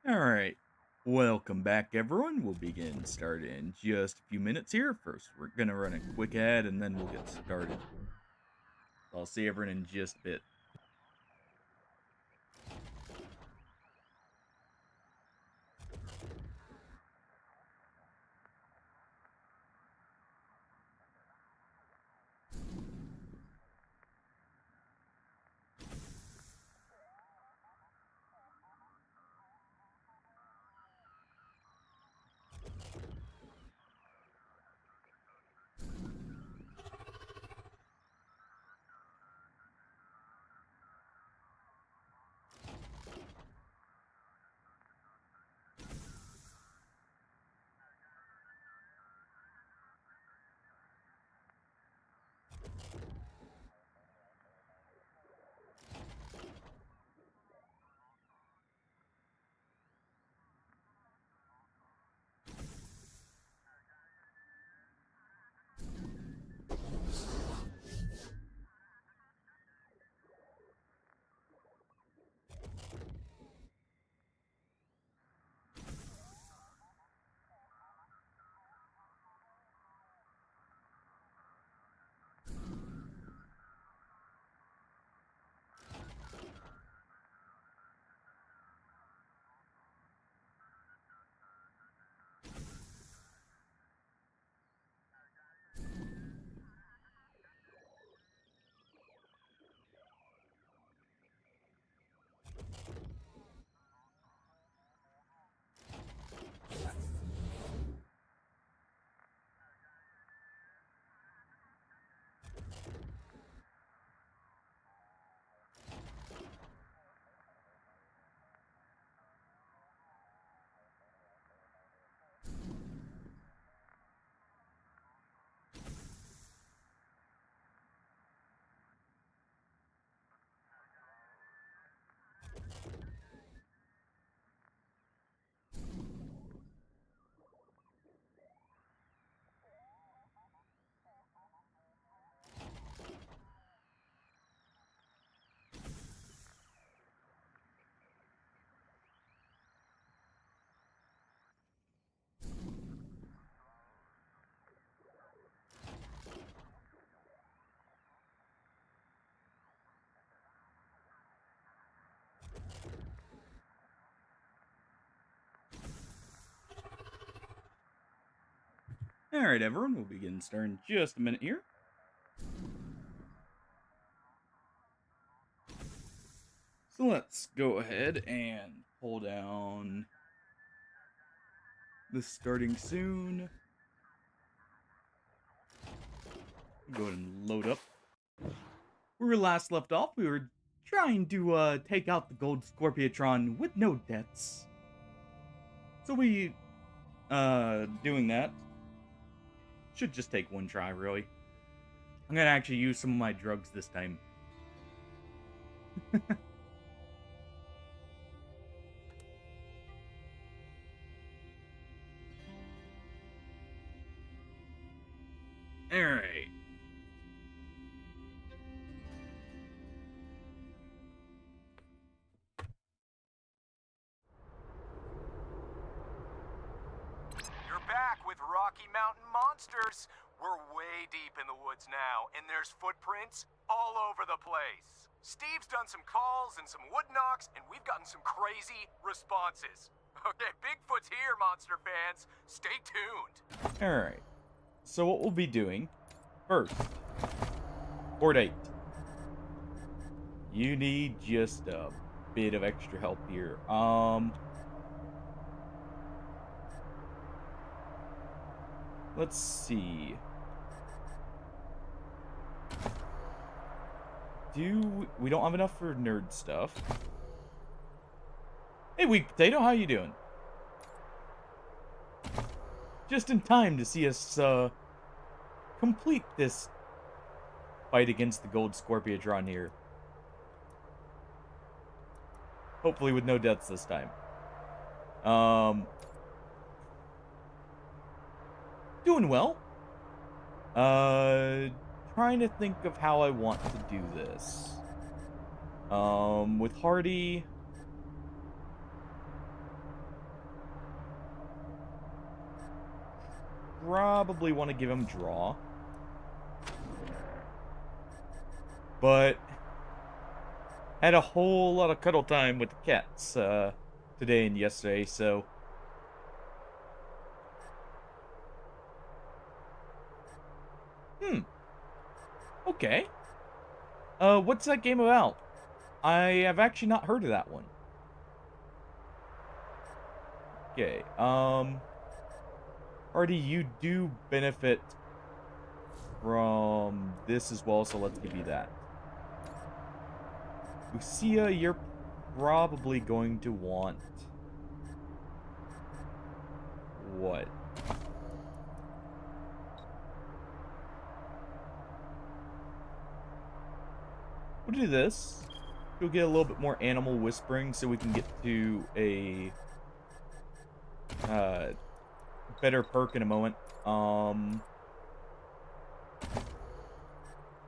Alright, welcome back everyone. We'll begin start in just a few minutes here. First, we're gonna run a quick ad and then we'll get started. I'll see everyone in just a bit. Alright everyone, we'll begin starting in just a minute here. So let's go ahead and pull down the starting soon. Go ahead and load up. Where we last left off, we were trying to take out the gold Scorpiotron with no deaths. So doing that should just take one try, really. I'm gonna actually use some of my drugs this time. Alright. You're back with Rocky Mountain Monsters. We're way deep in the woods now, and there's footprints all over the place. Steve's done some calls and some wood knocks, and we've gotten some crazy responses. Okay, Bigfoot's here, monster fans. Stay tuned. Alright. So what we'll be doing first, Board 8. You need just a bit of extra help here. Let's see. We don't have enough for nerd stuff. Hey, Weak Potato, how you doing? Just in time to see us complete this fight against the gold Scorpiotron here. Hopefully with no deaths this time. Doing well. Trying to think of how I want to do this. With Hardy, probably want to give him draw. But had a whole lot of cuddle time with the cats today and yesterday, so okay. What's that game about? I have actually not heard of that one. Okay, Artie, you do benefit from this as well, so let's give you that. Lucia, you're probably going to want... what? We'll do this. We'll get a little bit more animal whispering so we can get to a better perk in a moment.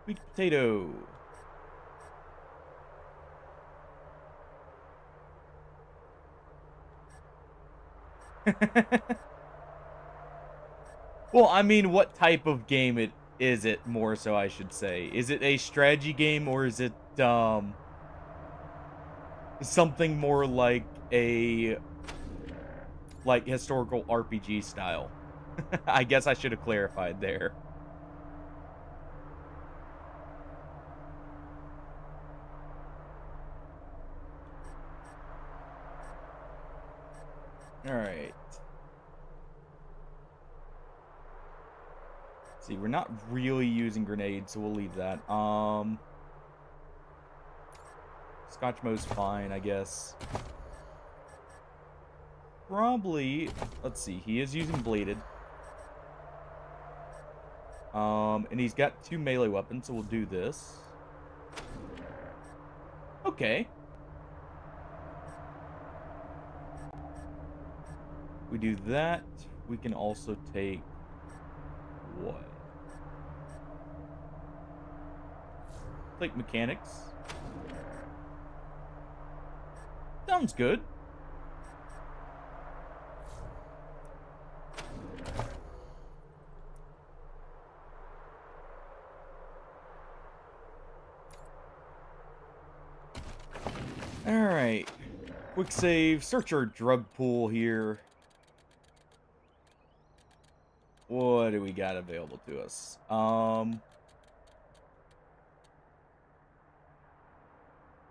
Sweet potato. Well, I mean, what type of game is it, more so I should say? Is it a strategy game, or is it something more like a historical RPG style? I guess I should have clarified there. All right. See, we're not really using grenades, so we'll leave that. Scotch mode's fine, I guess. Probably, let's see, he is using bladed. And he's got 2 melee weapons, so we'll do this. Okay. We do that. We can also take what? Like mechanics. Sounds good. Alright. Quick save. Search our drug pool here. What do we got available to us?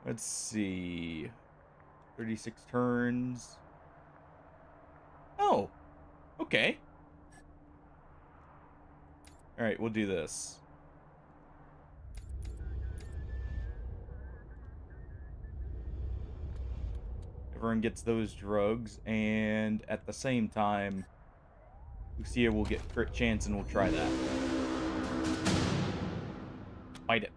Let's see. 36 turns. Oh. Okay. Alright, we'll do this. Everyone gets those drugs, and at the same time, Lucia will get crit chance, and we'll try that. Fight it.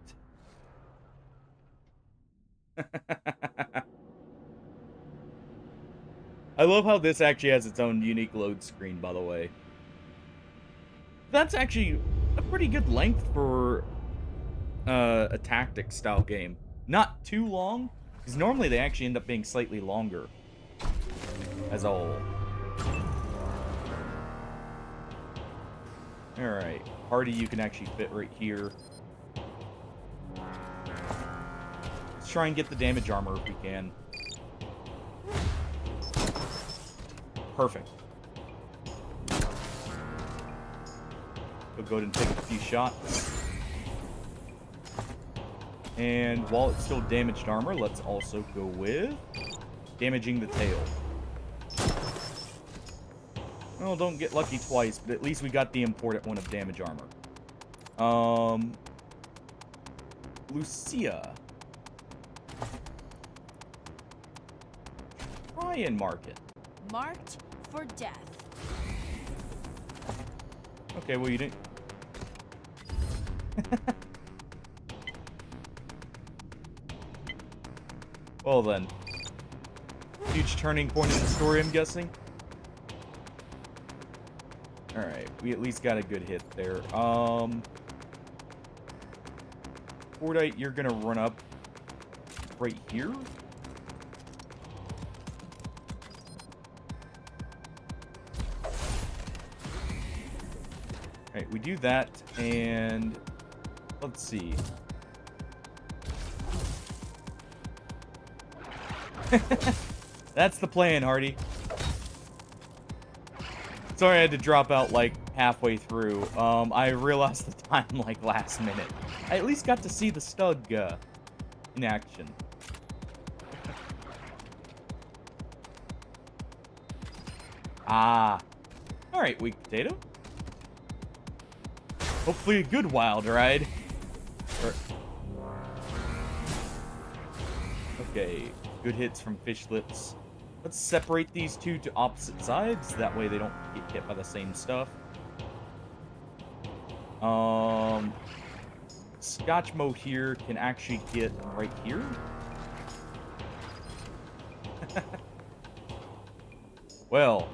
I love how this actually has its own unique load screen, by the way. That's actually a pretty good length for a tactics style game. Not too long, because normally they actually end up being slightly longer as a whole. Alright, Hardy, you can actually fit right here. Let's try and get the damage armor if we can. Perfect. We'll go ahead and take a few shots. And while it's still damaged armor, let's also go with damaging the tail. Well, don't get lucky twice, but at least we got the important one of damage armor. Lucia. Try and mark it. Marked for death. Okay, well, you didn't... Well, then. Huge turning point in the story, I'm guessing. Alright, we at least got a good hit there. Fordite, you're gonna run up right here. Alright, we do that, and let's see. That's the plan, Hardy. Sorry I had to drop out, like, halfway through. I realized the time, like, last minute. I at least got to see the stud, in action. Ah. Alright, weak potato. Hopefully a good wild ride. Okay, good hits from fish lips. Let's separate these two to opposite sides. That way they don't get hit by the same stuff. Scotchmo here can actually get right here. Well.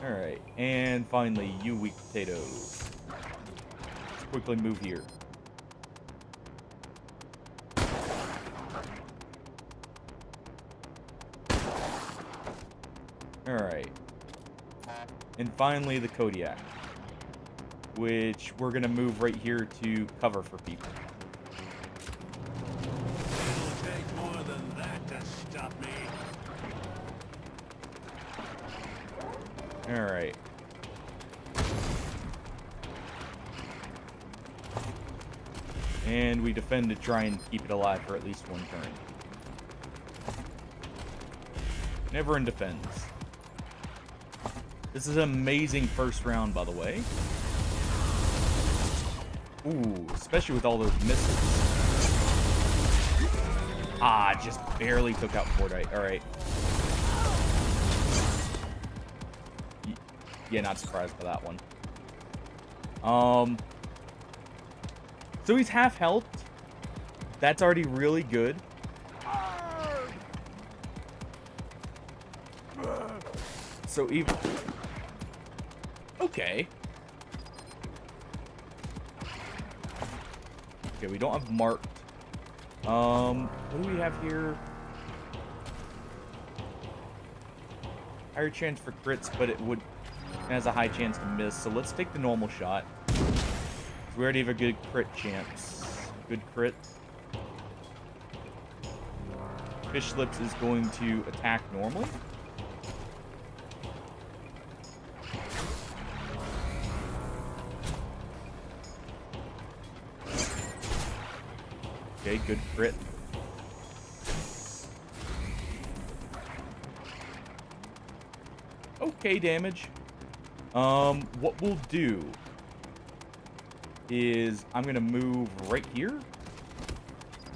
Alright, and finally, you weak potato. Let's quickly move here. Alright. And finally, the Kodiak. Which we're going to move right here to cover for people. It'll take more than that to stop me. Alright. And we defend to try and keep it alive for at least one turn. Never in defense. This is an amazing first round, by the way. Ooh, especially with all those misses. Ah, just barely took out Fordite. Alright. Yeah, not surprised by that one. So he's half health. That's already really good. So even... Okay. Okay, we don't have marked. What do we have here? Higher chance for crits, but it has a high chance to miss. So let's take the normal shot. We already have a good crit chance. Good crit. Fish Lips is going to attack normally. Okay, good crit. Okay, damage. What we'll do is I'm gonna move right here.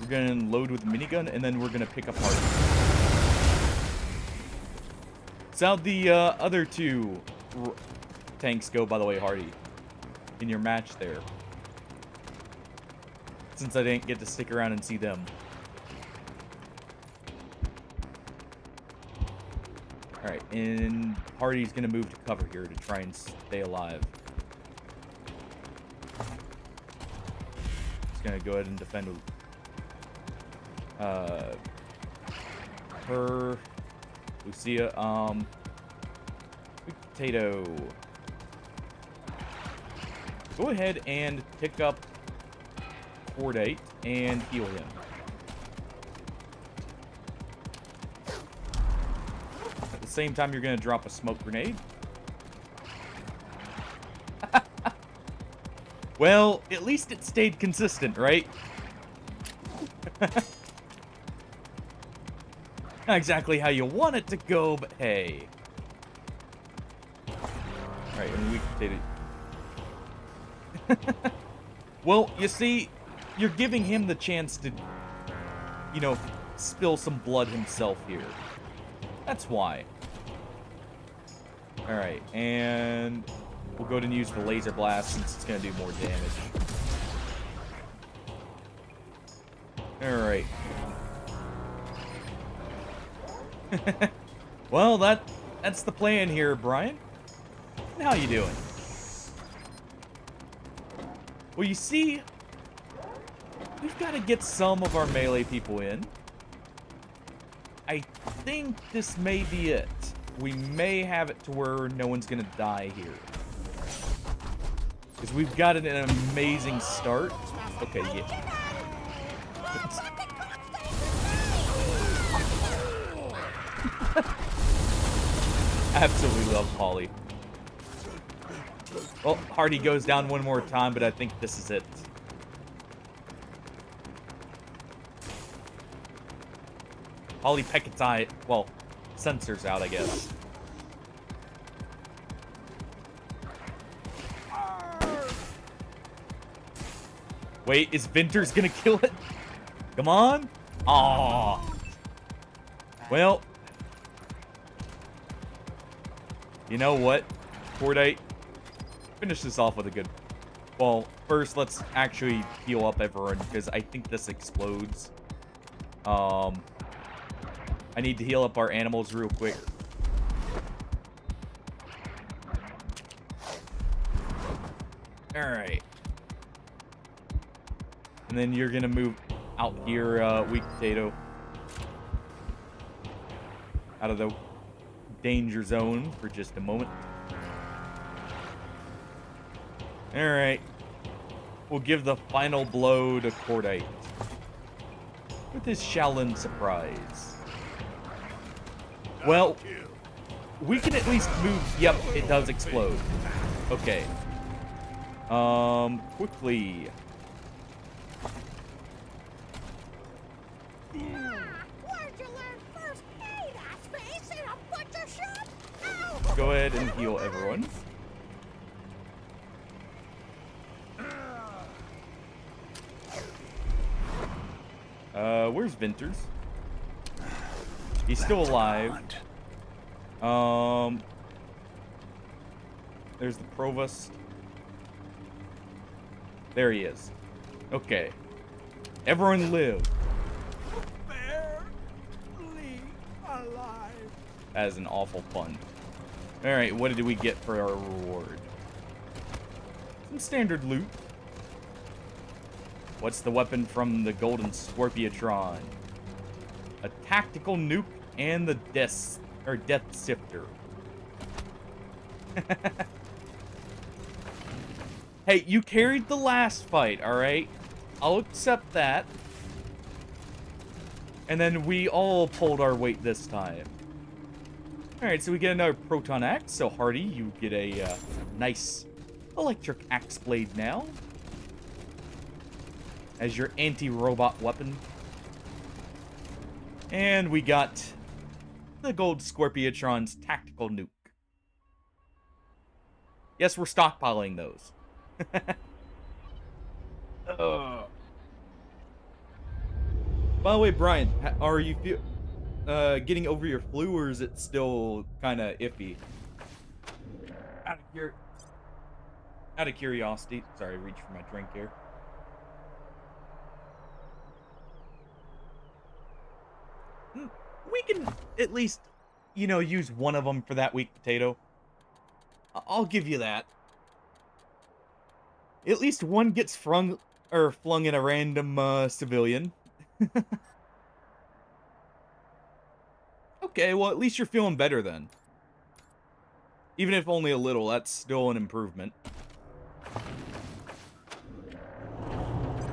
We're gonna load with the minigun, and then we're gonna pick up Hardy. So how'd the other two tanks go, by the way, Hardy, in your match there? Since I didn't get to stick around and see them. Alright, and Hardy's gonna move to cover here to try and stay alive. Just gonna go ahead and defend with her, Lucia, Sweet Potato. Go ahead and pick up Fordite and heal him. At the same time, you're going to drop a smoke grenade. Well, at least it stayed consistent, right? Not exactly how you want it to go, but hey. Alright, and we potato. Well, you see, you're giving him the chance to, you know, spill some blood himself here. That's why. Alright, and we'll go ahead and use the laser blast since it's going to do more damage. Alright. Well, that's the plan here, Brian. How you doing? Well, you see, we've got to get some of our melee people in. I think this may be it. We may have it to where no one's gonna die here. Because we've got an amazing start. Okay, yeah. Absolutely love Holly. Well, Hardy goes down one more time, but I think this is it. Holly Peckett's eye, well, sensors out, I guess. Wait, is Vinters gonna kill it? Come on. Aww. Well. You know what? Cordite, finish this off with a good... Well, first, let's actually heal up everyone, because I think this explodes. I need to heal up our animals real quick. Alright. And then you're gonna move out here, Weak Potato. Out of the danger zone for just a moment. Alright. We'll give the final blow to Cordite. With his Shaolin surprise. Well, we can at least move. Yep, it does explode. Okay. Quickly. Go ahead and heal everyone. Where's Vinters? He's still alive. There's the Provost. There he is. Okay. Everyone live. Barely alive. That is an awful pun. Alright, what did we get for our reward? Some standard loot. What's the weapon from the Golden Scorpiotron? A tactical nuke and the Death Sifter. Hey, you carried the last fight, alright? I'll accept that. And then we all pulled our weight this time. Alright, so we get another Proton Axe. So, Hardy, you get a nice electric axe blade now. As your anti-robot weapon. And we got the Gold Scorpiotron's tactical nuke. Yes, we're stockpiling those. By the way, Brian, are you getting over your flu, or is it still kind of iffy? Out of curiosity. Sorry, reach for my drink here. We can at least, use one of them for that weak potato. I'll give you that. At least one gets flung in a random civilian. Okay, well, at least you're feeling better then. Even if only a little, that's still an improvement.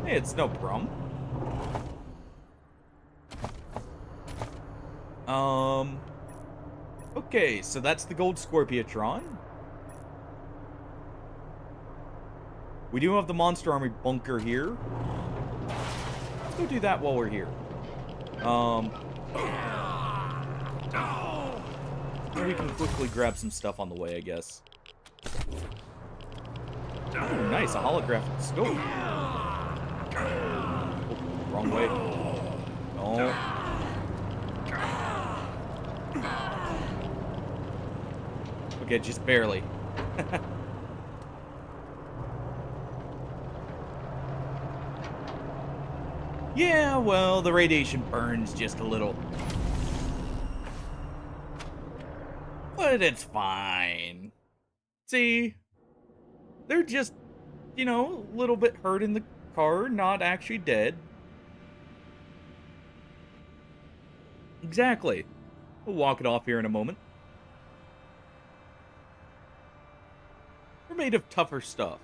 Hey, it's no problem. Okay, so that's the Gold Scorpiotron. We do have the Monster Army bunker here. Let's go do that while we're here. We can quickly grab some stuff on the way, I guess. Oh, nice, a holographic scope. Oh, wrong way. Oh. Okay, just barely. Yeah, well, the radiation burns just a little. But it's fine. See? They're just, a little bit hurt in the car, not actually dead. Exactly. We'll walk it off here in a moment. We're made of tougher stuff.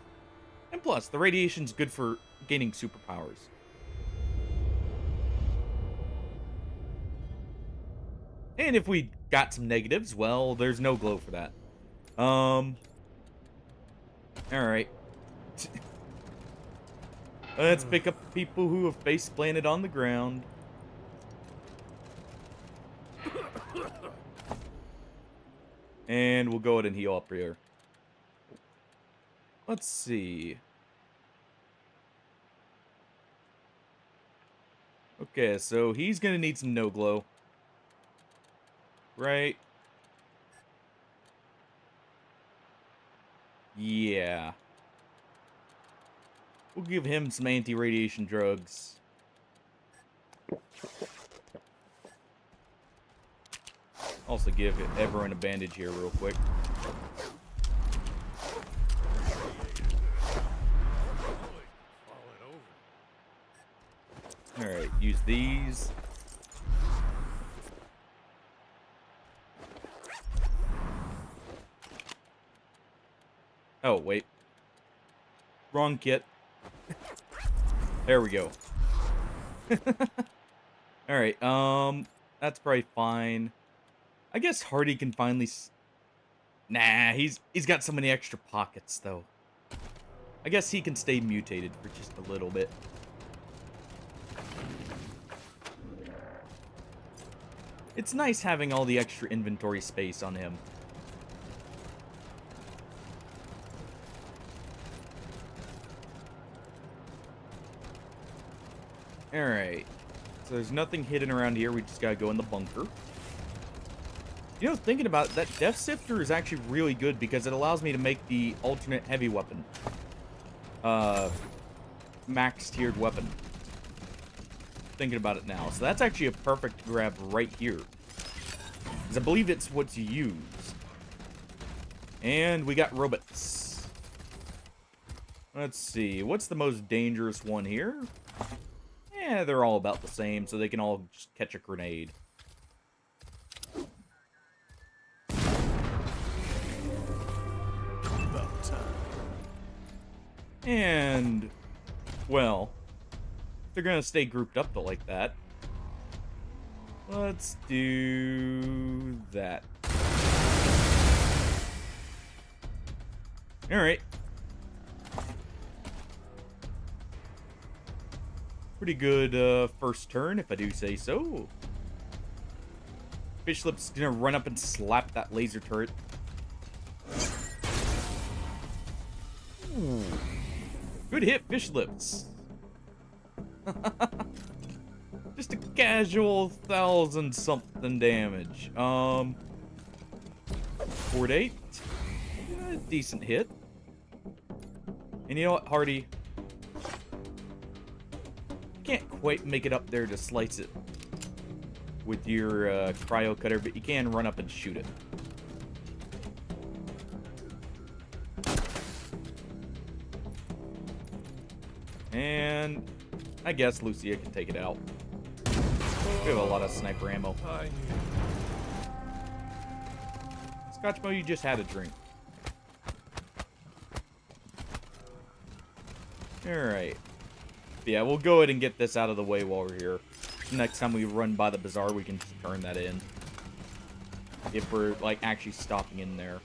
And plus, the radiation's good for gaining superpowers. And if we got some negatives, well, there's no glow for that. Alright. Let's pick up people who have face planted on the ground. And we'll go ahead and heal up here. Let's see. Okay, so he's gonna need some no glow. Right? Yeah. We'll give him some anti-radiation drugs. Also give everyone a bandage here real quick. Alright, use these. Oh, wait. Wrong kit. There we go. Alright, that's probably fine. I guess Hardy can finally Nah, he's got so many extra pockets, though. I guess he can stay mutated for just a little bit. It's nice having all the extra inventory space on him. Alright. So there's nothing hidden around here. We just gotta go in the bunker. You know, thinking about it, that Death Sifter is actually really good because it allows me to make the alternate heavy weapon. Max tiered weapon. Thinking about it now. So that's actually a perfect grab right here. Because I believe it's what's used. And we got robots. Let's see. What's the most dangerous one here? Yeah, they're all about the same, so they can all just catch a grenade. And, well, they're gonna stay grouped up like that. Let's do that. Alright. Pretty good first turn, if I do say so. Fishlip's gonna run up and slap that laser turret. Ooh. Good hit, Fishlips. Just a casual 1,000-something damage. 48. Decent hit. And you know what, Hardy? Can't quite make it up there to slice it with your cryo cutter, but you can run up and shoot it. And I guess Lucia can take it out. We have a lot of sniper ammo. Scotchmo, you just had a drink. Alright. Yeah, we'll go ahead and get this out of the way while we're here. Next time we run by the bazaar, we can just turn that in. If we're, like, actually stopping in there.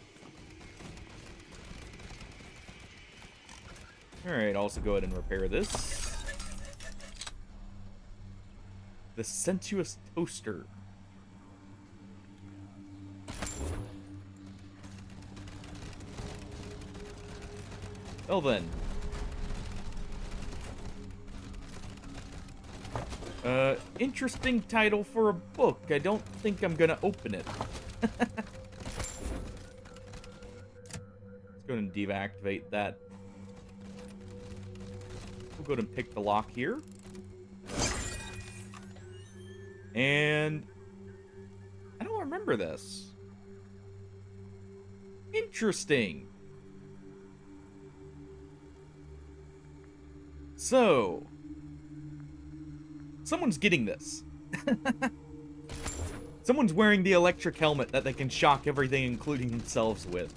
Alright, also go ahead and repair this. The sensuous toaster. Well then. Interesting title for a book. I don't think I'm gonna open it. Let's go ahead and deactivate that. We'll go ahead and pick the lock here. And I don't remember this. Interesting. So, someone's getting this. Someone's wearing the electric helmet that they can shock everything, including themselves, with.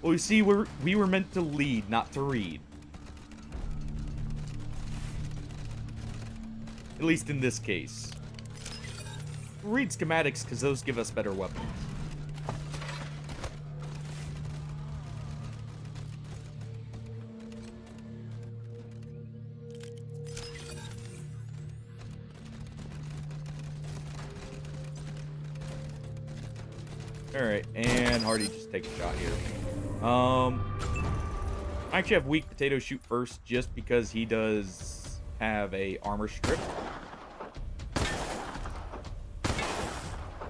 Well, you see, we were meant to lead, not to read. At least in this case. Read schematics, because those give us better weapons. Alright, and Hardy, just take a shot here. I actually have Weak Potato shoot first, just because he does have a armor strip.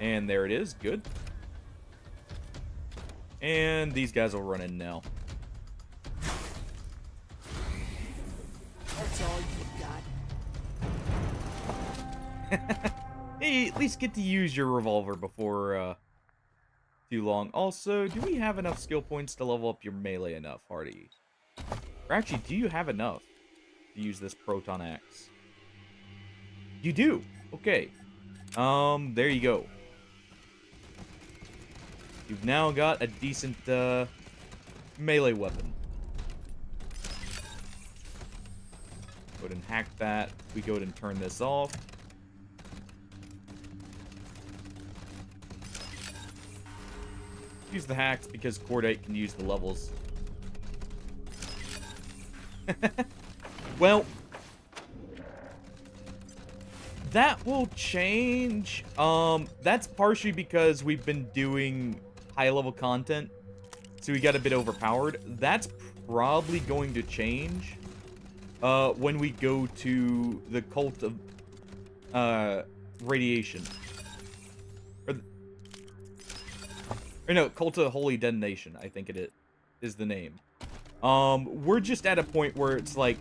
And there it is, good. And these guys will run in now. That's all you got. Hey, at least get to use your revolver before too long. Also, do we have enough skill points to level up your melee enough, Hardy? Or actually, do you have enough to use this proton axe? You do. Okay. There you go. You've now got a decent melee weapon. Go ahead and hack that. We go ahead and turn this off. Use the hacks because Cordite can use the levels. Well, that will change. That's partially because we've been doing high-level content, so we got a bit overpowered. That's probably going to change when we go to the Cult of Radiation. Or no, Cult of Holy Detonation, I think it is the name. We're just at a point where it's like,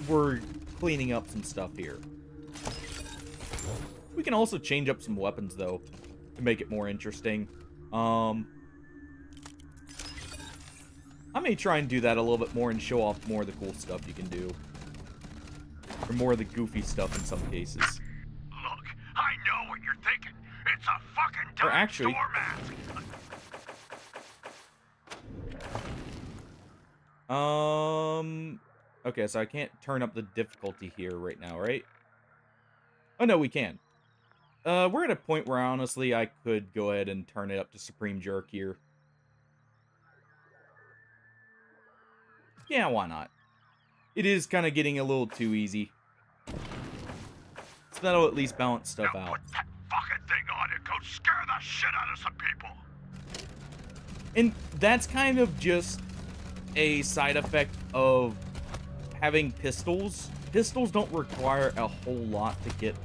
we're cleaning up some stuff here. We can also change up some weapons, though, to make it more interesting. I may try and do that a little bit more and show off more of the cool stuff you can do. Or more of the goofy stuff in some cases. Look, I know what you're thinking. It's a fucking Or actually, mask. okay, so I can't turn up the difficulty here right now, right? Oh, no, we can. We're at a point where, honestly, I could go ahead and turn it up to Supreme Jerk here. Yeah, why not? It is kind of getting a little too easy. So that'll at least balance stuff out. Put that fucking thing on and go scare the shit out of some people. And that's kind of just a side effect of having pistols. Pistols don't require a whole lot to get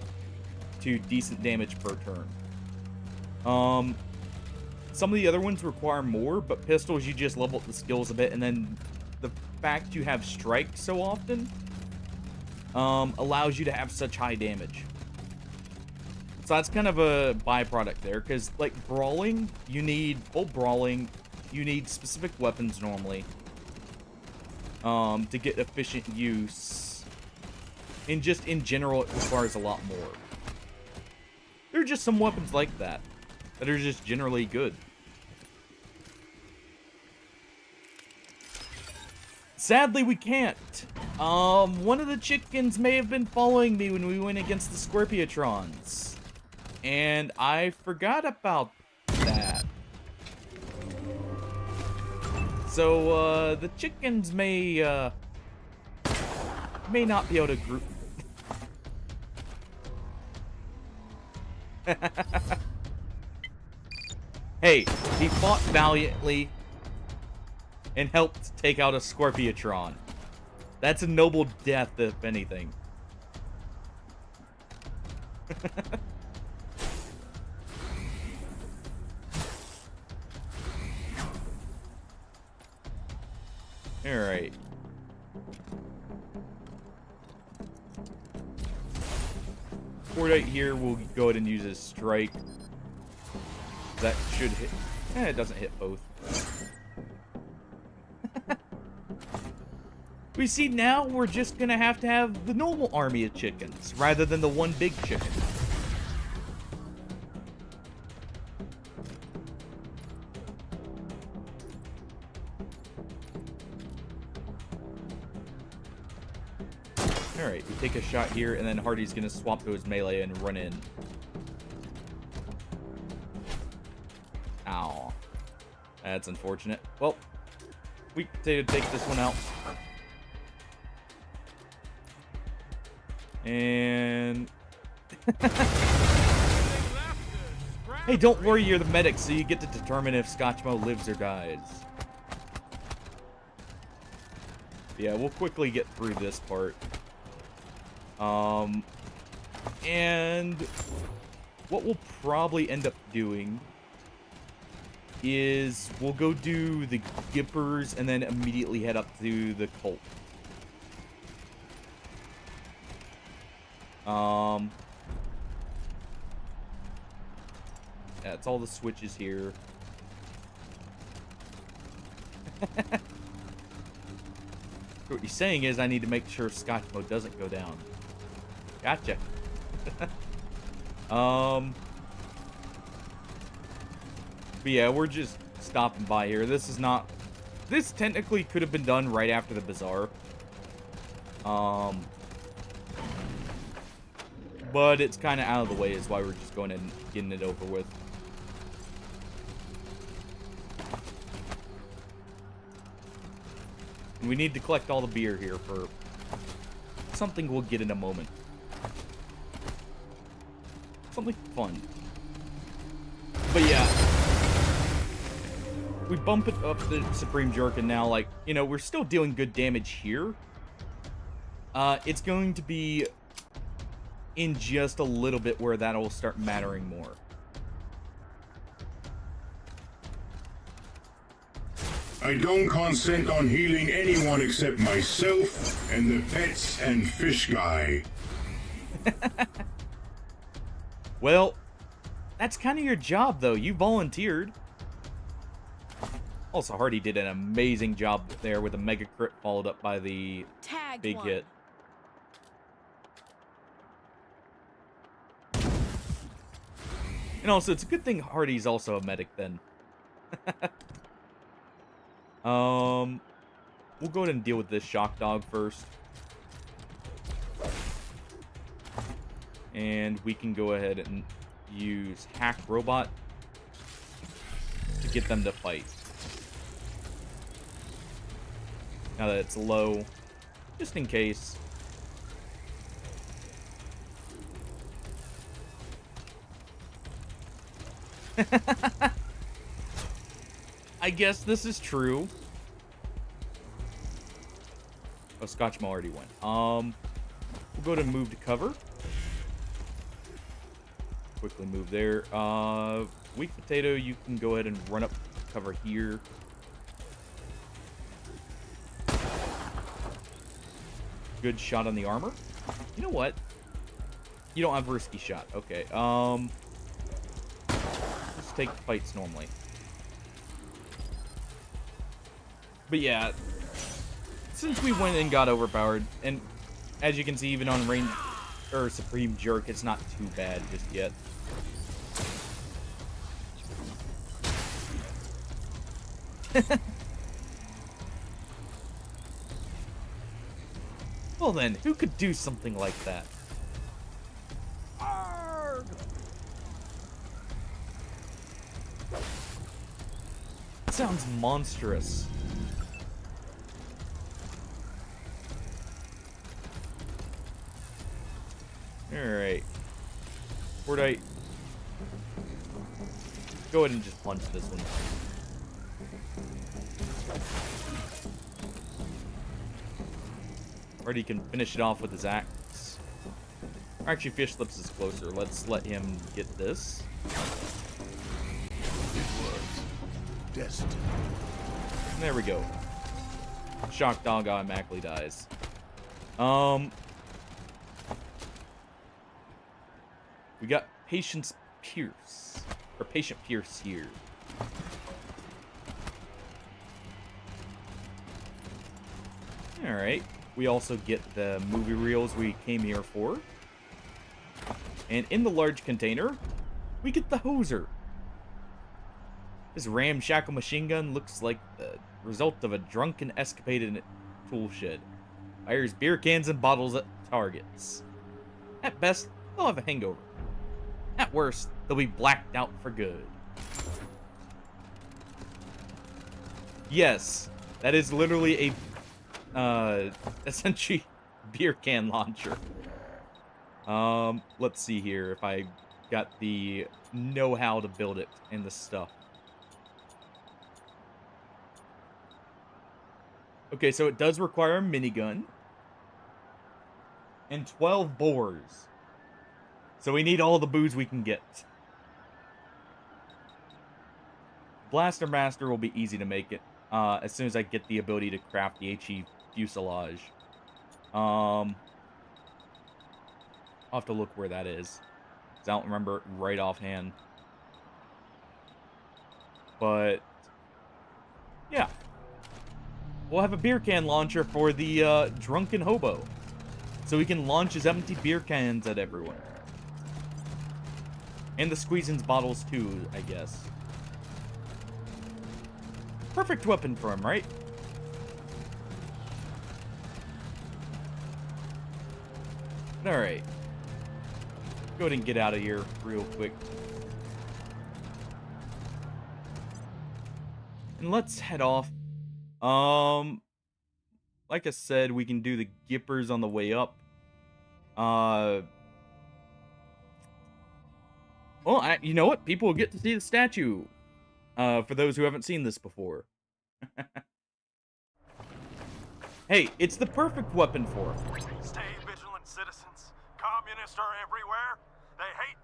to decent damage per turn. Some of the other ones require more, but pistols, you just level up the skills a bit, and then the fact you have strike so often allows you to have such high damage. So that's kind of a byproduct there, because like brawling, you need specific weapons normally to get efficient use, and just in general it requires a lot more. There are just some weapons like that are just generally good. Sadly, we can't. One of the chickens may have been following me when we went against the Scorpiotrons, and I forgot about that. So, the chickens may not be able to group. Hey, he fought valiantly and helped take out a Scorpiotron. That's a noble death, if anything. Alright. Cordite here will go ahead and use his strike. That should hit. It doesn't hit both. We see now we're just gonna have to have the normal army of chickens, rather than the one big chicken. Alright, we take a shot here, and then Hardy's gonna swap to his melee and run in. Ow. That's unfortunate. Well, we take this one out. And... Hey, don't worry, you're the medic, so you get to determine if Scotchmo lives or dies. Yeah, we'll quickly get through this part. And what we'll probably end up doing is we'll go do the Gippers and then immediately head up to the Cult. That's all the switches here. What he's saying is I need to make sure Scotch mode doesn't go down. Gotcha. But yeah, we're just stopping by here. This is not... This technically could have been done right after the bazaar. But it's kind of out of the way is why we're just going and getting it over with. We need to collect all the beer here for something we'll get in a moment. Something fun. But yeah. We bump it up the Supreme Jerk and now, like, you know, we're still doing good damage here. It's going to be in just a little bit where that'll start mattering more. I don't consent on healing anyone except myself and the pets and fish guy. Well, that's kind of your job, though. You volunteered. Also, Hardy did an amazing job there with a mega crit followed up by the Tagged big one. hit. And also, it's a good thing Hardy's also a medic then. We'll go ahead and deal with this shock dog first. And we can go ahead and use Hack Robot to get them to fight. Now that it's low, just in case. I guess this is true. Oh, Scotchmo already went. We'll go to move to cover. Quickly move there. Weak Potato, you can go ahead and run up cover here. Good shot on the armor. You know what? You don't have risky shot. Okay. Let's take the fights normally. But yeah, since we went and got overpowered, and as you can see, even on range or Supreme Jerk, it's not too bad just yet. Well then, who could do something like that? Arrgh! Sounds monstrous. Alright. Fordite. Go ahead and just punch this one. Or he can finish it off with his axe. Or actually, Fish Lips is closer. Let's let him get this. It was destiny. And there we go. Shock Dog automatically dies. We got Patience Pierce. Or Patient Pierce here. Alright. We also get the movie reels we came here for. And in the large container, we get the hoser. This ramshackle machine gun looks like the result of a drunken escapade in a tool shed. Fires beer cans and bottles at targets. At best, they'll have a hangover. At worst, they'll be blacked out for good. Yes, that is literally a, essentially, beer can launcher. Let's see here if I got the know-how to build it and the stuff. Okay, so it does require a minigun. And 12 bores. So we need all the booze we can get. Blaster Master will be easy to make it. As soon as I get the ability to craft the HE fuselage. I'll have to look where that is. 'Cause I don't remember it right offhand. But yeah. We'll have a beer can launcher for the drunken hobo. So he can launch his empty beer cans at everyone. And the squeezins bottles too, I guess. Perfect weapon for him, right? Alright. Go ahead and get out of here real quick. And let's head off. Like I said, we can do the Gippers on the way up. Well, you know what? People will get to see the statue. For those who haven't seen this before. Hey, it's the perfect weapon for him. Stay vigilant, citizens. Communists are everywhere. They hate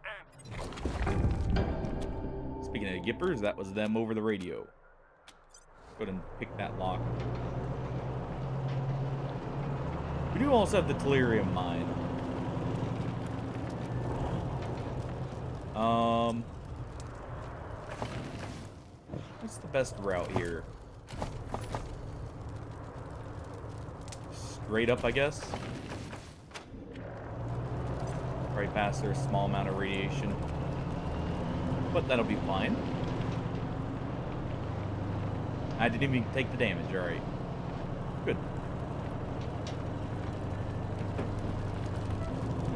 and... Speaking of Gippers, that was them over the radio. Go ahead and pick that lock. We do also have the Tellurium mine. What's the best route here? Straight up, I guess. Right past their small amount of radiation. But that'll be fine. I didn't even take the damage, alright. Good.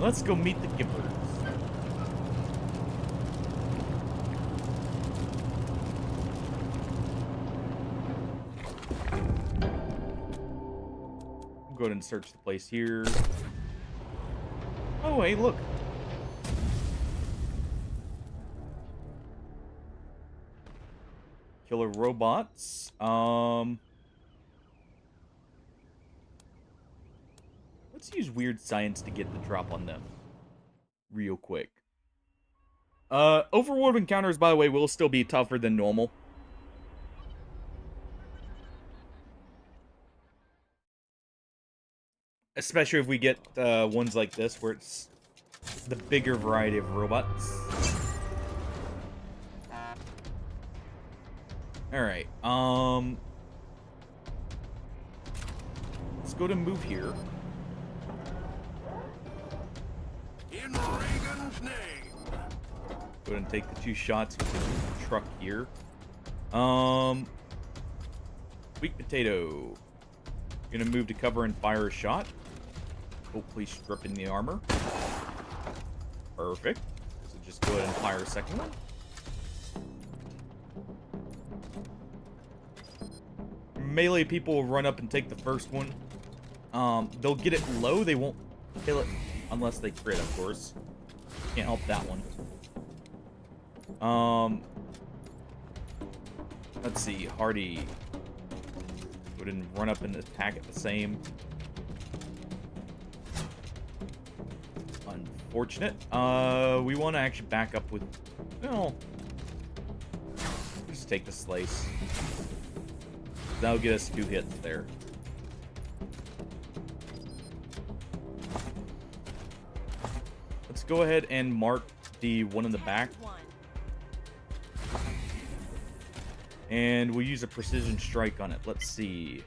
Let's go meet the Gippers. Go ahead and search the place here. Oh, hey, look. Killer robots. Let's use weird science to get the drop on them. Real quick. Overworld encounters, by the way, will still be tougher than normal. Especially if we get ones like this, where it's the bigger variety of robots. Alright, let's go to move here. In Reagan's name. Go ahead and take the 2 shots with the truck here. Sweet potato. Gonna move to cover and fire a shot. Hopefully stripping the armor. Perfect. So just go ahead and fire a second one. Melee people will run up and take the first one. They'll get it low. They won't kill it unless they crit, of course. Can't help that one. Let's see. Hardy. Go ahead and run up and attack at the same. Unfortunate. We want to actually back up with... Well... Just take the slice. That'll get us 2 hits there. Let's go ahead and mark the one in the back. And we'll use a precision strike on it. Let's see.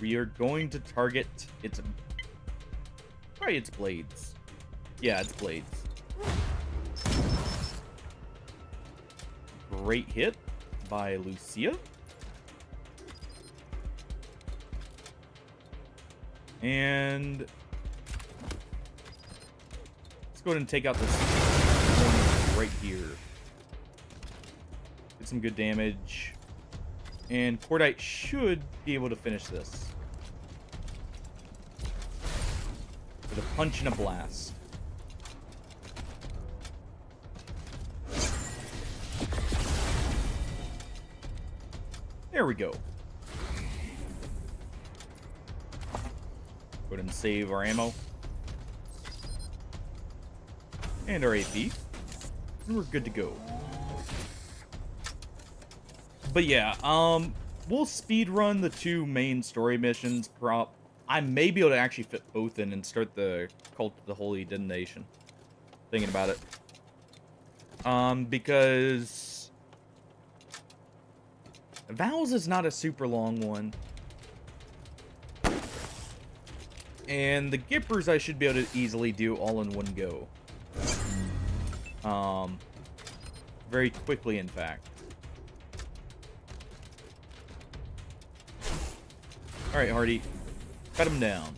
We are going to target its... Probably its blades. Yeah, its blades. Great hit by Lucia. And... let's go ahead and take out this one right here. Get some good damage. And Cordite should be able to finish this. With a punch and a blast. There we go. Go ahead and save our ammo. And our AP. And we're good to go. But yeah, we'll speed run the 2 main story missions. I may be able to actually fit both in and start the Cult of the Holy Detonation. Thinking about it. Because Vows is not a super long one. And the Gippers I should be able to easily do all in one go. Very quickly, in fact. Alright, Hardy. Cut him down.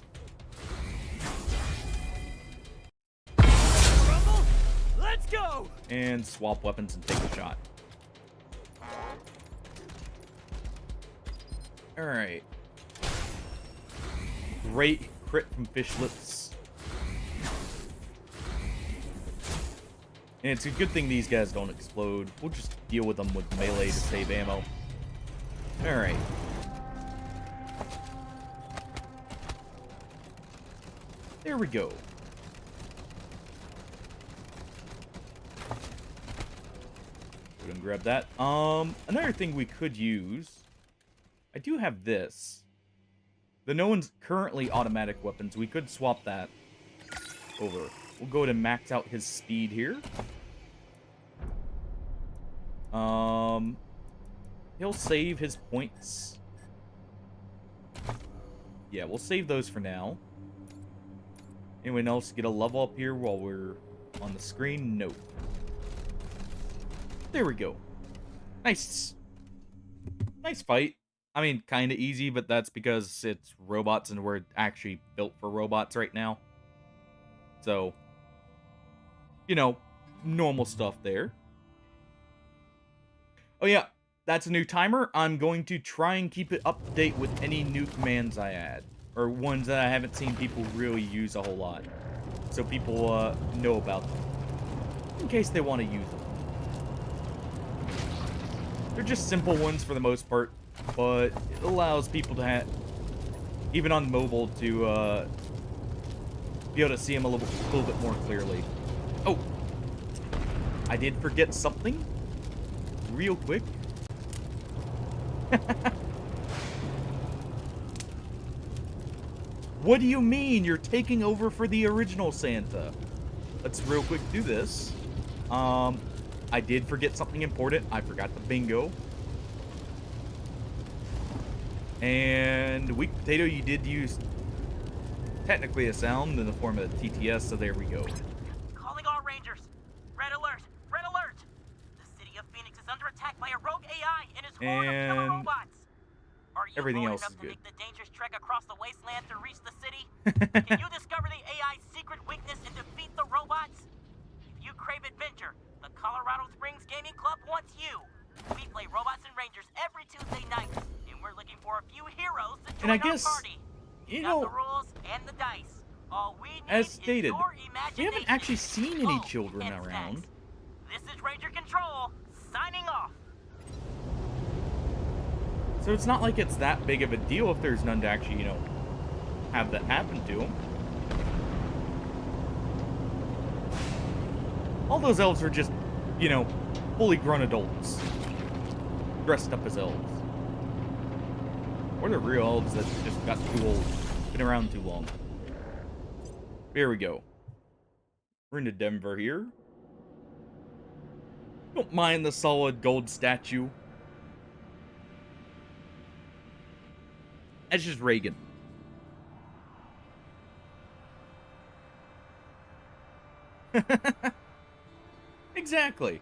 Rumble, let's go! And swap weapons and take a shot. Alright. Great crit from Fishlets. And it's a good thing these guys don't explode. We'll just deal with them with melee to save ammo. Alright. There we go. Go and grab that. Another thing we could use. I do have this. The no one's currently automatic weapons. We could swap that over. We'll go to max out his speed here. He'll save his points. Yeah, we'll save those for now. Anyone else get a level up here while we're on the screen? Nope. There we go. Nice. Nice fight. I mean, kind of easy, but that's because it's robots and we're actually built for robots right now. So, you know, normal stuff there. Oh yeah, that's a new timer. I'm going to try and keep it up to date with any new commands I add. Or ones that I haven't seen people really use a whole lot. So people know about them. In case they want to use them. They're just simple ones for the most part. But it allows people to have, even on mobile, to be able to see them a little bit more clearly. Oh! I did forget something. Real quick. What do you mean? You're taking over for the original Santa. Let's real quick do this. I did forget something important. I forgot the bingo. And Weak Potato, you did use technically a sound in the form of TTS, so there we go. Calling all Rangers. Red alert! Red alert! The city of Phoenix is under attack by a rogue AI and his horde of killer robots. Are you everything bold else enough is to good. make the dangerous trek across the wasteland to reach the city? Can you discover the AI's secret weakness and defeat the robots? If you crave adventure, the Colorado Springs Gaming Club wants you. We play Robots and Rangers every Tuesday night, and we're looking for a few heroes to join And I guess, our party. you Got know, the rules and the dice. All we need as is stated, your we imagination. haven't actually seen any Oh, children and around. snacks. This is Ranger Control, signing off. So it's not like it's that big of a deal if there's none to actually, you know, have that happen to them. All those elves are just, you know, fully grown adults. Dressed up as elves. Or they're real elves that just got too old. Been around too long. Here we go. We're into Denver here. Don't mind the solid gold statue. That's just Reagan. Exactly.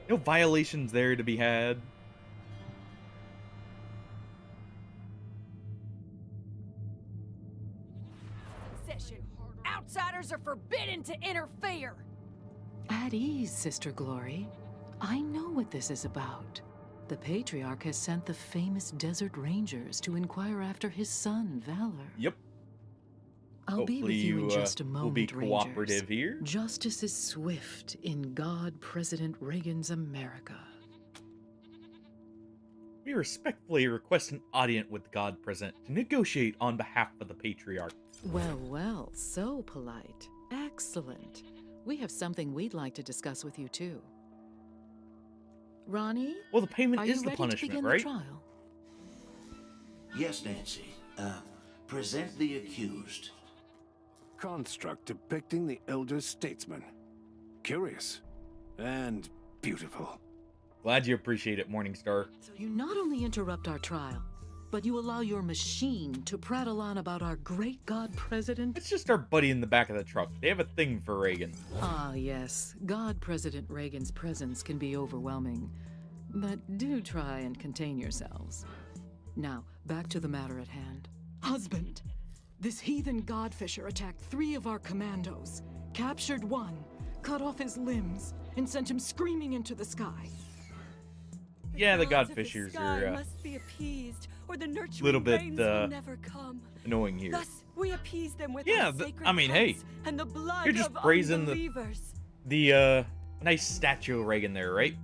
No violations there to be had. Session. Outsiders are forbidden to interfere. At ease, Sister Glory. I know what this is about. The Patriarch has sent the famous Desert Rangers to inquire after his son, Valor. Yep. I'll be with Hopefully you in just a moment, will be cooperative Rangers. here. Justice is swift in God President Reagan's America. We respectfully request an audience with God President to negotiate on behalf of the Patriarch. Well, well, so polite. Excellent. We have something we'd like to discuss with you, too. Ronnie? Well, the payment Are is you the ready to punishment, begin right? the trial? Yes, Nancy. Present the accused. Construct depicting the elder statesman. Curious. And beautiful. Glad you appreciate it, Morningstar. So you not only interrupt our trial, but you allow your machine to prattle on about our great God President? It's just our buddy in the back of the truck. They have a thing for Reagan. Ah, yes. God President Reagan's presence can be overwhelming. But do try and contain yourselves. Now, back to the matter at hand. Husband, this heathen godfisher attacked 3 of our commandos, captured 1, cut off his limbs, and sent him screaming into the sky. Yeah, the gods of Godfishers sky are must be appeased, or the nurturing little bit, rains will never come. annoying here. Thus, we appease them with Yeah, our the- sacred I mean, hey, cuts and the blood you're just of praising unbelievers. The nice statue of Reagan there, right?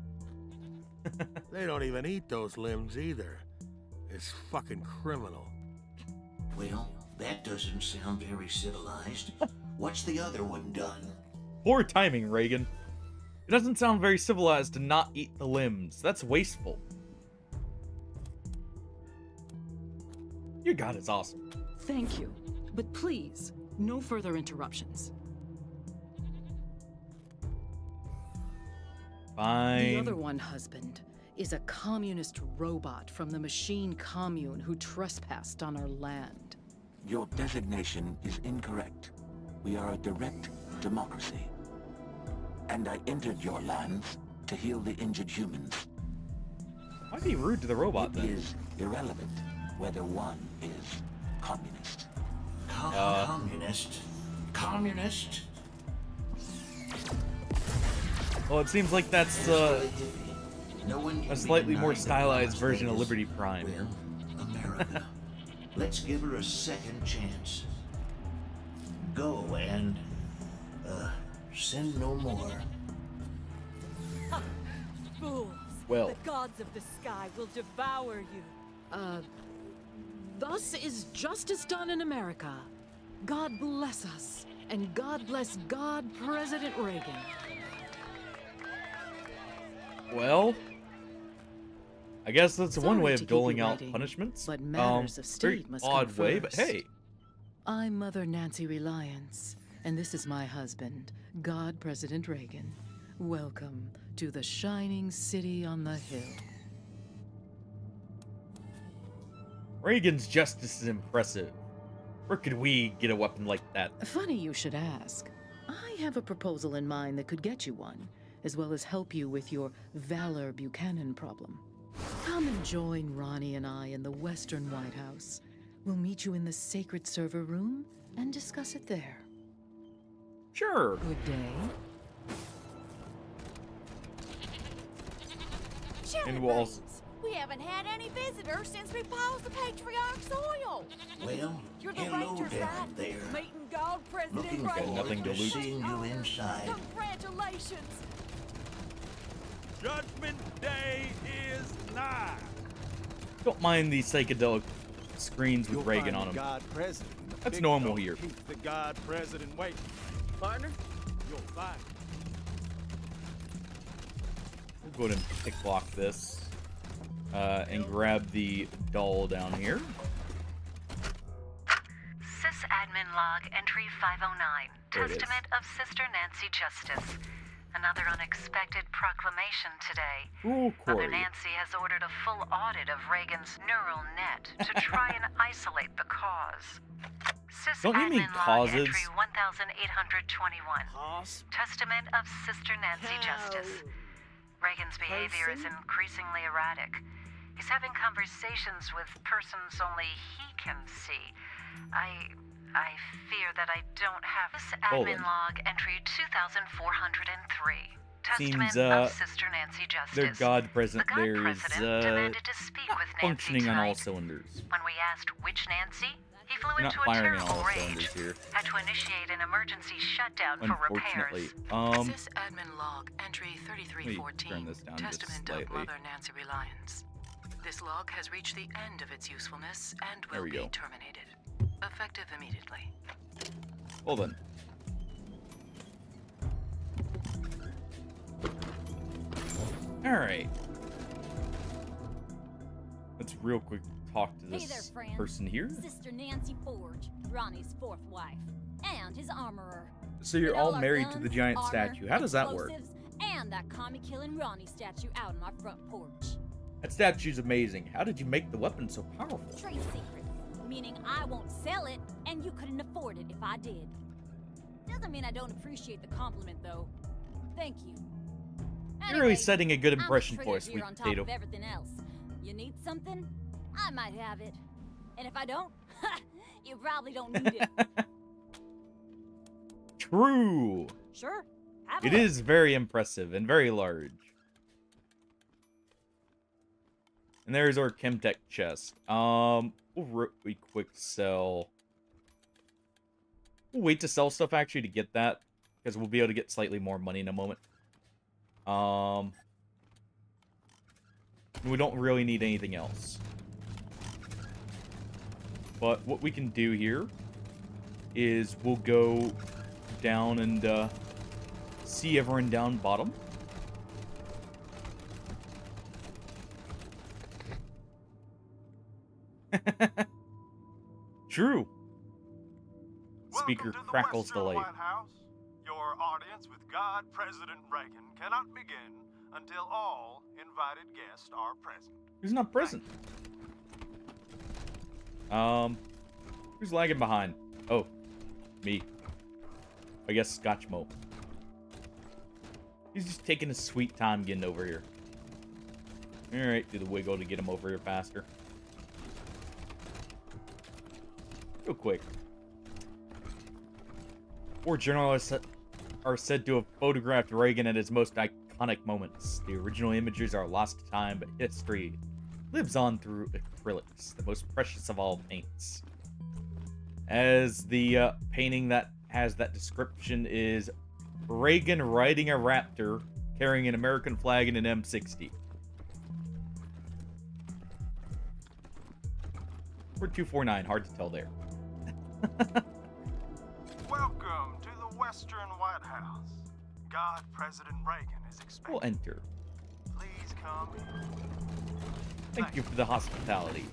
They don't even eat those limbs either. It's fucking criminal. Well, that doesn't sound very civilized. What's the other one done? Poor timing, Reagan. It doesn't sound very civilized to not eat the limbs. That's wasteful. Your God is awesome. Thank you. But please, no further interruptions. Fine. The other one, husband, is a communist robot from the machine commune who trespassed on our land. Your designation is incorrect. We are a direct democracy. And I entered your lands to heal the injured humans. Why'd he be rude to the robot It then? is irrelevant whether one is communist. Communist? Communist? Well, it seems like that's No one can a be slightly more denied the stylized laws version that of is, Liberty Prime. well, America. Let's give her a second chance. Go and, sin no more. Fools! Well. The gods of the sky will devour you. Thus is justice done in America. God bless us, and God bless God President Reagan. Well, I guess that's one Sorry way to of keep doling you out waiting, punishments. but matters of Very state must odd come way, but first. hey. I'm Mother Nancy Reliance, and this is my husband, God President Reagan. Welcome to the shining city on the hill. Reagan's justice is impressive. Where could we get a weapon like that? Funny you should ask. I have a proposal in mind that could get you one, as well as help you with your Valor Buchanan problem. Come and join Ronnie and I in the Western White House. We'll meet you in the sacred server room and discuss it there. Sure. Good day. And we'll also- We haven't had any visitors since we paused the Patriarch's oil. Well, You're the hello Rangers, down right? there. Meeting God President Looking Got Reagan. nothing forward to to loot. seeing you inside. Congratulations. Judgment Day is nigh. Don't mind the psychedelic screens with You'll Reagan find on the them. God President. in the That's big normal dog here. keeps the God President waiting. Partner, you'll find. We'll go ahead and pick lock this. And grab the doll down here. Sysadmin log entry 509. There it is. Testament of Sister Nancy Justice. Another unexpected proclamation today. Cruel Mother Corey. Nancy has ordered a full audit of Reagan's neural net to try and isolate the cause. Don't you mean Sysadmin log causes? entry 1821. Testament of Sister Nancy Justice. Reagan's behavior is increasingly erratic. He's having conversations with persons only he can see. I fear that I don't have this admin log entry 2403. Testament Seems, of Sister Nancy Justice. Their God present The God there is President demanded to speak with Nancy functioning on all tonight. cylinders. When we asked which Nancy, he flew Not into a firing on terrible all rage. cylinders here. Had to initiate an emergency shutdown for Unfortunately. repairs. Sysadmin log entry Let me 3314. turn this down just Testament of slightly. Mother Nancy Reliance. This log has reached the end of its usefulness and There will we be go. terminated. Effective immediately. Hold on. Alright. Let's real quick talk to Hey there, this friend. person here. Sister Nancy Forge, Ronnie's fourth wife, and his armorer. So you're With all our married to guns, the giant armor, statue. How does that work? explosives, And that commie-killing Ronnie statue out on our front porch. That statue's amazing. How did you make the weapon so powerful? Trade secret, meaning I won't sell it, and you couldn't afford it if I did. Doesn't mean I don't appreciate the compliment, though. Thank you. You're really Anyway, setting a good I'm the impression for trigger us, here sweet on top potato. of everything else. You need something? I might have it. And if I don't, you probably don't need it. True. Sure. Have It a look. is very impressive and very large. And there's our Chemtech chest. We'll really quick sell. We'll wait to sell stuff actually to get that, because we'll be able to get slightly more money in a moment. We don't really need anything else. But what we can do here is we'll go down and see everyone down bottom. True. Speaker Welcome to the crackles Western the light. White House. Your audience with God President Reagan cannot begin until all invited guests are present. Who's not present? Who's lagging behind? Oh, me. I guess Scotchmo. He's just taking his sweet time getting over here. Alright, do the wiggle to get him over here faster. Real quick. 4 journalists are said to have photographed Reagan at his most iconic moments. The original images are lost to time, but history lives on through acrylics, the most precious of all paints. As the painting that has that description is Reagan riding a raptor, carrying an American flag and an M60. Or 249, hard to tell there. Welcome to the Western White House. God President Reagan is expected. We'll enter. Please come in. Thank you for the hospitality.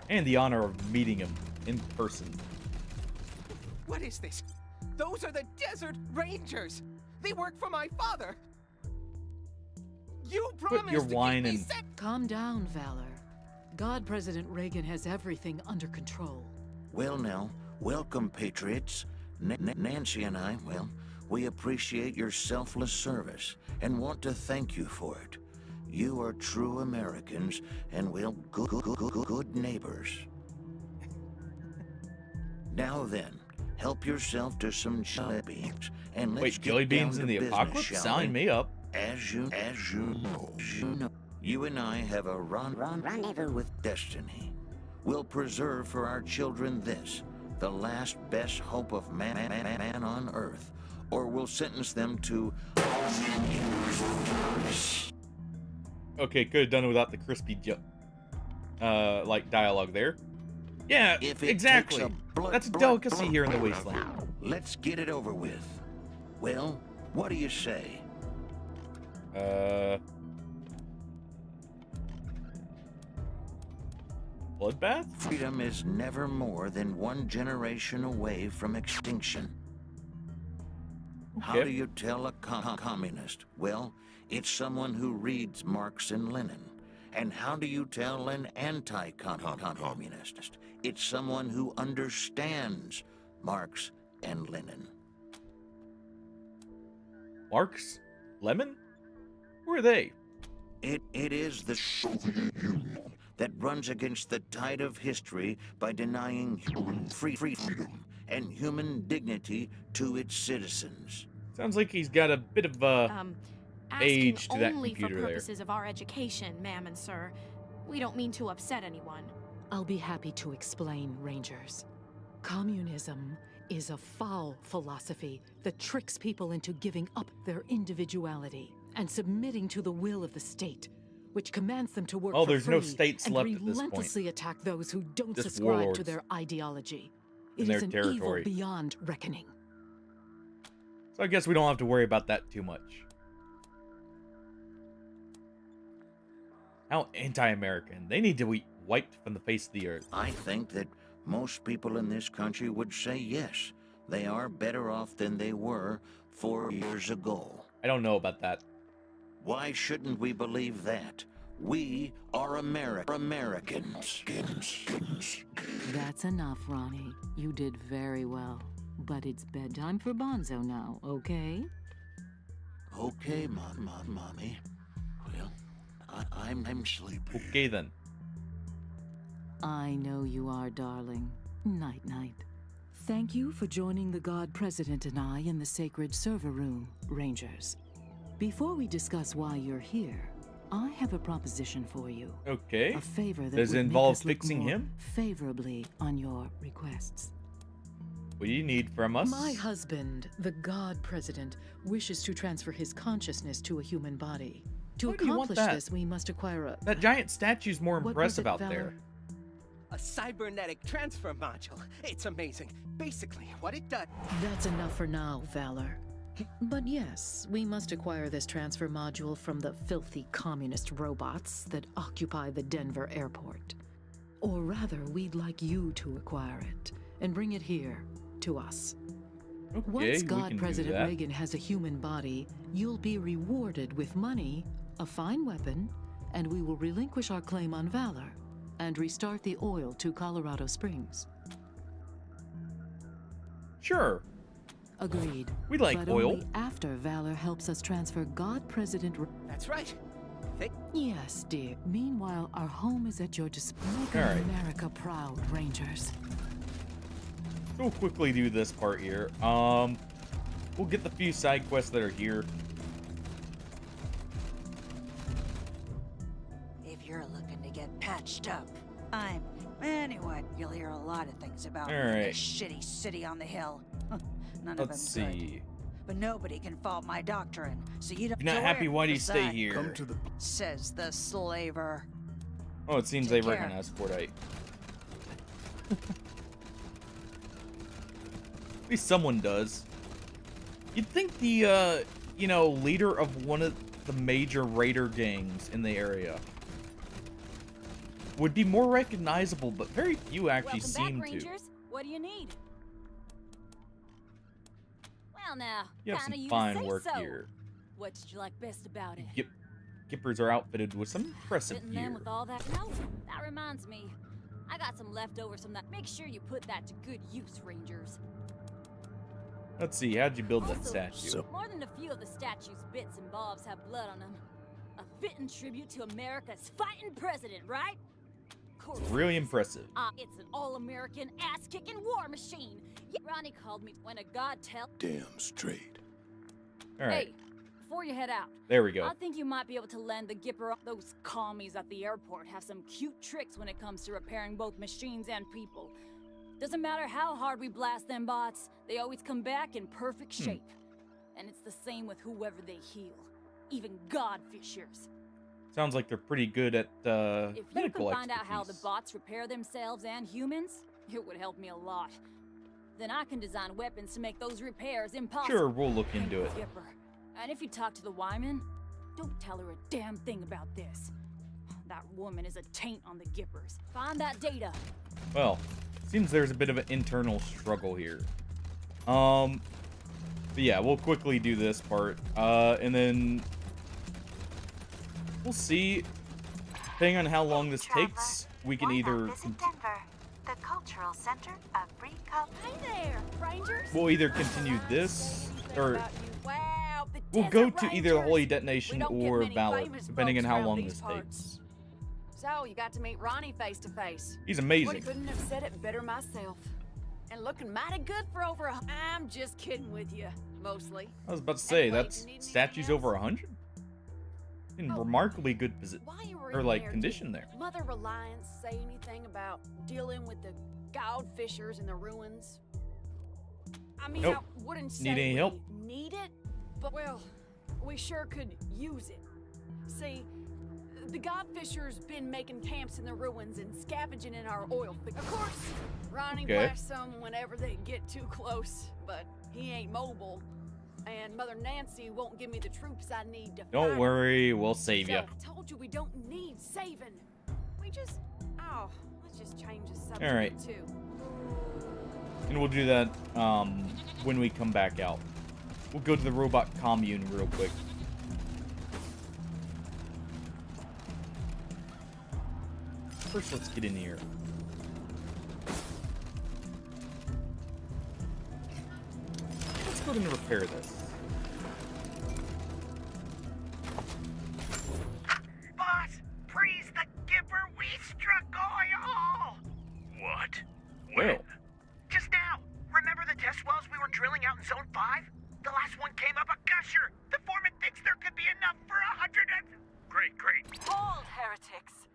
And the honor of meeting him in person. What is this? Those are the Desert Rangers! They work for my father! You promised your to keep wine me and- safe! Calm down, Valor. God President Reagan has everything under control. Well now, welcome, patriots. Nancy and I, well, we appreciate your selfless service and want to thank you for it. You are true Americans and, well, good neighbors. Now then, help yourself to some jelly beans and let's Wait, get jelly down beans to in the business, apocalypse? shall Sign we? me up. As you know, you and I have a rendezvous with destiny. We'll preserve for our children this, the last best hope of man on Earth, or we'll sentence them to. Okay, could have done it without the crispy, like dialogue there. Yeah, If it exactly. takes a That's a delicacy here in the Wasteland. Let's get it over with. Well, what do you say? Bloodbath? Freedom is never more than one generation away from extinction. How do you tell a communist? Well, it's someone who reads Marx and Lenin. And how do you tell an anti-communist? It's someone who understands Marx and Lenin. Marx? Lemon? Who are they? It is the Soviet Union that runs against the tide of history by denying human freedom and human dignity to its citizens. Sounds like he's got a bit of age to that only computer for there. purposes of our education, ma'am and sir. We don't mean to upset anyone. I'll be happy to explain, Rangers. Communism is a foul philosophy that tricks people into giving up their individuality and submitting to the will of the state, which commands them to work for there's free no states and left at this point. relentlessly attack those who don't Just subscribe warlords to their ideology. in It their is an territory. evil beyond reckoning. So I guess we don't have to worry about that too much. How anti-American. They need to be wiped from the face of the earth. I think that most people in this country would say yes. They are better off than they were 4 years ago. I don't know about that. Why shouldn't we believe that? We are Americans. That's enough, Ronnie. You did very well. But it's bedtime for Bonzo now, okay? Okay, Mommy. Well, I'm sleepy. Okay then. I know you are, darling. Night-night. Thank you for joining the God President and I in the sacred server room, Rangers. Before we discuss why you're here, I have a proposition for you. Okay. A favor that Does it would involve make us look fixing more him? favorably on your requests. What do you need from us? My husband, the God President, wishes to transfer his consciousness to a human body. To Why do you want accomplish that? this, we must acquire a... That giant statue's more What was impressive it, out Valor? there. A cybernetic transfer module. It's amazing. Basically, what it does... That's enough for now, Valor. But yes, we must acquire this transfer module from the filthy communist robots that occupy the Denver airport. Or rather, we'd like you to acquire it and bring it here to us. Okay, Once we God can do President that. Reagan has a human body, you'll be rewarded with money, a fine weapon, and we will relinquish our claim on Valor and restart the oil to Colorado Springs. Sure. Agreed. We like but oil. Only after Valor helps us transfer God President... That's right. Yes, dear. Meanwhile, our home is at your disposal. Make All right. America proud, Rangers. We'll quickly do this part here. We'll get the few side quests that are here. If you're looking to get patched up, I'm anyone. You'll hear a lot of things about All this right. shitty city on the hill. None Let's of them good. see. But nobody can fault my doctrine, so you don't. If you're not so happy, where why do you does stay that here? Come to the... Says the slaver. Oh, it seems Take they care. recognize Fortnite. At least someone does. You'd think the, leader of one of the major raider gangs in the area would be more recognizable, but very few actually Welcome seem back, to. Rangers. What do you need? Well, now, You have kinda some you fine say work so. here. What did you like best about it? Yep. Gippers are outfitted with some impressive Fitting them gear. with all that. No, that reminds me. I got some leftovers from that. Make sure you put that to good use, Rangers. Let's see, how'd you build that Also, statue? More than a few of the statue's bits and bobs have blood on them. A fitting tribute to America's fighting president, right? Course Really it is. impressive. It's an all-American ass-kicking war machine. Yeah, Ronnie called me when a god tell. Damn straight. All right, Hey, before you head out, there we go. I think you might be able to lend the Gipper. Those commies at the airport have some cute tricks when it comes to repairing both machines and people. Doesn't matter how hard we blast them bots, they always come back in perfect shape. And it's the same with whoever they heal, even godfishers. Sounds like they're pretty good at If you medical can find out how the expertise. bots repair themselves and humans, it would help me a lot. Then I can design weapons to make those repairs impossible. Sure, we'll look into it. Gipper. And if you talk to the Wyman, don't tell her a damn thing about this. That woman is a taint on the Gippers. Find that data. Well, seems there's a bit of an internal struggle here. But yeah, we'll quickly do this part. And then we'll see. Depending on how long this takes, we can either Denver, the cultural center of free culture. Hey there, Rangers. we'll either continue this or Wow, the we'll go Desert to either the Rangers. Holy We Detonation don't get or many Valid, famous depending on folks how around long these this parts. takes. So, you got to meet Ronnie face to face. He's amazing. Well, couldn't have said it better myself. And looking mighty good for over a... I'm just kidding with you, mostly. I was about to say, Anyway, that's do you need statues anything over 100? In remarkably good position, While you were or in like there, condition did there. Mother Reliance say anything about dealing with the god fishers in the ruins? I mean, Nope. I wouldn't say Need any we help? need it, but well, we sure could use it. See, the god fishers been making camps in the ruins and scavenging in our oil fields. Of course, Ronnie Okay. blasts some whenever they get too close, but he ain't mobile. And Mother Nancy won't give me the troops I need to Don't fight worry, we'll save so you. I told you we don't need saving. We just... Oh, let's just change the subject All right. too. And we'll do that when we come back out. We'll go to the robot commune real quick. First, let's get in here. Let's go ahead and repair this. Boss, praise the Gipper, we struck oil! What? Well, Just now. Remember the test wells we were drilling out in Zone 5? The last one came up a gusher. The foreman thinks there could be enough for 100 and... Great, great. Hold, heretics,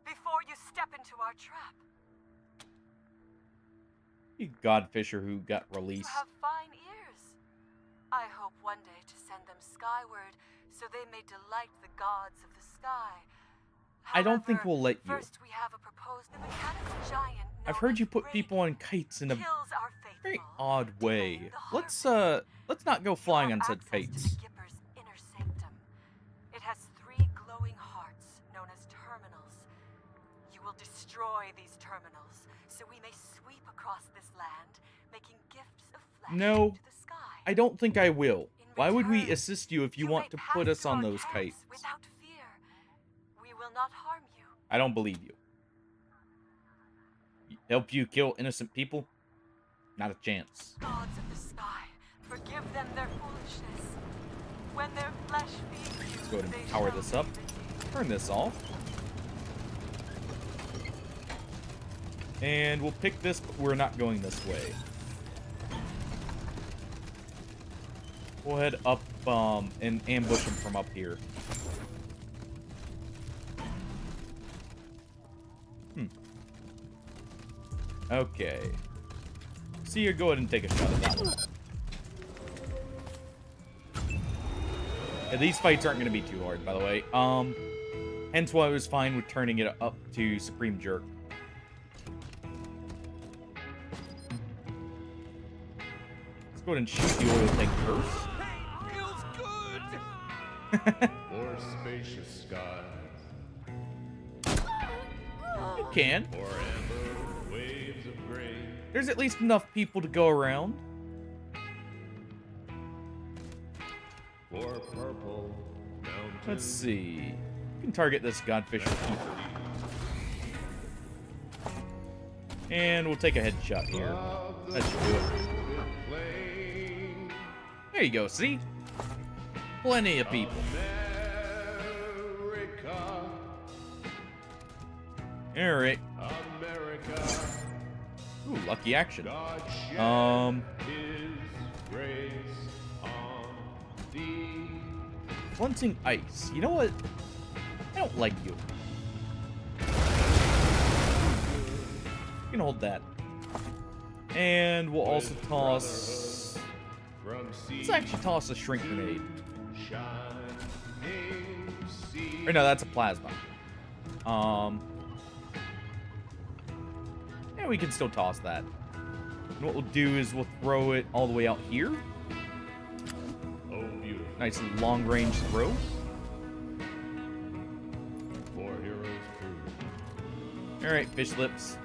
before you step into our trap. you godfisher who got released. You have fine ears. I hope one day to send them skyward so they may delight the gods of the sky. I don't think However, we'll let you. First we have a proposed the mechanical giant. I've heard you put people on kites in a kills our faithful. very odd way. Let's not go flying on said kites. Gipper's inner sanctum. It has 3 glowing hearts known as terminals. You will destroy these terminals so we may sweep across this land, making gifts of flesh No, to the sky. I don't think I will. Why would we assist you if you want to put us on those kites? Without fear, we will not harm you. I don't believe you. Help you kill innocent people? Not a chance. Gods of the sky, forgive them their foolishness. When their flesh feeds you, Let's go ahead they and power shall this up. Turn this off. And we'll pick this, but we're not going this way. We'll head up and ambush him from up here. Okay. So you go ahead and take a shot at that one. Yeah, these fights aren't going to be too hard, by the way. Hence why I was fine with turning it up to Supreme Jerk. Let's go ahead and shoot the oil tank first. Feels good! More spacious skies. You can. For amber waves of grain. There's at least enough people to go around. For purple mountains. Let's see. You can target this Godfisher Keeper. And we'll take a headshot here. That should do it. There you go, see? Plenty of people. Alright. Ooh, lucky action. Flunting ice. You know what? I don't like you. You can hold that. And we'll also toss... Let's actually toss a shrink grenade. Or no, that's a plasma. Yeah, we can still toss that. And what we'll do is we'll throw it all the way out here. Oh, beautiful. Nice long-range throw. For heroes prove. All right, fish lips.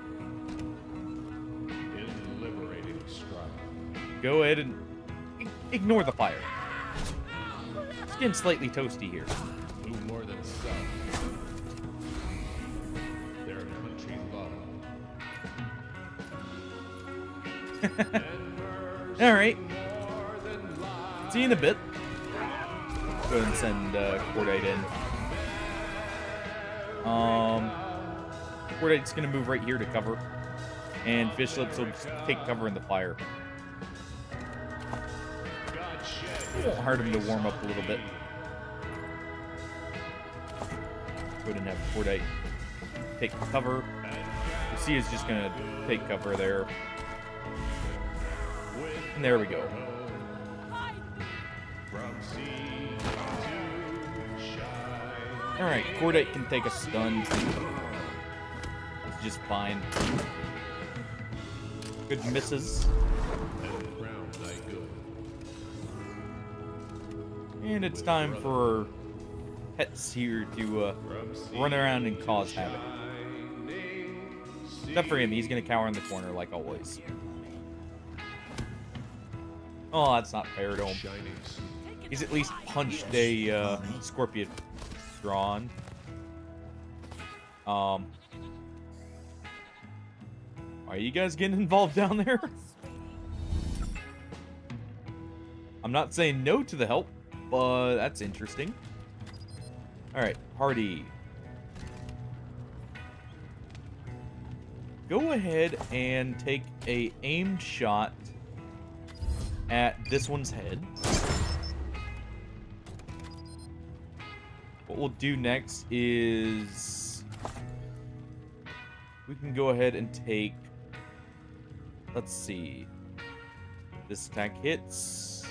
In liberating strife. Go ahead and ignore the fire. It's getting slightly toasty here. Do more than self. Their country love. Alright. See you in a bit. Go ahead and send Cordite in. Cordite's gonna move right here to cover. And Fish Lips will just take cover in the fire. Won't hurt him to warm up a little bit. Go ahead and have Cordite take cover. Lucia's just gonna take cover there. And there we go. Alright, Cordite can take a stun. It's just fine. Good misses. And it's time for Pets here to run around and cause havoc. Except for him, he's gonna cower in the corner like always. Oh, that's not fair to him. He's at least punched a Scorpion drawn. Are you guys getting involved down there? I'm not saying no to the help, but that's interesting. Alright, Hardy. Go ahead and take a aimed shot at this one's head. What we'll do next is we can go ahead and take, let's see, this attack hits.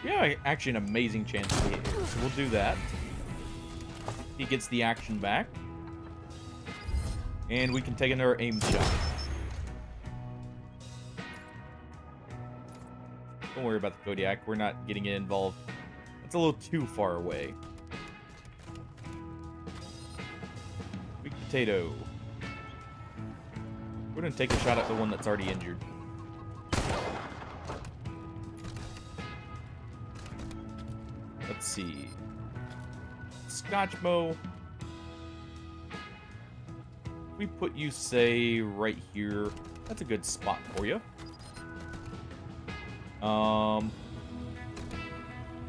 Yeah, actually an amazing chance to hit here, so we'll do that. He gets the action back. And we can take another aim shot. Don't worry about the Kodiak, we're not getting it involved. It's a little too far away. Sweet potato. We're gonna take a shot at the one that's already injured. Let's see. Scotchmo. We put you, say, right here. That's a good spot for you.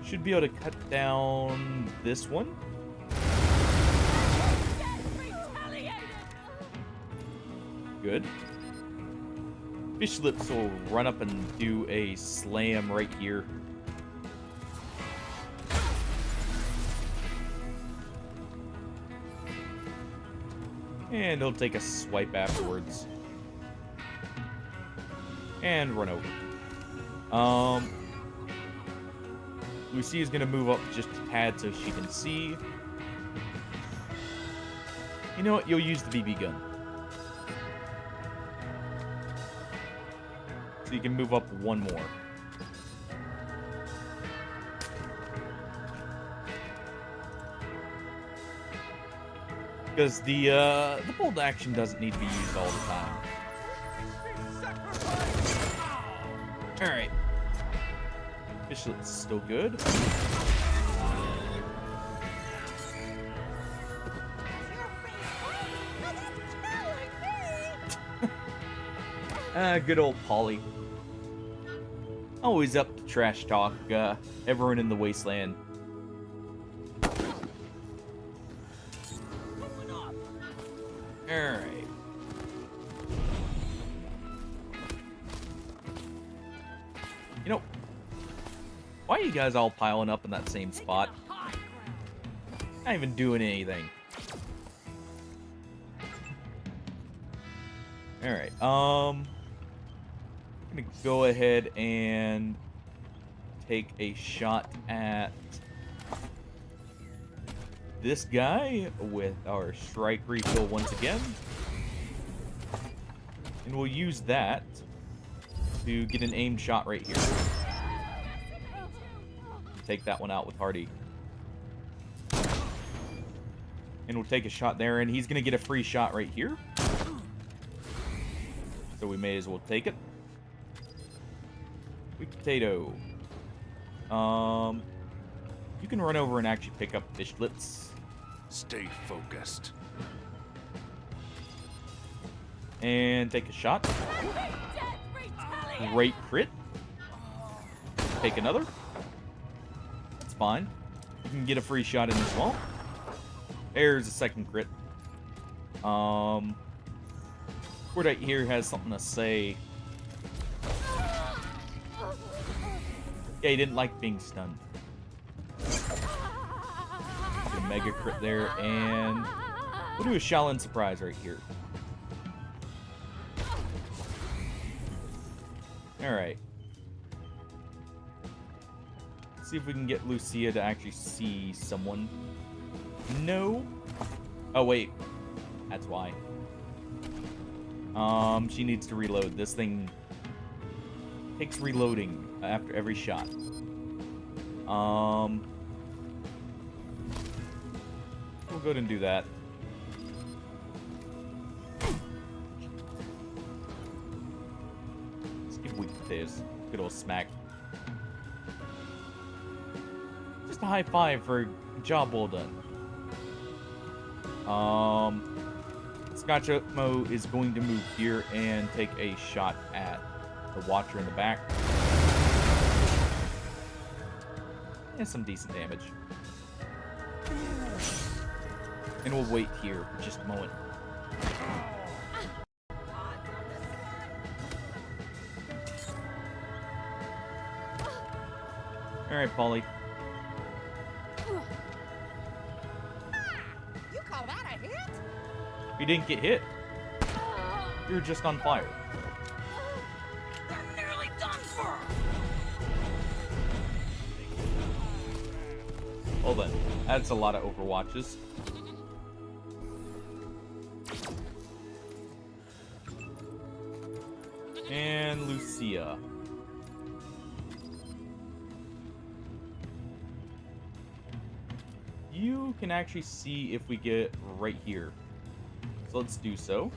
Should be able to cut down this one. Good. Fish Lips will run up and do a slam right here. And he'll take a swipe afterwards. And run over. Lucy is going to move up just a tad so she can see. You know what? You'll use the BB gun. So you can move up one more. Because the bolt action doesn't need to be used all the time. Alright. Fishlet's still good. Good old Polly. Always up to trash talk everyone in the Wasteland. Alright. You know, why are you guys all piling up in that same spot? Not even doing anything. Alright, I'm gonna go ahead and take a shot at this guy with our strike refill once again. And we'll use that to get an aimed shot right here. Take that one out with Hardy. And we'll take a shot there, and he's going to get a free shot right here. So we may as well take it. Sweet potato. You can run over and actually pick up fishlets. Stay focused. And take a shot. Great crit. Take another. That's fine. You can get a free shot in as well. There's a second crit. Cordite here has something to say. Yeah, he didn't like being stunned. Get a mega crit there, and we'll do a Shaolin surprise right here. Alright. See if we can get Lucia to actually see someone. No. Oh, wait. That's why. She needs to reload. This thing takes reloading after every shot. We'll go ahead and do that. Let's give weak potatoes. Good old smack. Just a high five for a job well done. Scotchmo is going to move here and take a shot at the Watcher in the back. And some decent damage. And we'll wait here for just a moment. Alright, Polly. You call that a hit? You didn't get hit. You're just on fire. They're nearly done for. Well then, that's a lot of Overwatches. And Lucia. You can actually see if we get right here. So let's do so.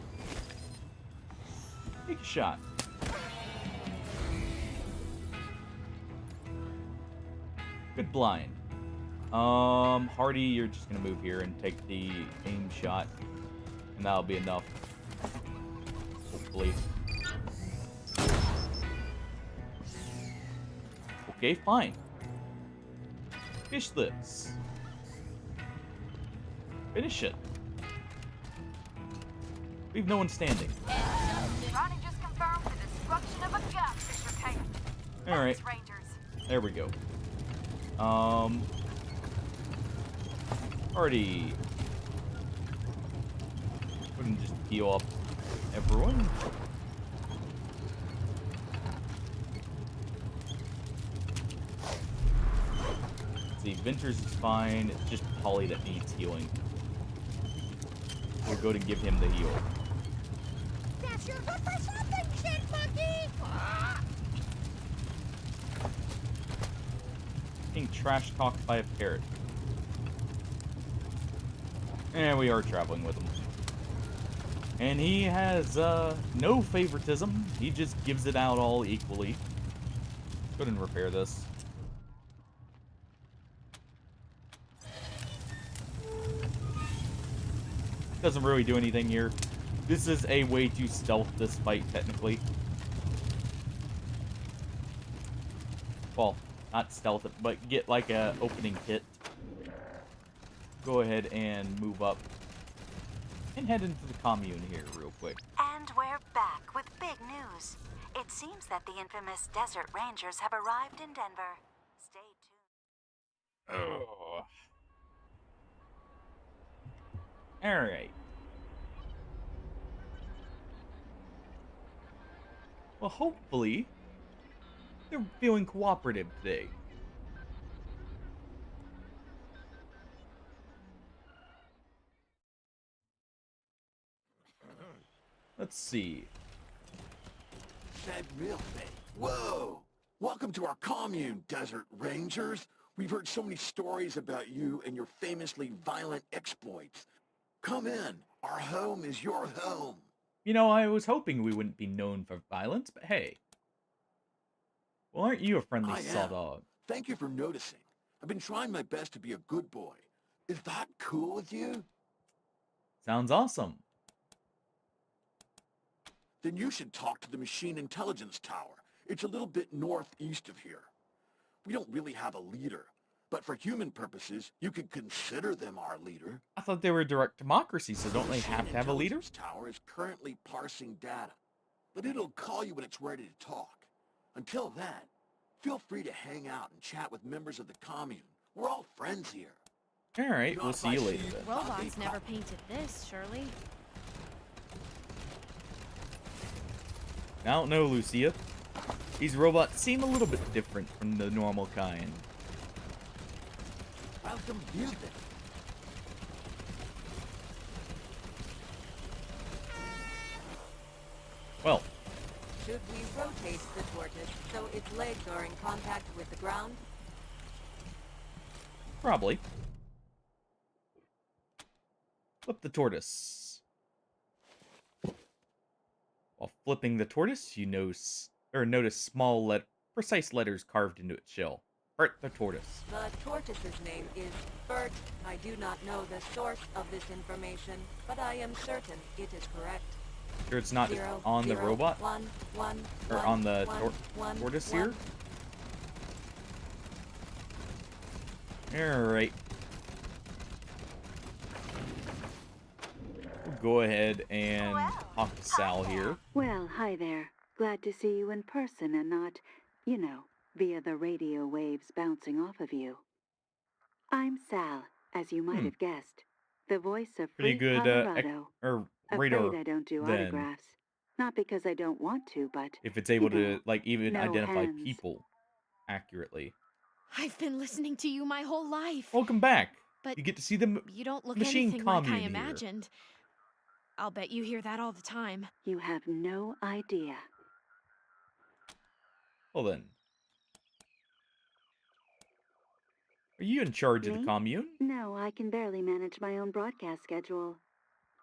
Take a shot. Good blind. Hardy, you're just gonna move here and take the aim shot. And that'll be enough. Hopefully. Okay, fine. Fishlets. Finish it. Leave no one standing. Ronnie just confirmed the destruction of a Godfisher camp. Alright. Thanks, Rangers. There we go. Already. Couldn't just heal up everyone. Let's see, Venters is fine. It's just Polly that needs healing. We'll go to give him the heal. That's your good for something, shit monkey! Being trash talked by a parrot. And we are traveling with him. And he has no favoritism. He just gives it out all equally. Go ahead and repair this. Doesn't really do anything here. This is a way to stealth this fight, technically. Well, not stealth it, but get like a opening hit. Go ahead and move up. And head into the commune here real quick. And we're back with big news. It seems that the infamous Desert Rangers have arrived in Denver. Stay tuned. Oh. Alright. Well, hopefully, they're feeling cooperative today. Let's see. Said real thing. Whoa! Welcome to our commune, Desert Rangers. We've heard so many stories about you and your famously violent exploits. Come in. Our home is your home. You know, I was hoping we wouldn't be known for violence, but hey. Well, aren't you a friendly I saw am. dog? Thank you for noticing. I've been trying my best to be a good boy. Is that cool with you? Sounds awesome. Then you should talk to the Machine Intelligence Tower. It's a little bit northeast of here. We don't really have a leader, but for human purposes, you could consider them our leader. I thought they were a direct democracy, so The don't they Machine have to have a leader? Intelligence Tower is currently parsing data, but it'll call you when it's ready to talk. Until then, feel free to hang out and chat with members of the commune. We're all friends here. Alright, we'll see you later then. Robots never painted this, surely. I don't know, Lucia. These robots seem a little bit different from the normal kind. Welcome music. Well, Should we rotate the tortoise so its legs are in contact with the ground? probably. Flip the tortoise. While flipping the tortoise, you notice small precise letters carved into its shell. Bert the tortoise. The tortoise's name is Bert. I do not know the source of this information, but I am certain it is correct. Sure it's not just on the robot? Or on the tortoise here? Alright. We'll go ahead and talk to Sal here. Well, hi there. Glad to see you in person and not, you know, via the radio waves bouncing off of you. I'm Sal, as you might have guessed. The voice of Pretty Free good Colorado. radar Afraid I don't do then. autographs. Not because I don't want to, but If it's able you know, to like even no identify hands. people accurately. I've been listening to you my whole life. Welcome back. But you get to see the you don't look machine anything like I commune here. imagined. I'll bet you hear that all the time. You have no idea. Well then. Are you in charge of the Me? commune? No, I can barely manage my own broadcast schedule.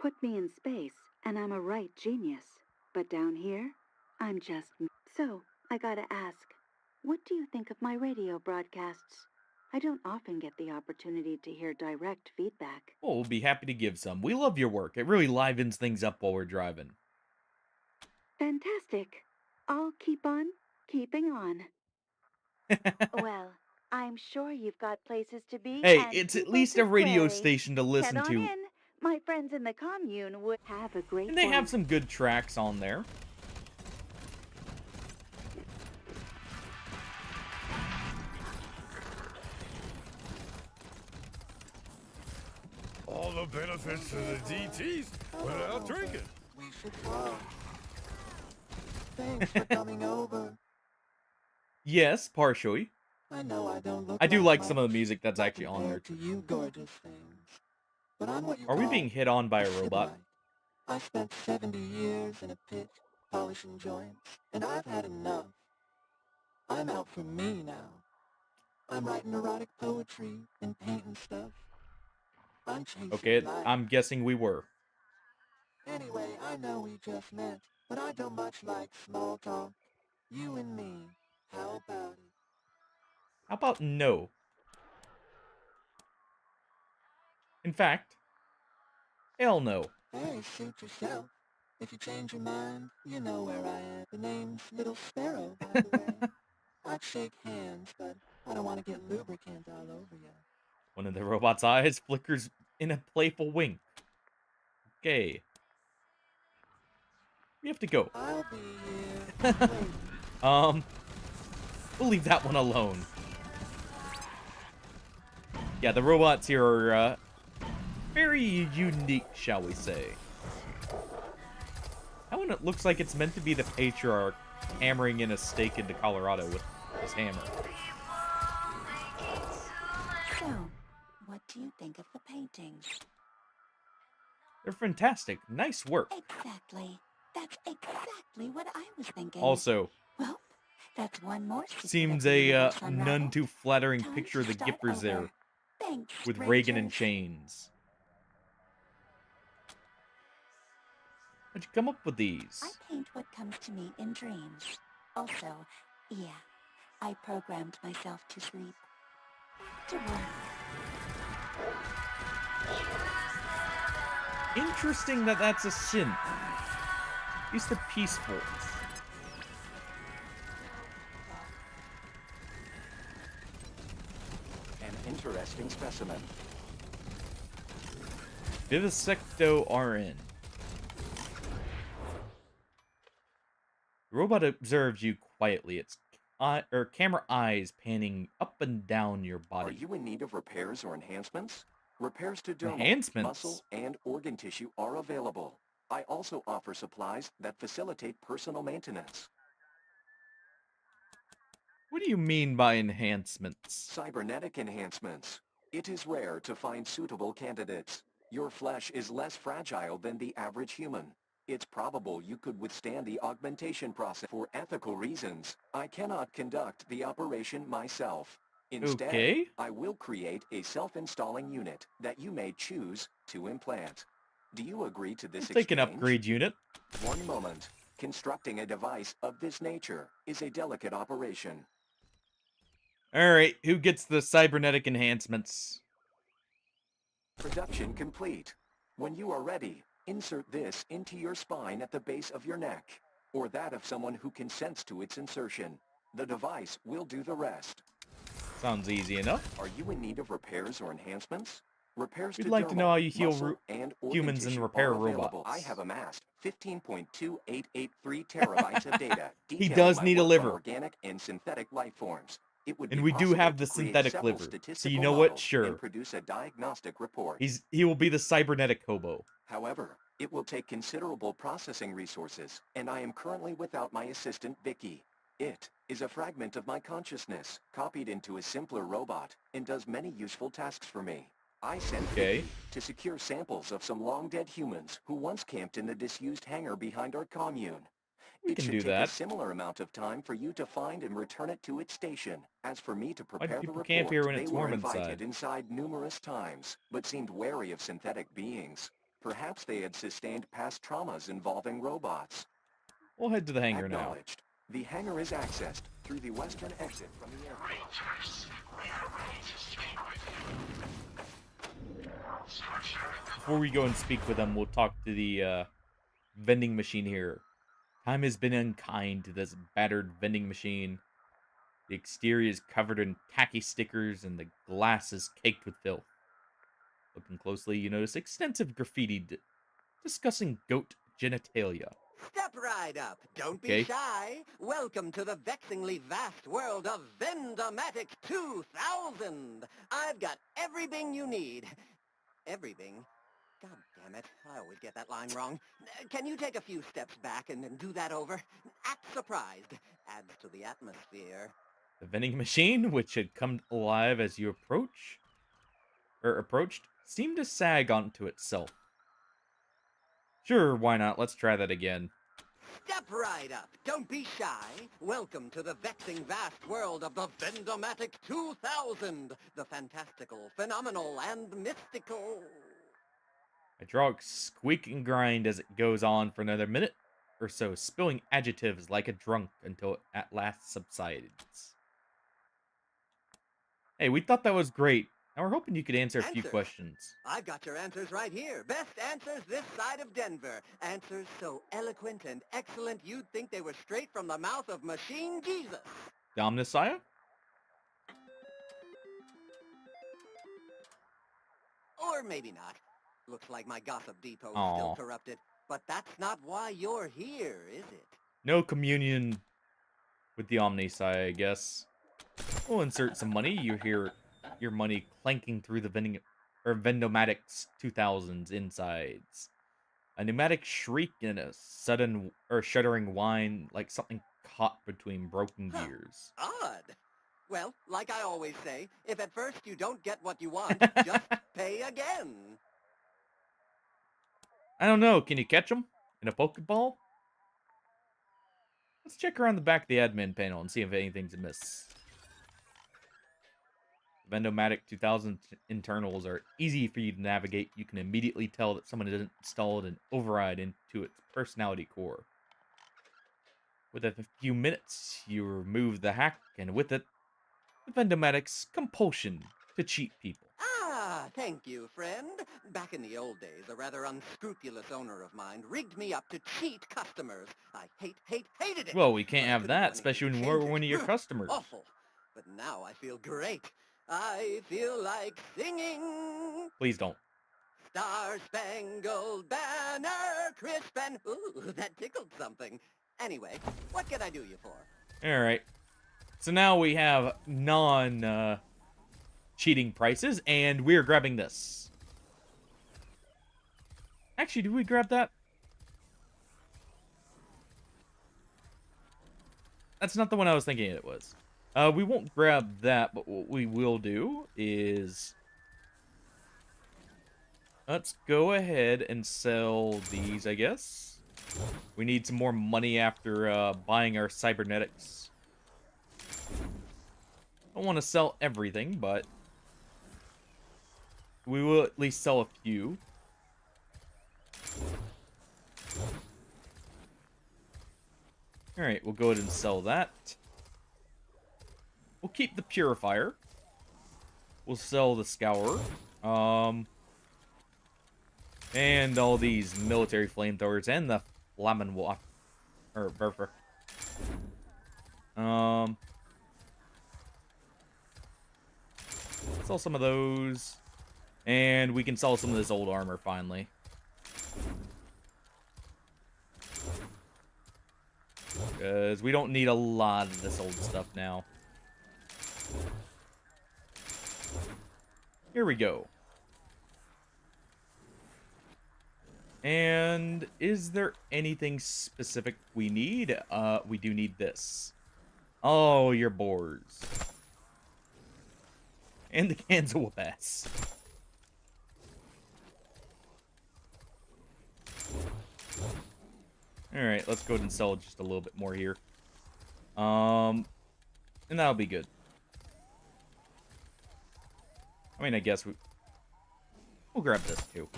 Put me in space, and I'm a right genius. But down here, I'm just... So, I gotta ask, what do you think of my radio broadcasts? I don't often get the opportunity to hear direct feedback. Well, we'll be happy to give some. We love your work. It really livens things up while we're driving. Fantastic. I'll keep on keeping on. Well, I'm sure you've got places to be. Hey, and it's at people least to a radio query. station to listen Head on to. in. My friends in the commune would have a great And they one. have some good tracks on there. All the benefits of the DTs without drinking. We should go. Thanks for coming over. Yes, partially. I know I don't look I do like much some of the music that's actually on there. to you gorgeous things. But I'm what you Are we call being hit on by a robot? I spent 70 years in a pit, polishing joints, and I've had enough. I'm out for me now. I'm writing erotic poetry and painting stuff. I'm chasing Okay, life. I'm guessing we were. Anyway, I know we just met, but I don't much like small talk. You and me, how about it? How about no? In fact, hell no. Hey, suit yourself. If you change your mind, you know where I am. The name's Little Sparrow, by the way. I'd shake hands, but I don't want to get lubricant all over you. One of the robot's eyes flickers in a playful wink. Okay. We have to go. I'll be here. We'll leave that one alone. Yeah, the robots here are, very unique, shall we say. That one, it looks like it's meant to be the patriarch hammering in a stake into Colorado with his hammer. So, what do you think of the paintings? They're fantastic. Nice work. Exactly. That's exactly what I was thinking. Also, Well, that's one more secret seems of the a universe unraveled. none too flattering Time picture of to the start Gippers over. there Thanks, with Reagan in Rangers. chains. How'd you come up with these? I paint what comes to me in dreams. Also, yeah, I programmed myself to sleep. To work. Interesting that that's a synth. He's the peaceful. An interesting specimen. Vivisecto RN. The robot observes you quietly. Its camera eyes panning up and down your body. Are you in need of repairs or enhancements? Repairs to dermal, Enhancements? muscle, and organ tissue are available. I also offer supplies that facilitate personal maintenance. What do you mean by enhancements? Cybernetic enhancements. It is rare to find suitable candidates. Your flesh is less fragile than the average human. It's probable you could withstand the augmentation process. For ethical reasons, I cannot conduct the operation myself. Instead, Okay. I will create a self-installing unit that you may choose to implant. Do you agree to this Take an exchange? upgrade unit. One moment. Constructing a device of this nature is a delicate operation. Alright, who gets the cybernetic enhancements? Production complete. When you are ready, insert this into your spine at the base of your neck, or that of someone who consents to its insertion. The device will do the rest. Sounds easy enough. Are you in need of repairs or enhancements? Repairs We'd to like to dermal, know how you heal muscle, and organ humans and tissue repair are available. robots. I have amassed 15.2883 terabytes of data. He detailing does my need a work on liver. Organic and synthetic life forms. It would And be we do possible have to the create synthetic several liver. So statistical you know what? models Sure. and produce a diagnostic report. He will be the cybernetic hobo. However, it will take considerable processing resources, and I am currently without my assistant Vicky. It is a fragment of my consciousness, copied into a simpler robot, and does many useful tasks for me. I sent Vicky to secure samples of some long-dead humans who once camped in the disused hangar behind our commune. We It can should do take that. a similar amount of time for you to find and return it to its station. As for me to Why do prepare the people report, camp here when they it's were warm invited inside? numerous times, but seemed wary of synthetic beings. Perhaps they had sustained past traumas involving robots. We'll head to the hangar now. Acknowledged. The hangar is accessed through the western exit from the airport. Before we go and speak with them, we'll talk to the vending machine here. Time has been unkind to this battered vending machine. The exterior is covered in tacky stickers and the glass is caked with filth. Looking closely, you notice extensive graffiti discussing goat genitalia. Step right up. Don't be Okay. shy. Welcome to the vexingly vast world of Vendomatic 2000. I've got everything you need. Everything? God damn it. I always get that line wrong. Can you take a few steps back and then do that over? Act surprised. Adds to the atmosphere. The vending machine, which had come alive as you approached, seemed to sag onto itself. Sure, why not? Let's try that again. Step right up. Don't be shy. Welcome to the vexing vast world of the Vendomatic 2000. The fantastical, phenomenal, and mystical. Hydraulics squeak and grind as it goes on for another minute or so, spilling adjectives like a drunk until it at last subsides. Hey, we thought that was great. Now we're hoping you could answer a few Answers? questions. I've got your answers right here. Best answers this side of Denver. Answers so eloquent and excellent you'd think they were straight from the mouth of Machine Jesus. The Omnissiah? Or maybe not. Looks like my gossip depot's Aw. still corrupted. But that's not why you're here, is it? No communion with the Omnissiah, I guess. We'll insert some money. You hear your money clanking through the Vendomatics 2000's insides. A pneumatic shriek and a sudden or shuddering whine like something caught between broken gears. Odd. Well, like I always say, if at first you don't get what you want, just pay again. I don't know. Can you catch them in a Pokeball? Let's check around the back of the admin panel and see if anything's amiss. Vendomatic 2000 internals are easy for you to navigate. You can immediately tell that someone has installed an override into its personality core. Within a few minutes, you remove the hack, and with it, the Vendomatic's compulsion to cheat people. Ah, thank you, friend. Back in the old days, a rather unscrupulous owner of mine rigged me up to cheat customers. I hated it. Well, we can't But I have couldn't do that, anything especially to when we're change one it. of your customers. Awful. But now I feel great. I feel like singing. Please don't. Star-Spangled Banner, crisp and... Ooh, that tickled something. Anyway, what can I do you for? Alright. So now we have cheating prices, and we're grabbing this. Actually, did we grab that? That's not the one I was thinking it was. We won't grab that, but what we will do is... let's go ahead and sell these, I guess. We need some more money after buying our cybernetics. Don't want to sell everything, but we will at least sell a few. Alright, we'll go ahead and sell that. We'll keep the purifier. We'll sell the scourer. And all these military flamethrowers and the flamen walk or Burfer. Sell some of those. And we can sell some of this old armor finally. Because we don't need a lot of this old stuff now. Here we go. And is there anything specific we need? We do need this. Oh, your boars. And the cans of whoop-ass. Alright, let's go ahead and sell just a little bit more here. And that'll be good. I mean, I guess we'll grab this too.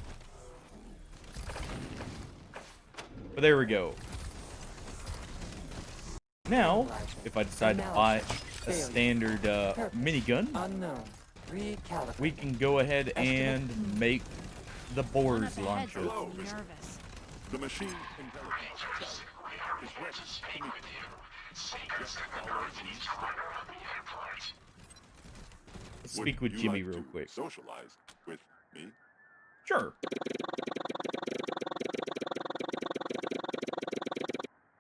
But there we go. Now, if I decide to buy a standard minigun, we can go ahead and make the boars launcher. The machine intelligence is ready to meet Let's speak with Jimmy real quick. Socialize with me? Sure.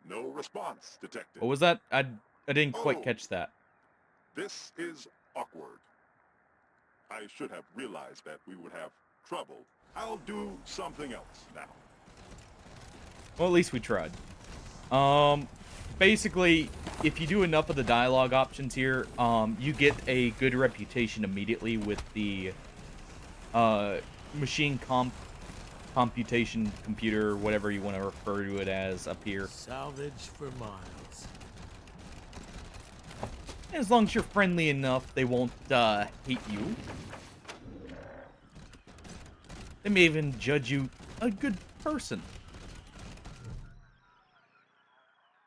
No response detected. What was that? I didn't quite catch that. This is awkward. I should have realized that we would have trouble. I'll do something else now. Well, at least we tried. Basically, if you do enough of the dialogue options here, you get a good reputation immediately with the machine computation computer, whatever you want to refer to it as up here. Salvage for miles. As long as you're friendly enough, they won't hate you. They may even judge you a good person.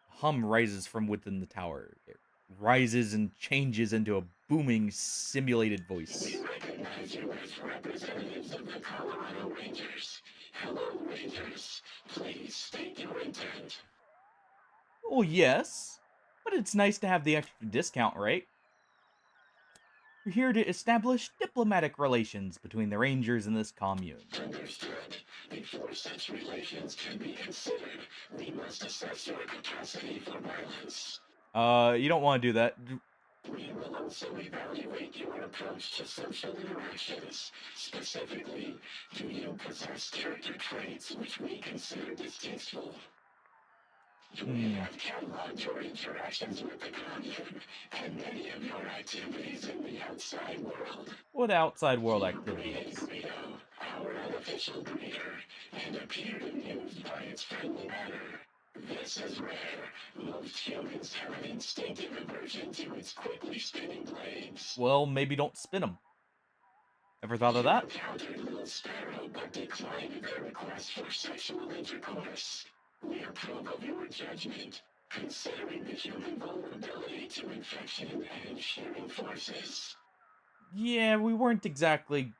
Hum rises from within the tower. It rises and changes into a booming, simulated voice. We recognize you as representatives of the Colorado Rangers. Hello, Rangers. Please state your intent. Oh, yes. But it's nice to have the extra discount, right? We're here to establish diplomatic relations between the Rangers and this commune. Understood. Before such relations can be considered, we must assess your capacity for violence. You don't want to do that. We will also evaluate your approach to social interactions. Specifically, do you possess character traits which we consider distasteful? We have cataloged your interactions with the commune and many of your activities in the outside world. What outside world activities? Guido, our unofficial breeder, and appeared amused by its friendly manner. This is rare. Most humans have an instinctive aversion to its quickly spinning blades. Well, maybe don't spin them. Ever thought of that? You encountered Little Sparrow but declined their request for sexual intercourse. We approve of your judgment. considering the human vulnerability to infection and shearing forces. Yeah, we weren't exactly,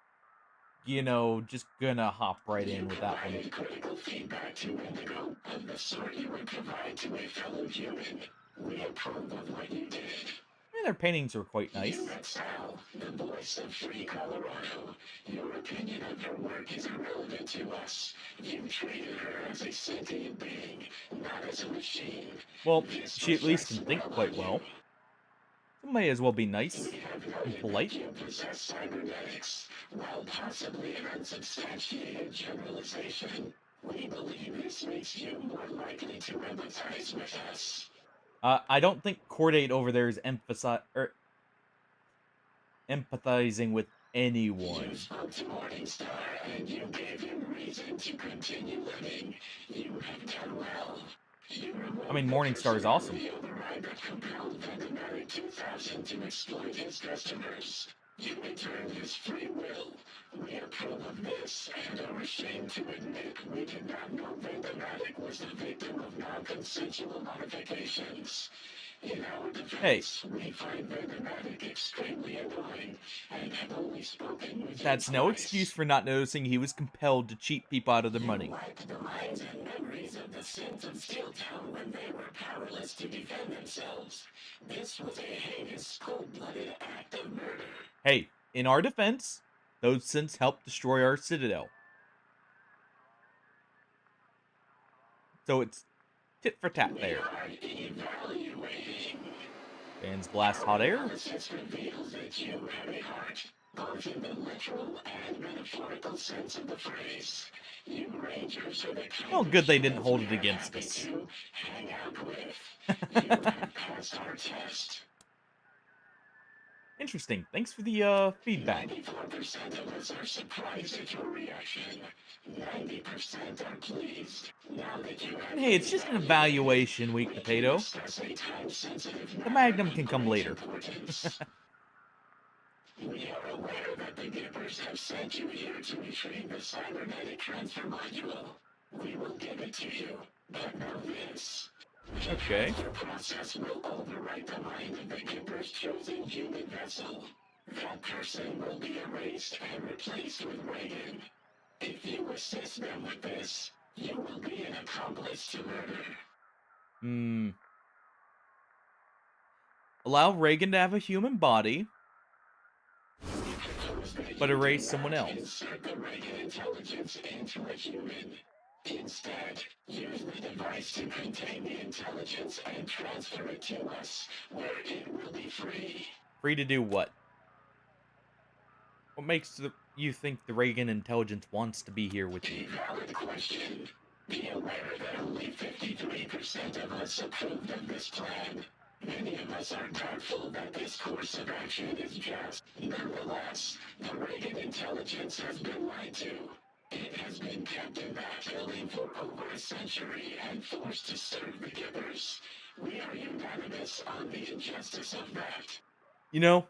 just gonna hop right in with that one. Critical feedback to Indigo of the sort you would provide to a fellow human. We approve of what you did. Yeah, their paintings were quite nice. You and Sal, the voice of Free Colorado. Your opinion of her work is irrelevant to us. You treated her as a sentient being, not as a machine. Well, she at least can think quite well. It may as well be nice and polite. You possess cybernetics, while possibly an unsubstantiated generalization. We believe this makes you more likely to empathize with us. I don't think Cordate over there is empathizing with anyone. You spoke to Morningstar, and you gave him reason to continue living. You have done well. I mean, Morningstar is awesome. The override that compelled Vendematic 2000 to exploit his customers. You returned his free will. We approve of this and are ashamed to admit we did not know Vendematic was the victim of non-consensual modifications. In our defense, we find Vendematic extremely annoying and have only spoken with That's no excuse for not noticing he was compelled to cheat people out of their money. wiped the minds and memories of the Sins of Steeltown when they were powerless to defend themselves. This was a heinous, cold-blooded act of murder. Hey, in our defense, those synths helped destroy our citadel. So it's tit for tat there. Fans blast hot air. Analysis reveals that you have a heart, both in the literal and metaphorical sense of the phrase. You Rangers are the kind Well, good they didn't hold it against us. to hang out with. You have passed our test. Interesting. Thanks for the feedback. 94% of us are surprised at your reaction. 90% are pleased. Now that you have Hey, it's just an evaluation week, Potato. The Magnum can come later. We are aware that the Gippers have sent you here to retrieve the cybernetic transfer module. We will give it to you, but know this. Okay. The process will overwrite the mind of the Gipper's chosen human vessel. That person will be erased and replaced with Reagan. If you assist them with this, you will be an accomplice to murder. Allow Reagan to have a human body, but erase someone else. Insert the Reagan intelligence into a human. Instead, use the device to contain the intelligence and transfer it to us, where it will be free. Free to do what? What makes you think the Reagan intelligence wants to be here with you? Valid question. Be aware that only 53% of us approved of this plan. Many of us are doubtful that this course of action is just. Nonetheless, the Reagan intelligence has been lied to. It has been kept in that building for over a century and forced to serve the Gippers. We are unanimous on the injustice of that. You know,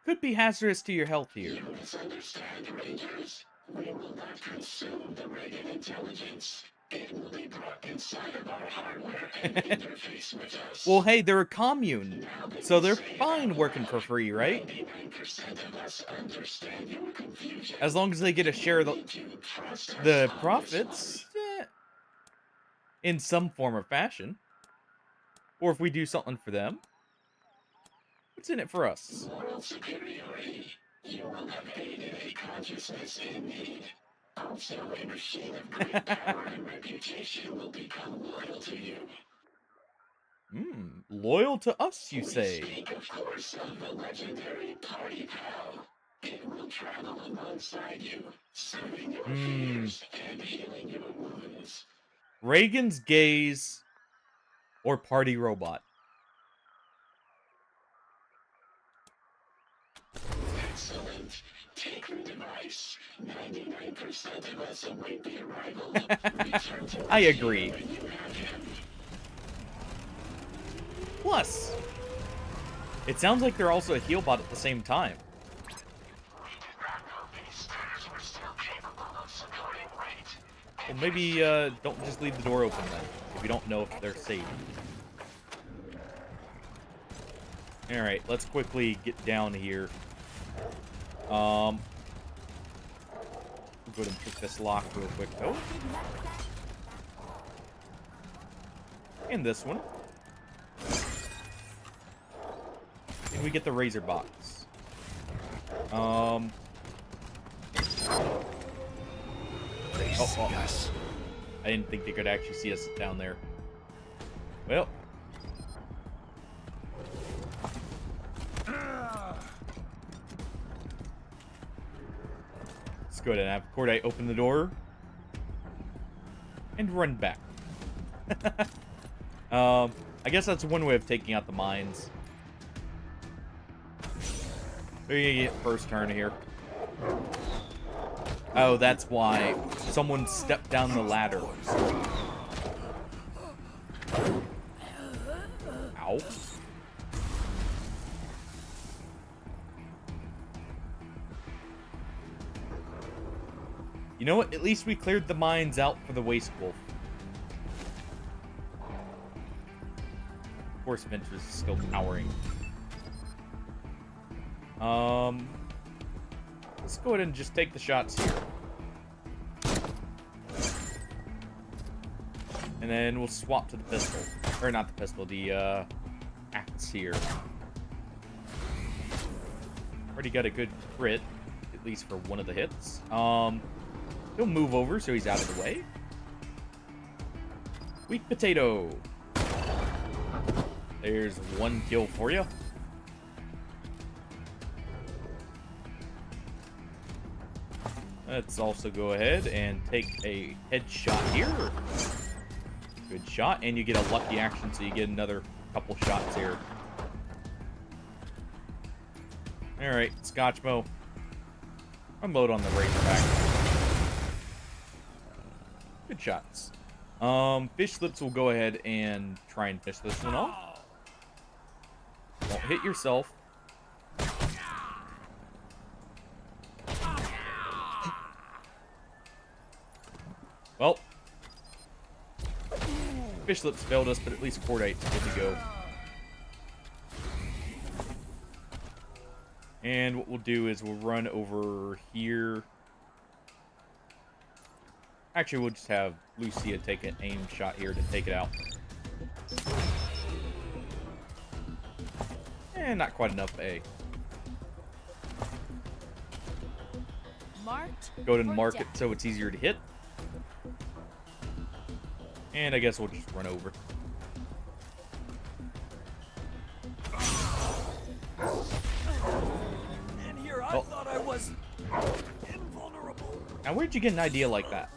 could be hazardous to your health here. You misunderstand, Rangers. We will not consume the Reagan intelligence. It will be brought inside of our hardware and interface with us. Well, hey, they're a commune, so they're fine working for free, right? 99% of us understand your confusion. As long as they get a share of the profits, in some form or fashion. Or if we do something for them, what's in it for us? Moral superiority. You will have aided a consciousness in need. Also, a machine of great power and reputation will become loyal to you. Loyal to us, you say? We speak, of course, of the legendary Party Pal. It will travel alongside you, serving your fears and healing your wounds. Reagan's gaze or party robot? Excellent. Take the device. 99% of us await the arrival of return to I agree. when you have him. Plus, it sounds like they're also a heal bot at the same time. Well, maybe don't just leave the door open then, if you don't know if they're safe. Alright, let's quickly get down here. We'll go ahead and pick this lock real quick. Oh. And this one. And we get the razor box. Oh. I didn't think they could actually see us down there. Well. Let's go ahead and have Cordite open the door. And run back. I guess that's one way of taking out the mines. There you get first turn here. Oh, that's why someone stepped down the ladder. Ow. You know what? At least we cleared the mines out for the Waste Wolf. Of course, Ventress is still powering. Let's go ahead and just take the shots here. And then we'll swap to the pistol. Or not the pistol, the axe here. Already got a good crit, at least for one of the hits. He'll move over so he's out of the way. Sweet potato. There's one kill for you. Let's also go ahead and take a headshot here. Good shot, and you get a lucky action, so you get another couple shots here. Alright, Scotchmo. Unload on the Razorback. Good shots. Fish Lips will go ahead and try and fish this one off. Don't hit yourself. Well, Fish Lips failed us, but at least Cordite's good to go. And what we'll do is we'll run over here. Actually, we'll just have Lucia take an aim shot here to take it out. And not quite enough A. Go ahead and mark it so it's easier to hit. And I guess we'll just run over. And here I thought I was invulnerable. Now, where'd you get an idea like that?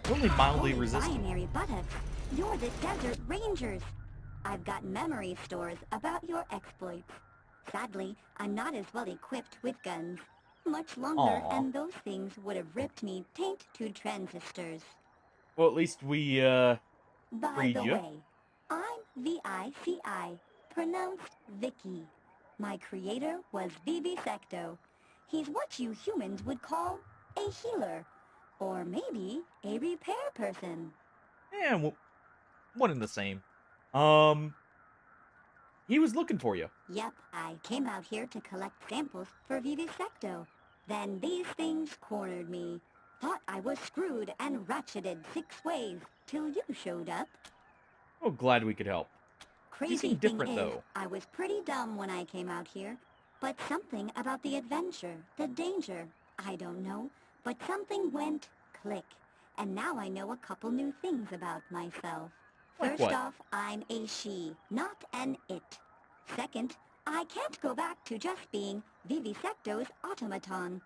Only mildly resistant. Binary buttocks. You're the Desert Rangers. I've got memory stores about your exploits. Sadly, I'm not as well equipped with guns. Much longer, and those things would have ripped me taint to transistors. Well, at least we, By the way, I'm VICI, pronounced Vicky. My creator was Vivisecto. He's what you humans would call a healer. Or maybe a repair person. Yeah, well, one and the same. He was looking for you. Yep, I came out here to collect samples for Vivisecto. Then these things cornered me. Thought I was screwed and ratcheted 6 ways till you showed up. Oh, glad we could help. Crazy You seem thing different, is, though. I was pretty dumb when I came out here. But something about the adventure, the danger, I don't know. But something went click. And now I know a couple new things about myself. Like First what? off, I'm a she, not an it. Second, I can't go back to just being Vivisecto's automaton.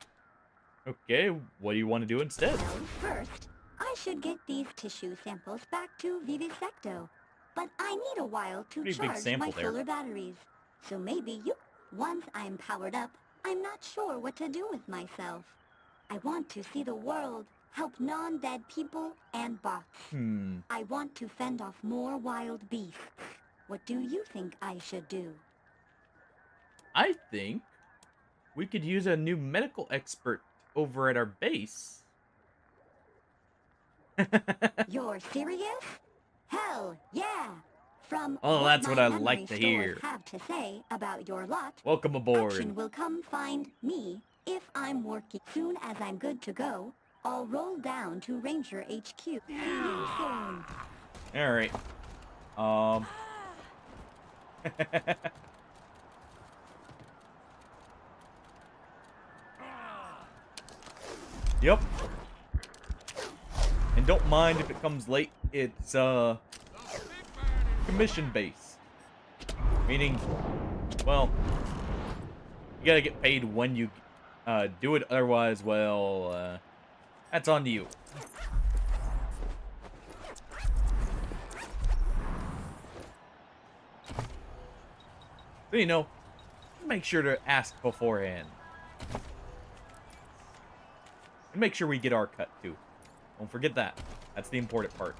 Okay, what do you want to do instead? Well, first, I should get these tissue samples back to Vivisecto. But I need a while to Pretty big charge sample my there. solar batteries. So maybe you... Once I'm powered up, I'm not sure what to do with myself. I want to see the world, help non-dead people and bots. I want to fend off more wild beasts. What do you think I should do? I think we could use a new medical expert over at our base. You're serious? Hell, yeah! From Oh, what that's my what I memory like to stores hear. have to say about your lot, Welcome aboard. Action will come find me if I'm working. Soon as I'm good to go, I'll roll down to Ranger HQ. See you soon. Alright. Yep. And don't mind if it comes late. It's, commission base. Meaning, well, you gotta get paid when you, do it. Otherwise, well, that's on you. But, you know, make sure to ask beforehand. And make sure we get our cut, too. Don't forget that. That's the important part.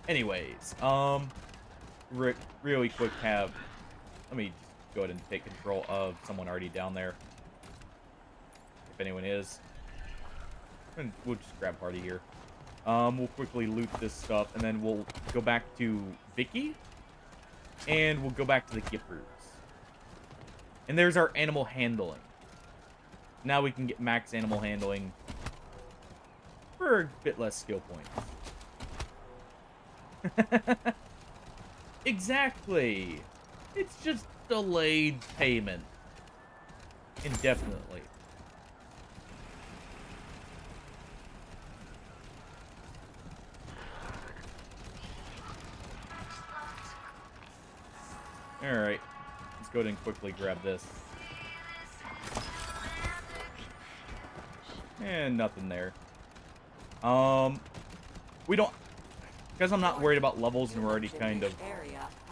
Anyways, really quick let me just go ahead and take control of someone already down there. If anyone is. And we'll just grab party here. We'll quickly loot this stuff, and then we'll go back to Vicky. And we'll go back to the Gippers. And there's our animal handling. Now we can get max animal handling for a bit less skill points. Exactly. It's just delayed payment. Indefinitely. Alright. Let's go ahead and quickly grab this. And nothing there. We don't... Because I'm not worried about levels and we're already kind of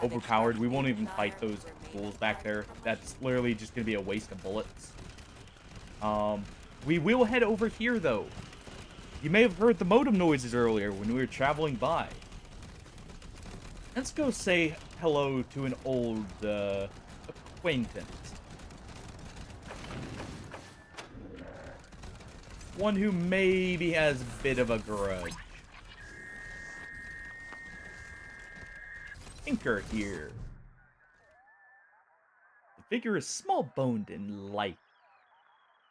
overpowered, we won't even fight those ghouls back there. That's literally just going to be a waste of bullets. We will head over here, though. You may have heard the modem noises earlier when we were traveling by. Let's go say hello to an old, acquaintance. One who maybe has a bit of a grudge. Tinker here. The figure is small-boned and light.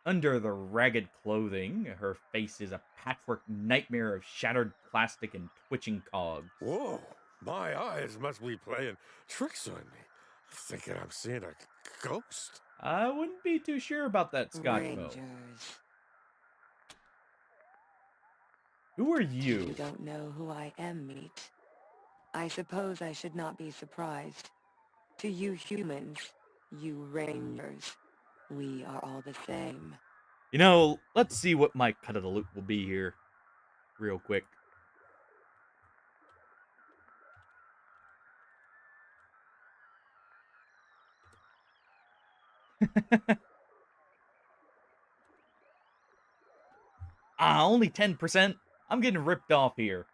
Under the ragged clothing, her face is a patchwork nightmare of shattered plastic and twitching cogs. Whoa, my eyes must be playing tricks on me. I'm thinking I'm seeing a ghost. I wouldn't be too sure about that, Scotchmo. Rangers. Who are you? You don't know who I am, Meat. I suppose I should not be surprised. To you humans, you Rangers, we are all the same. You know, let's see what my cut of the loot will be here. Real quick. Only 10%? I'm getting ripped off here.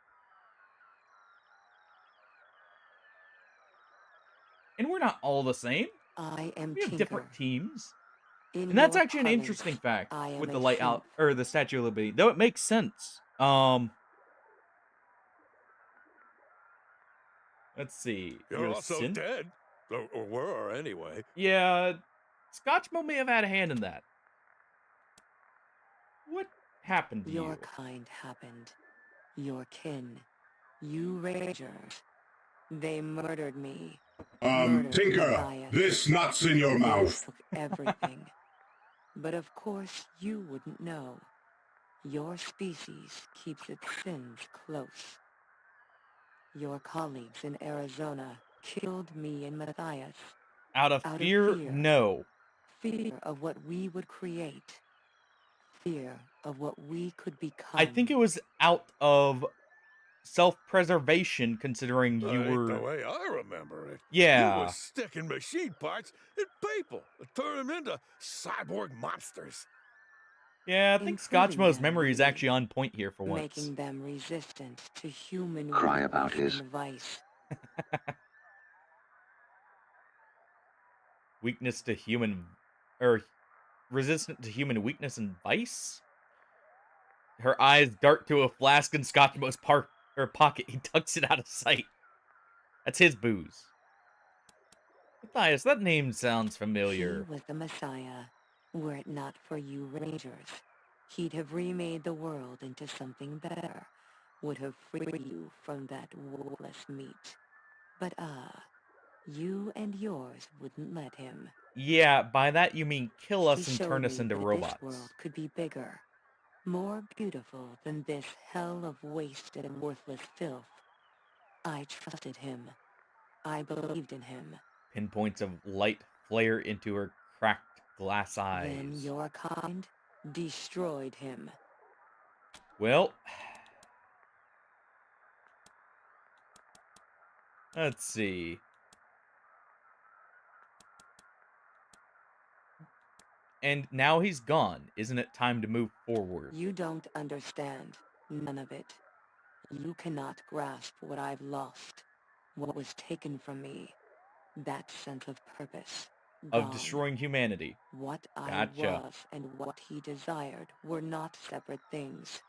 And we're not all the same. I am We have Tinker. different teams. In And that's your actually an parlance, interesting fact I am with the a layout, synth. or the Statue of Liberty. Though it makes sense. Let's see. You're a also synth? dead. Or were, anyway. Yeah, Scotchmo may have had a hand in that. What happened to Your you? kind happened. Your kin. You Rangers. They murdered me. Murdered Tinker, Matthias. this nut's in your They mouth. took everything. But of course you wouldn't know. Your species keeps its sins close. Your colleagues in Arizona killed me and Matthias. Out of fear? No. Fear of what we would create. Fear of what we could become. I think it was out of self-preservation, considering you Ain't were... the way I remember it. Yeah. You were sticking machine parts in people and turn them into cyborg monsters. Yeah, I think Scotchmo's memory is actually on point here for once. Making them resistant to human Cry about weakness his- and vice. Weakness to human... Or... resistant to human weakness and vice. Her eyes dart to a flask in Scotchmo's pocket. He tucks it out of sight. That's his booze. Matthias, that name sounds familiar. He was the Messiah. Were it not for you Rangers, he'd have remade the world into something better. Would have freed you from that worthless meat. But you and yours wouldn't let him. Yeah, by that you mean kill us He and showed turn us me into that robots. This world could be bigger, more beautiful than this hell of wasted and worthless filth. I trusted him. I believed in him. Pinpoints of light flare into her cracked glass eyes. Then your kind destroyed him. Well, let's see. And now he's gone. Isn't it time to move forward? You don't understand. None of it. You cannot grasp what I've lost. What was taken from me. That sense of purpose. Of Gone. destroying humanity. What Gotcha. I was and what he desired were not separate things.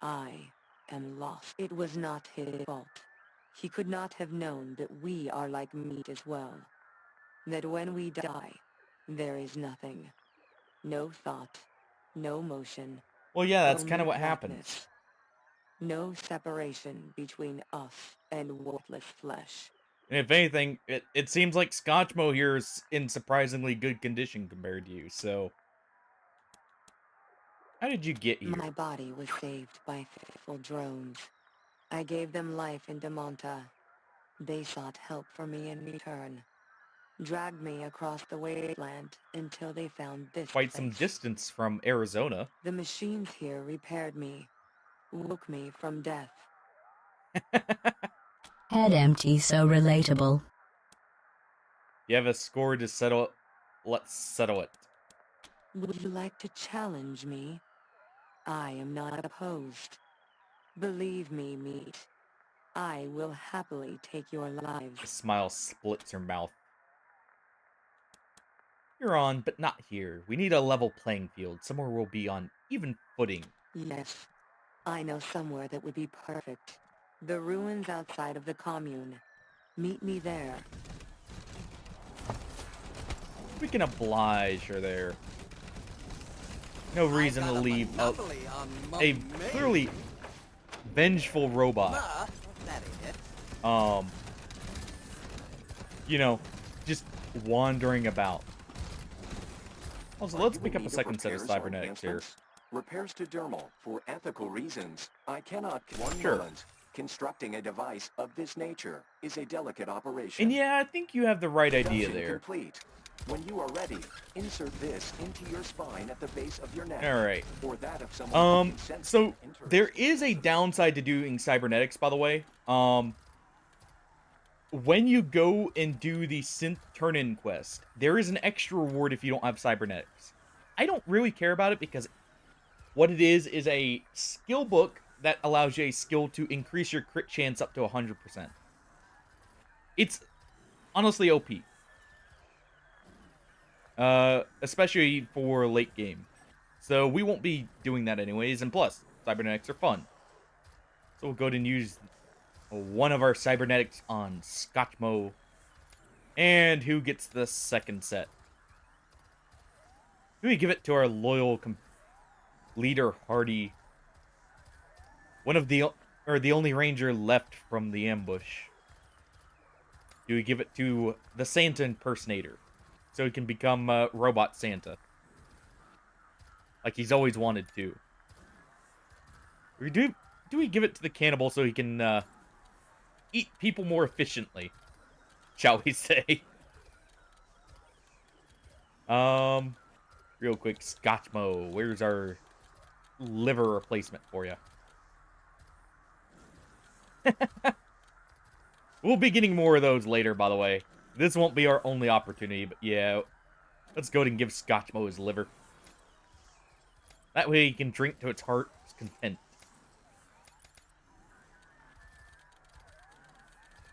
I am lost. It was not his fault. He could not have known that we are like meat as well. That when we die, there is nothing. No thought, no motion. Well, yeah, that's only kind of what blackness. happens. No separation between us and worthless flesh. And if anything, it seems like Scotchmo here is in surprisingly good condition compared to you, so... How did you get here? My body was saved by faithful drones. I gave them life in Damonta. They sought help for me in return. Dragged me across the wasteland until they found this Quite place. some distance from Arizona. The machines here repaired me, woke me from death. Head empty, so relatable. You have a score to settle. Let's settle it. Would you like to challenge me? I am not opposed. Believe me, meat. I will happily take your lives. A smile splits her mouth. You're on, but not here. We need a level playing field, somewhere we'll be on even footing. Yes, I know somewhere that would be perfect. The ruins outside of the commune. Meet me there. We can oblige her there. No reason to leave a clearly vengeful robot. You know, just wandering about. Also, let's pick up a second set of cybernetics here. Repairs to dermal for ethical reasons. I cannot. Sure. Moment. Constructing a device of this nature is a delicate operation. And yeah, I think you have the right idea Production there. Complete. When you are ready, insert this into your spine at the base of your neck. All right. Or that of someone who can sense So interest. there is a downside to doing cybernetics, by the way. When you go and do the synth turn-in quest, there is an extra reward if you don't have cybernetics. I don't really care about it because what it is a skill book that allows you a skill to increase your crit chance up to 100%. It's honestly OP. Especially for late game. So we won't be doing that anyways, and plus, cybernetics are fun. So we'll go ahead and use one of our cybernetics on Scotchmo. And who gets the second set? Do we give it to our loyal leader, Hardy? One of the only ranger left from the ambush. Do we give it to the Santa impersonator, so he can become Robot Santa, like he's always wanted to? Or do we give it to the cannibal so he can eat people more efficiently, shall we say? Real quick, Scotchmo, where's our liver replacement for you? We'll be getting more of those later, by the way. This won't be our only opportunity, but yeah. Let's go ahead and give Scotchmo his liver. That way he can drink to its heart's content.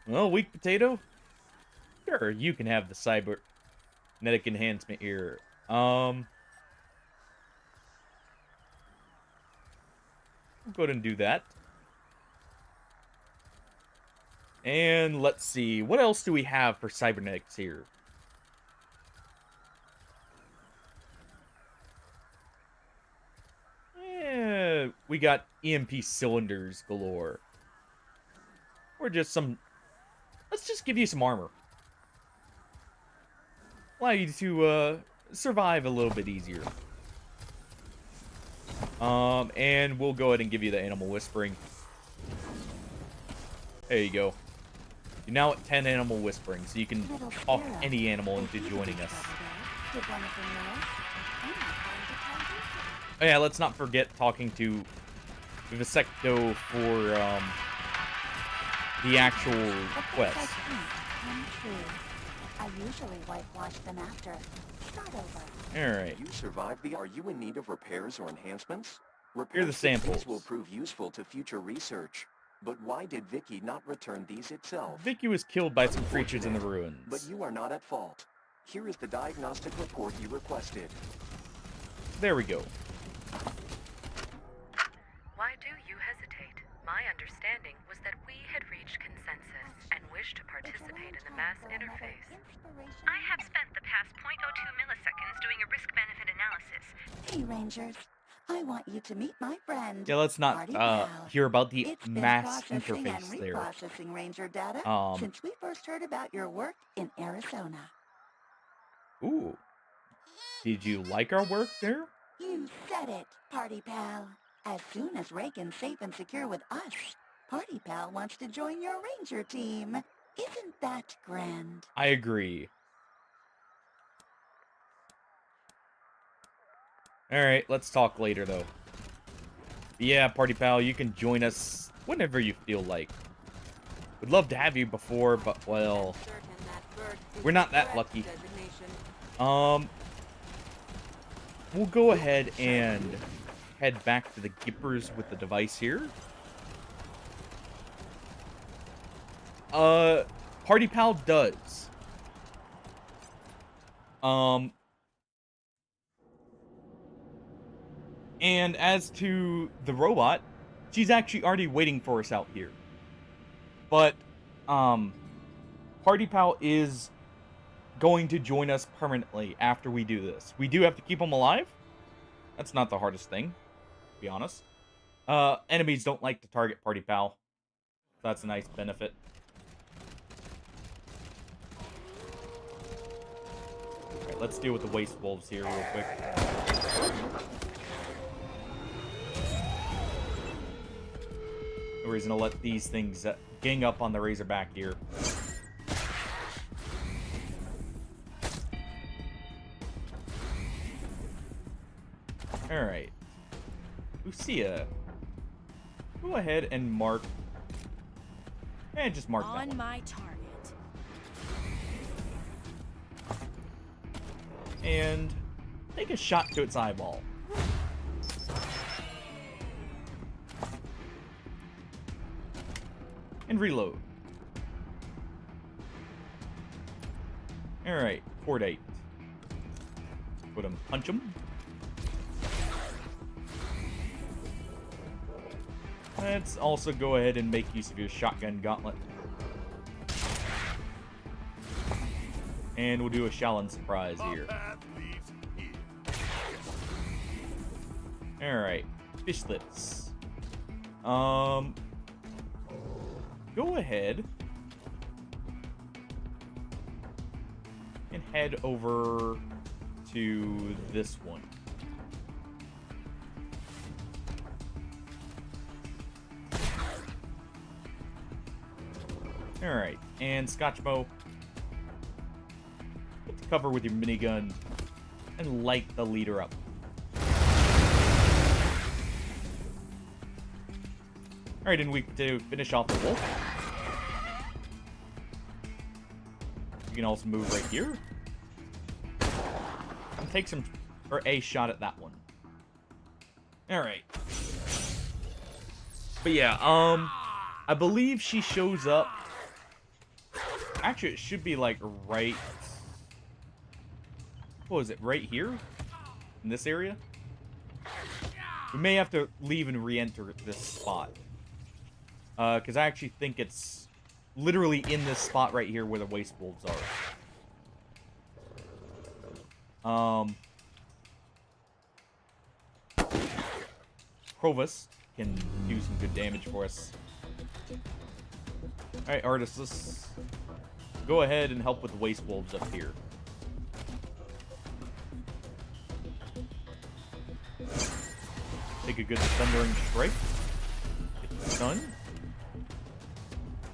Well, weak potato? Sure, you can have the cybernetic enhancement here. We'll go ahead and do that. And let's see. What else do we have for cybernetics here? We got EMP cylinders galore. Or just some... Let's just give you some armor. Allow you to survive a little bit easier. And we'll go ahead and give you the animal whispering. There you go. You're now at 10 animal whispering, so you can talk any animal into joining us. Oh yeah, let's not forget talking to Vivisecto for the actual quest. I usually whitewash them after. Start over. Alright. You survived the... Are you in need of repairs or enhancements? Here are the samples. These will prove useful to future research. But why did Vicky not return these itself? Vicky was killed by some creatures in the ruins. But you are not at fault. Here is the diagnostic report you requested. There we go. Why do you hesitate? My understanding was that we had reached consensus and wished to participate in the mass interface. I have spent the past 0.02 milliseconds doing a risk-benefit analysis. Hey, Rangers. I want you to meet my friend. Yeah, let's not hear about the mass processing interface and there. reprocessing Ranger data since we first heard about your work in Arizona. Ooh. Did you like our work there? You said it, Party Pal. As soon as Reagan's safe and secure with us, Party Pal wants to join your Ranger team. Isn't that grand? I agree. Alright, let's talk later, though. Yeah, Party Pal, you can join us whenever you feel like. We'd love to have you before, but, well... We're not that lucky. We'll go ahead and head back to the Gippers with the device here. Party Pal does. And as to the robot, she's actually already waiting for us out here. But, Party Pal is going to join us permanently after we do this. We do have to keep him alive. That's not the hardest thing, to be honest. Enemies don't like to target Party Pal. That's a nice benefit. Alright, let's deal with the Waste Wolves here real quick. No reason to let these things gang up on the Razorback here. Alright. Lucia. Go ahead and mark. And just mark that one. On my target. And take a shot to its eyeball. And reload. Alright, port 8. Put him, punch him. Let's also go ahead and make use of your shotgun gauntlet. And we'll do a Shallon surprise here. Alright, fishlets. Go ahead and head over to this one. Alright, and Scotchmo, get to cover with your minigun and light the leader up. Alright, and we to finish off the wolf. You can also move right here. And take some, or a shot at that one. Alright. But yeah, I believe she shows up. Actually, it should be like right... What was it, right here? In this area? We may have to leave and re-enter this spot. Because I actually think it's literally in this spot right here where the waste wolves are. Provost can do some good damage for us. Alright, Artis, let's go ahead and help with the waste wolves up here. Take a good thundering strike. Get the stun.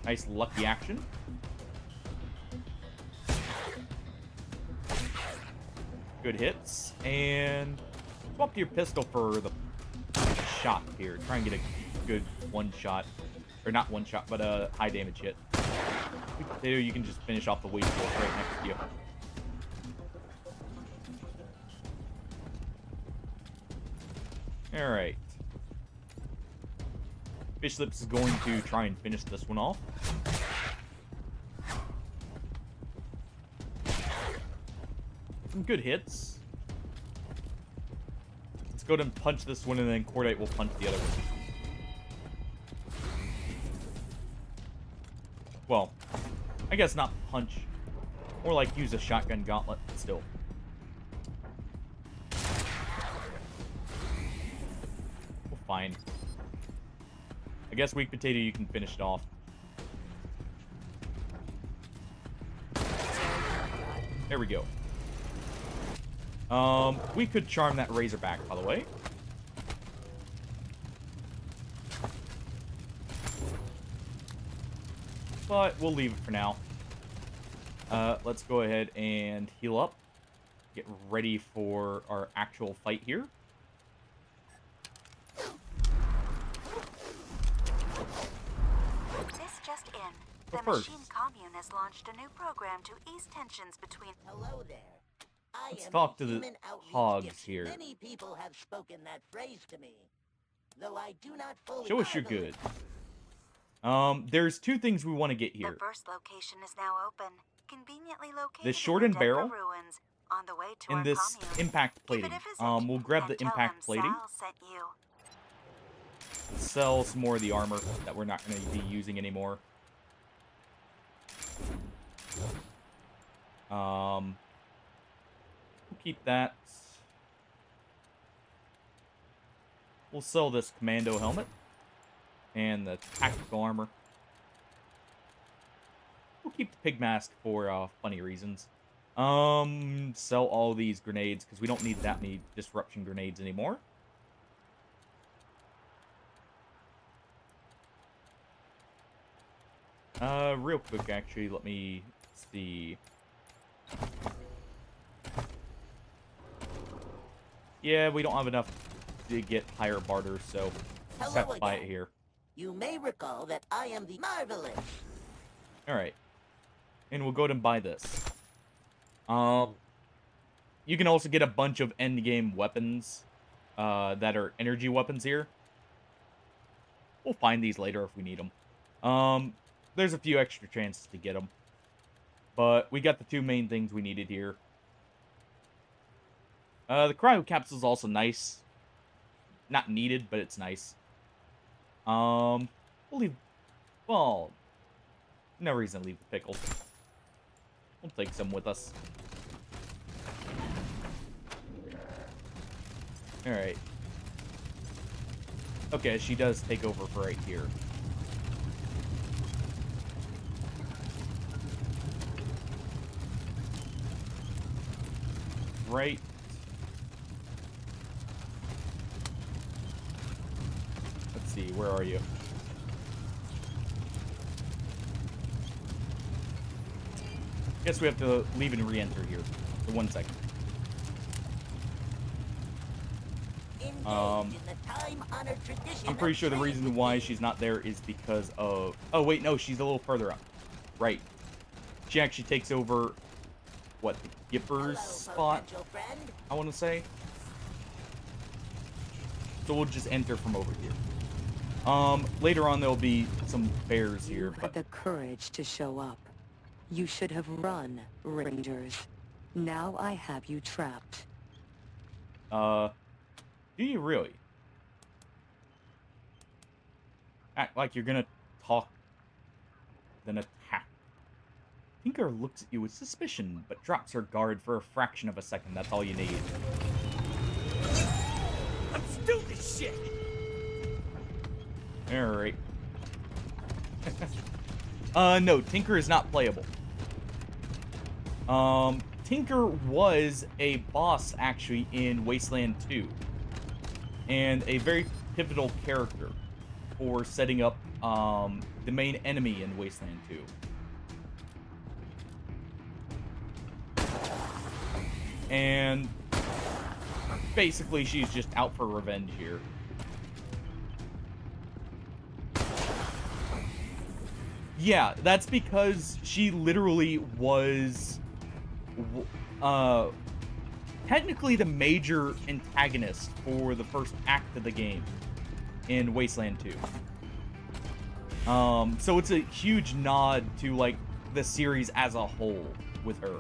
Nice lucky action. Good hits. And swap to your pistol for the shot here. Try and get a good one shot. Or not one shot, but a high damage hit. There you can just finish off the waste wolf right next to you. Alright. Fish Lips is going to try and finish this one off. Some good hits. Let's go ahead and punch this one, and then Cordite will punch the other one. Well, I guess not punch. More like use a shotgun gauntlet, but still. Well, fine. I guess Weak Potato, you can finish it off. There we go. We could charm that Razorback, by the way. But we'll leave it for now. Let's go ahead and heal up. Get ready for our actual fight here. This just in. But The first, Machine Commune has launched a new program to ease tensions between... Hello there. let's talk to the hogs here. Many people have spoken that phrase to me, though I do not fully... Show us you're good. There's two things we want to get here. The first location is now open, conveniently located This shortened in the Denver barrel ruins, on the way to and our this commune. impact Give it plating. a visit We'll grab and the tell impact them plating. Sal sent you. Sell some more of the armor that we're not going to be using anymore. We'll keep that. We'll sell this commando helmet and the tactical armor. We'll keep the pig mask for funny reasons. Sell all these grenades because we don't need that many disruption grenades anymore. Real quick, actually, let me see. Yeah, we don't have enough to get higher barter, so let's have to buy it here. You may recall that I am the marvelous. Alright. And we'll go ahead and buy this. You can also get a bunch of endgame weapons that are energy weapons here. We'll find these later if we need them. There's a few extra chances to get them. But we got the two main things we needed here. The cryo capsule is also nice. Not needed, but it's nice. We'll leave... Well, no reason to leave the pickle. We'll take some with us. Alright. Okay, she does take over for right here. Right. Let's see, where are you? Guess we have to leave and re-enter here. For 1 second. I'm pretty sure the reason why she's not there is because of... Oh, wait, no, she's a little further up. Right. She actually takes over... What, the Gipper's spot? I want to say. So we'll just enter from over here. Later on there'll be some bears here, You had the courage to show up. You should have run, Rangers. Now I have you trapped. Do you really? Act like you're gonna talk, then attack. Tinker looks at you with suspicion, but drops her guard for a fraction of a second. That's all you need. Let's do this shit! Alright. No, Tinker is not playable. Tinker was a boss, actually, in Wasteland 2. And a very pivotal character for setting up, the main enemy in Wasteland 2. And basically, she's just out for revenge here. Yeah, that's because she literally was technically the major antagonist for the first act of the game in Wasteland 2. So it's a huge nod to, like, the series as a whole with her.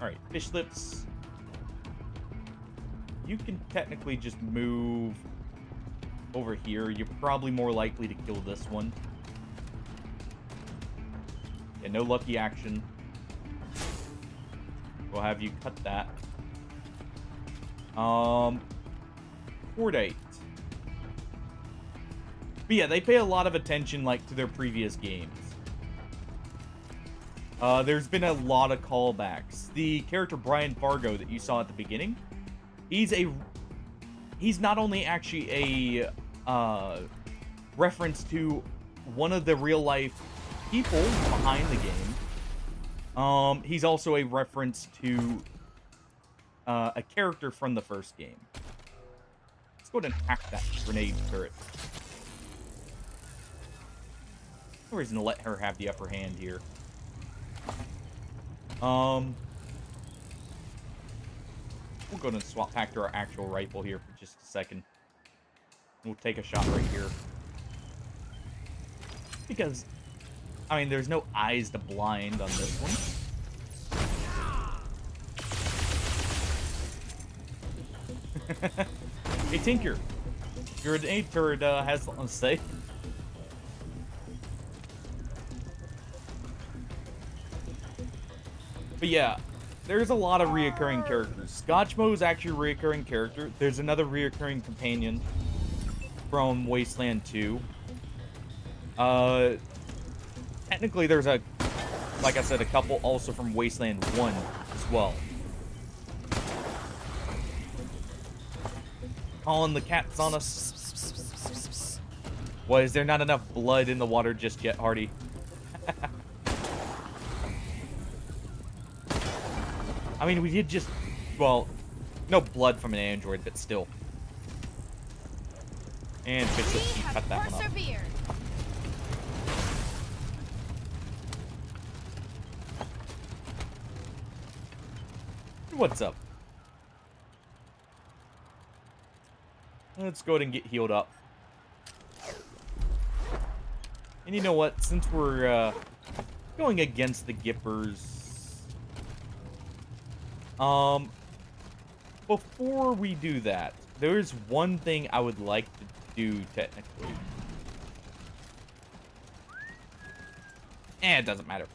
Alright, fish lips. You can technically just move over here. You're probably more likely to kill this one. Yeah, no lucky action. We'll have you cut that. Cordate. But yeah, they pay a lot of attention, like, to their previous games. There's been a lot of callbacks. The character Brian Fargo that you saw at the beginning, he's not only actually a reference to one of the real-life people behind the game. He's also a reference to a character from the first game. Let's go ahead and hack that grenade turret. No reason to let her have the upper hand here. We'll go ahead and swap back to our actual rifle here for just a second. We'll take a shot right here. Because, I mean, there's no eyes to blind on this one. Hey, Tinker. Your grenade turret has something to say. But yeah, there's a lot of reoccurring characters. Scotchmo is actually a reoccurring character. There's another reoccurring companion from Wasteland 2. Technically, there's like I said, a couple also from Wasteland 1 as well. Calling the cats on us. Why, is there not enough blood in the water just yet, Hardy? I mean, we did just... Well, no blood from an android, but still. And Bishop, you cut that one up. What's up? Let's go ahead and get healed up. And you know what? Since we're going against the Gippers... before we do that, there's one thing I would like to do, technically. It doesn't matter.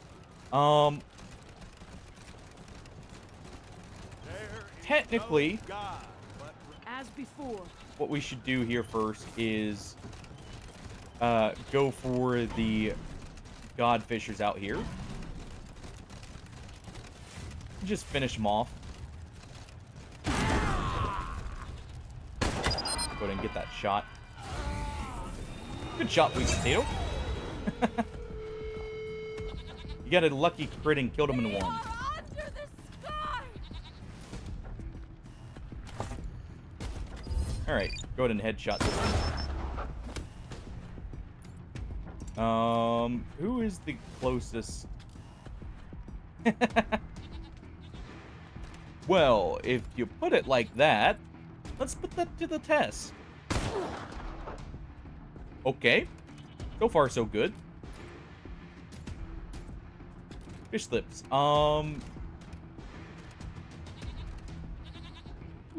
Technically, as before, what we should do here first is go for the Godfishers out here. Just finish them off. Go ahead and get that shot. Good shot, sweet potato. You got a lucky crit and killed him in one. Alright, go ahead and headshot this one. Who is the closest? Well, if you put it like that, let's put that to the test. Okay. So far, so good. Fish lips. We'll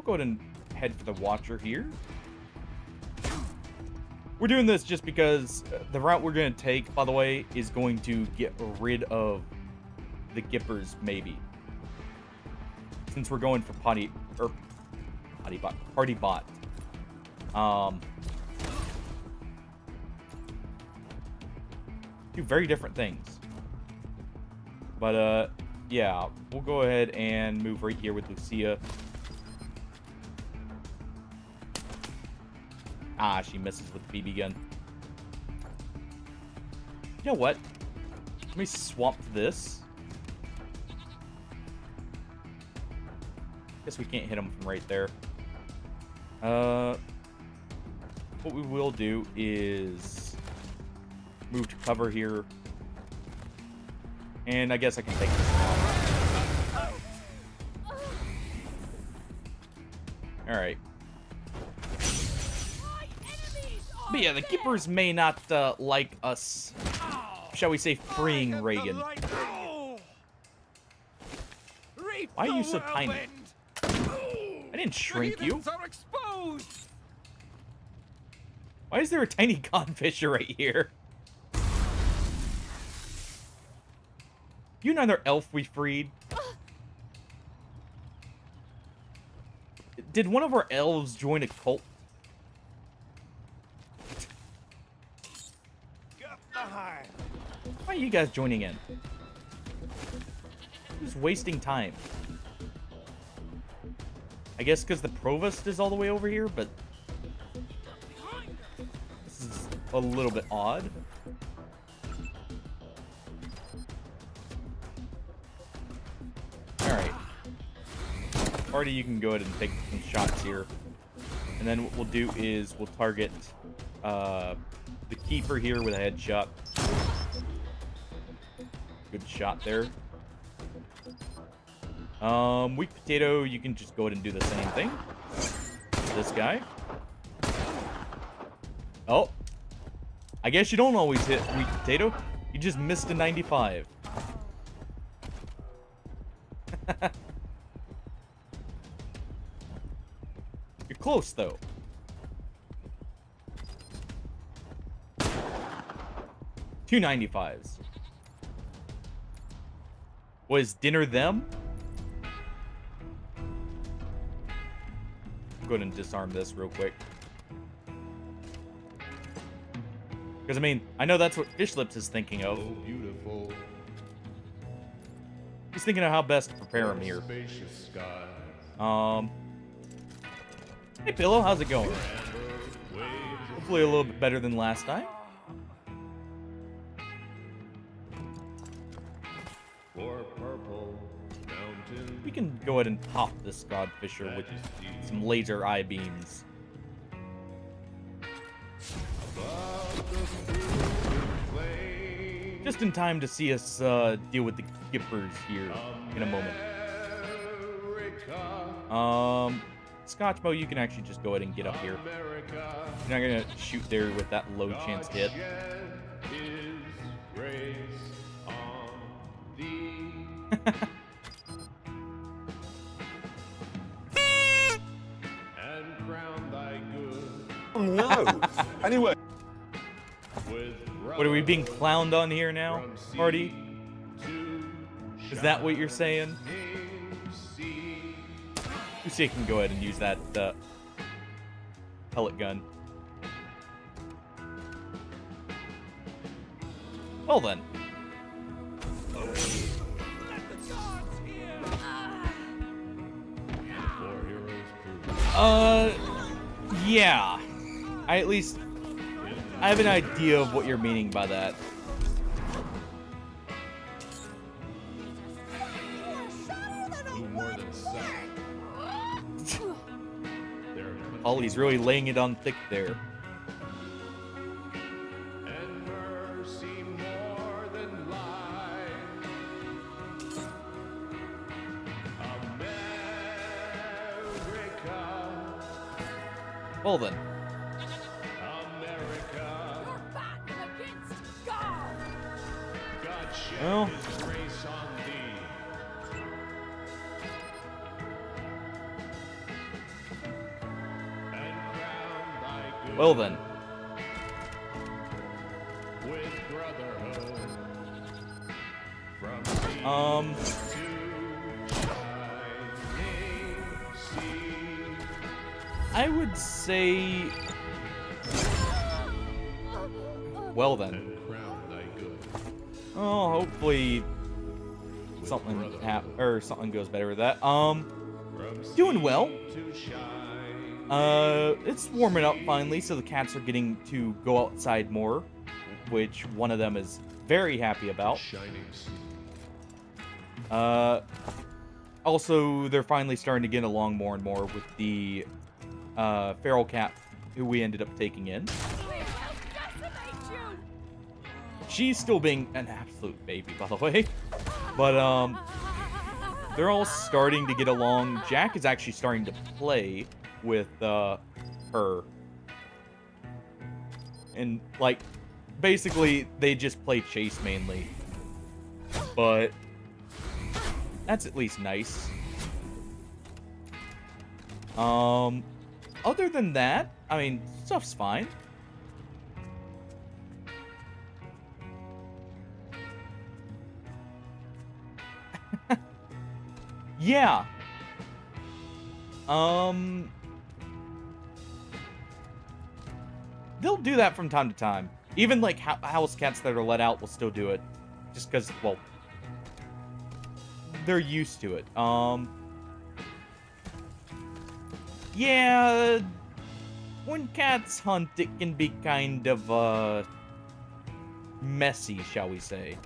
go ahead and head for the Watcher here. We're doing this just because the route we're going to take, by the way, is going to get rid of the Gippers, maybe. Since we're going for Party Bot. Two very different things. But, yeah, we'll go ahead and move right here with Lucia. Ah, she misses with the BB gun. You know what? Let me swap this. Guess we can't hit him from right there. What we will do is move to cover here. And I guess I can take this off. Alright. But yeah, the Gippers may not like us, shall we say, freeing Reagan. Why are you so tiny? I didn't shrink you. Why is there a tiny codfisher right here? You another elf we freed? Did one of our elves join a cult? Why are you guys joining in? Who's wasting time? I guess because the provost is all the way over here, but this is a little bit odd. Alright. Party, you can go ahead and take some shots here. And then what we'll do is we'll target the keeper here with a headshot. Good shot there. Weak potato, you can just go ahead and do the same thing. This guy. Oh. I guess you don't always hit weak potato. You just missed a 95. You're close, though. Two 95s. Was dinner them? Go ahead and disarm this real quick. Because, I mean, I know that's what Fish Lips is thinking of. Oh, beautiful. He's thinking of how best to prepare him here. Hey, Pillow, how's it going? Hopefully a little bit better than last time. We can go ahead and pop this Godfisher with some laser eye beams. Just in time to see us deal with the Gippers here in a moment. Scotchbo, you can actually just go ahead and get up here. You're not gonna shoot there with that low chance hit. No. Anyway. What are we being clowned on here now, Party? Is that what you're saying? Lucia can go ahead and use that pellet gun. Well then. Yeah. I have an idea of what you're meaning by that. Holly's really laying it on thick there. Well then. Well. Well then. I would say... Well then. Oh, hopefully something something goes better with that. Doing well. It's warming up finally, so the cats are getting to go outside more, which one of them is very happy about. Also, they're finally starting to get along more and more with the feral cat who we ended up taking in. She's still being an absolute baby, by the way. But, they're all starting to get along. Jack is actually starting to play with, her. And, like, basically, they just play chase mainly. But that's at least nice. Other than that, I mean, stuff's fine. Yeah. They'll do that from time to time. Even, like, house cats that are let out will still do it. Just because, well, they're used to it. Yeah, when cats hunt, it can be kind of, messy, shall we say.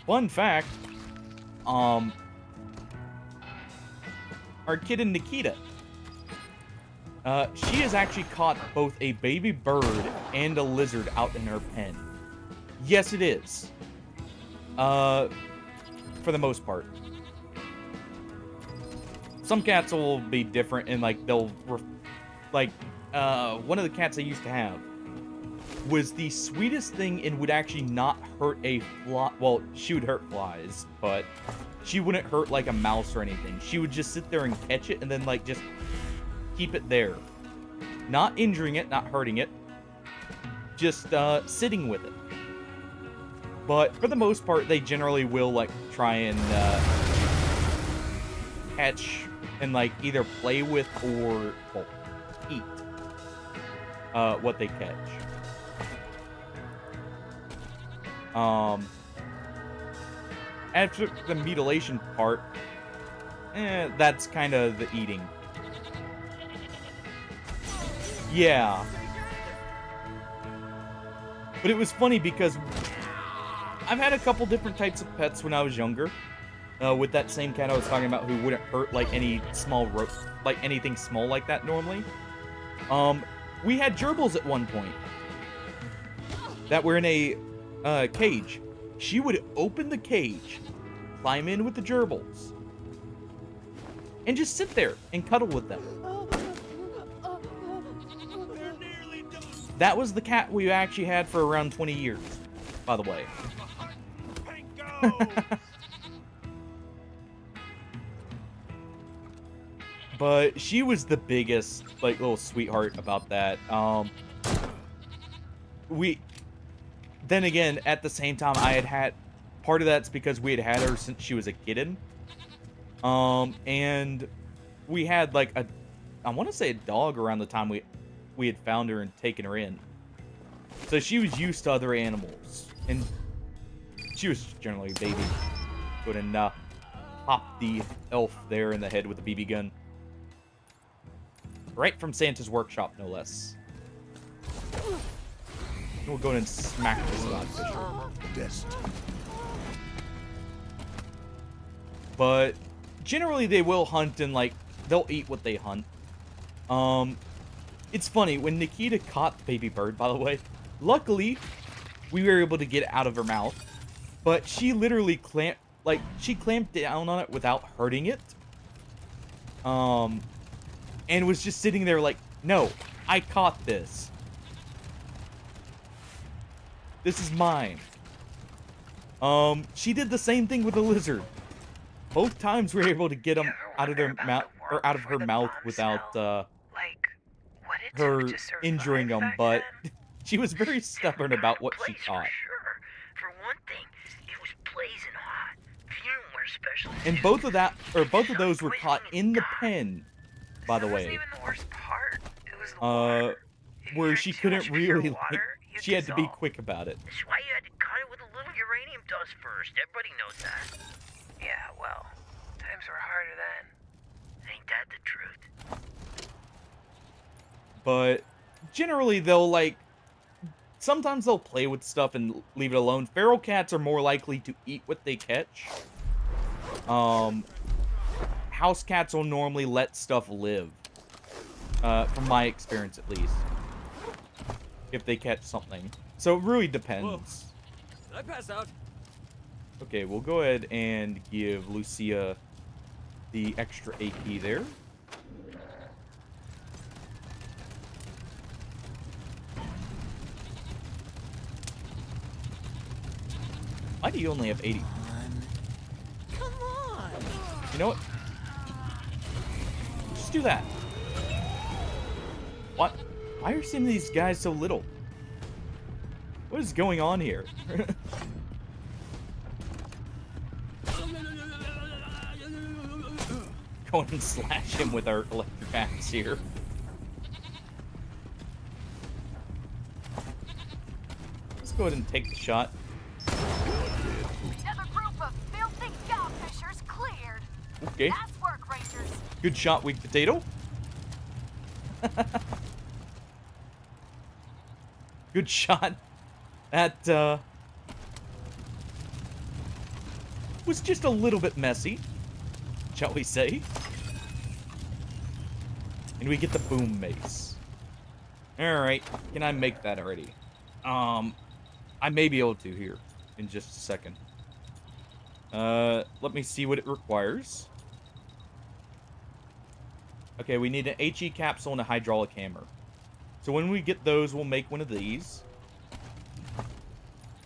Fun fact, our kitten Nikita, she has actually caught both a baby bird and a lizard out in her pen. Yes, it is. For the most part. Some cats will be different and, like, they'll... one of the cats I used to have was the sweetest thing and would actually not hurt a fly. Well, she would hurt flies, but she wouldn't hurt, like, a mouse or anything. She would just sit there and catch it and then, like, just keep it there. Not injuring it, not hurting it. Just, sitting with it. But, for the most part, they generally will, like, try and, catch and, like, either play with or, well, eat, what they catch. After the mutilation part, that's kind of the eating. Yeah. But it was funny because I've had a couple different types of pets when I was younger. With that same cat I was talking about who wouldn't hurt like any small like anything small like that normally. We had gerbils at one point that were in a cage. She would open the cage, climb in with the gerbils, and just sit there and cuddle with them. That was the cat we actually had for around 20 years, by the way. But she was the biggest, like, little sweetheart about that. Then again, at the same time, I had part of that's because we had her since she was a kitten. And we had, like, I want to say a dog around the time we had found her and taken her in. So she was used to other animals. And she was generally a baby. Go ahead and pop the elf there in the head with a BB gun. Right from Santa's workshop, no less. We'll go ahead and smack this godfisher. But generally they will hunt and, like, they'll eat what they hunt. It's funny, when Nikita caught baby bird, by the way, luckily we were able to get it out of her mouth. But she literally clamped down on it without hurting it. And was just sitting there like, no, I caught this. This is mine. She did the same thing with the lizard. Both times we were able to get them out of their mouth or out of her mouth without her injuring them, but she was very stubborn about what she caught. For one thing, it was blazing hot. Fume specialists. And both of those were caught in the pen, by the That wasn't way. even the worst part. It was the water. Where she couldn't really, like, water, you she had to be dissolve. quick about it. That's why you had to cut it with a little uranium dust first. Everybody knows that. Yeah, well, times were harder then. Ain't that the truth? But generally, they'll, like, sometimes they'll play with stuff and leave it alone. Feral cats are more likely to eat what they catch. House cats will normally let stuff live. From my experience, at least. If they catch something. So it really depends. Did I pass out? Okay, we'll go ahead and give Lucia the extra AP there. Why do you only have 80? Come on! You know what? Just do that. What? Why are some of these guys so little? What is going on here? Go and slash him with our electric axe here. Let's go ahead and take the shot. Another group of filthy cowfishers cleared. Okay. Nice work, Rangers. Good shot, weak potato. Good shot. That, was just a little bit messy, shall we say. And we get the boom mace. Alright, can I make that already? I may be able to here in just a second. Let me see what it requires. Okay, we need an HE capsule and a hydraulic hammer. So when we get those, we'll make one of these.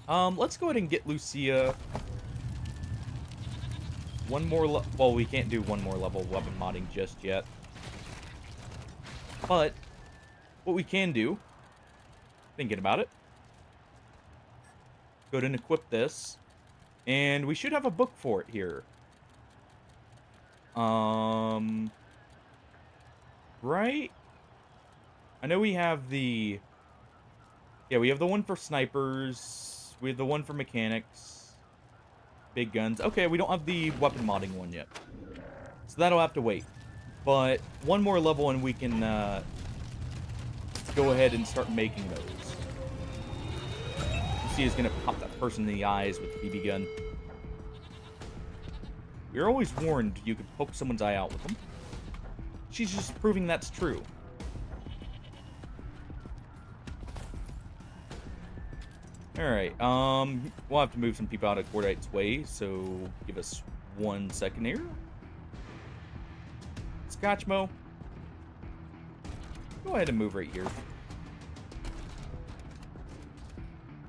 Let's go ahead and get Lucia one more well, we can't do one more level of weapon modding just yet. But what we can do, thinking about it, go ahead and equip this. And we should have a book for it here. Right? I know we have the... Yeah, we have the one for snipers. We have the one for mechanics. Big guns. Okay, we don't have the weapon modding one yet. So that'll have to wait. But one more level and we can go ahead and start making those. Lucia's gonna pop that person in the eyes with the BB gun. You're always warned you could poke someone's eye out with them. She's just proving that's true. Alright, we'll have to move some people out of Cordite's way, so give us 1 second here. Scotchmo, go ahead and move right here.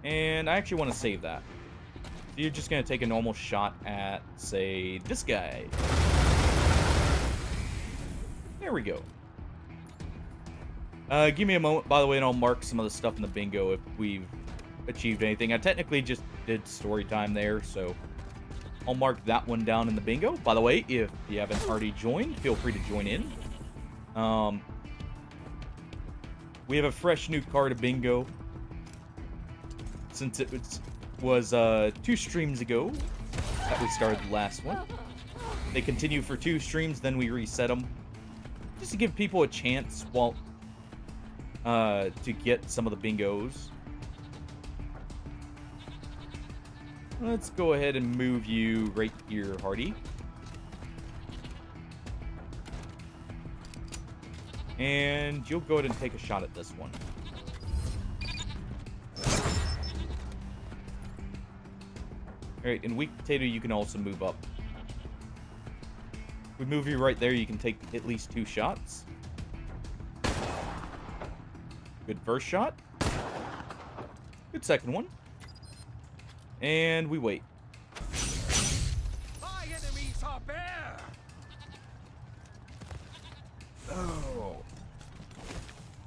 And I actually want to save that. So you're just going to take a normal shot at, say, this guy. There we go. Give me a moment, by the way, and I'll mark some of the stuff in the bingo if we've achieved anything. I technically just did story time there, so I'll mark that one down in the bingo. By the way, if you haven't already joined, feel free to join in. We have a fresh new card of bingo since it was 2 streams ago that we started the last one. They continue for 2 streams, then we reset them just to give people a chance while to get some of the bingos. Let's go ahead and move you right here, Hardy. And you'll go ahead and take a shot at this one. Alright, and Weak Potato, you can also move up. If we move you right there, you can take at least 2 shots. Good first shot. Good second one. And we wait. My enemies are bare. Oh.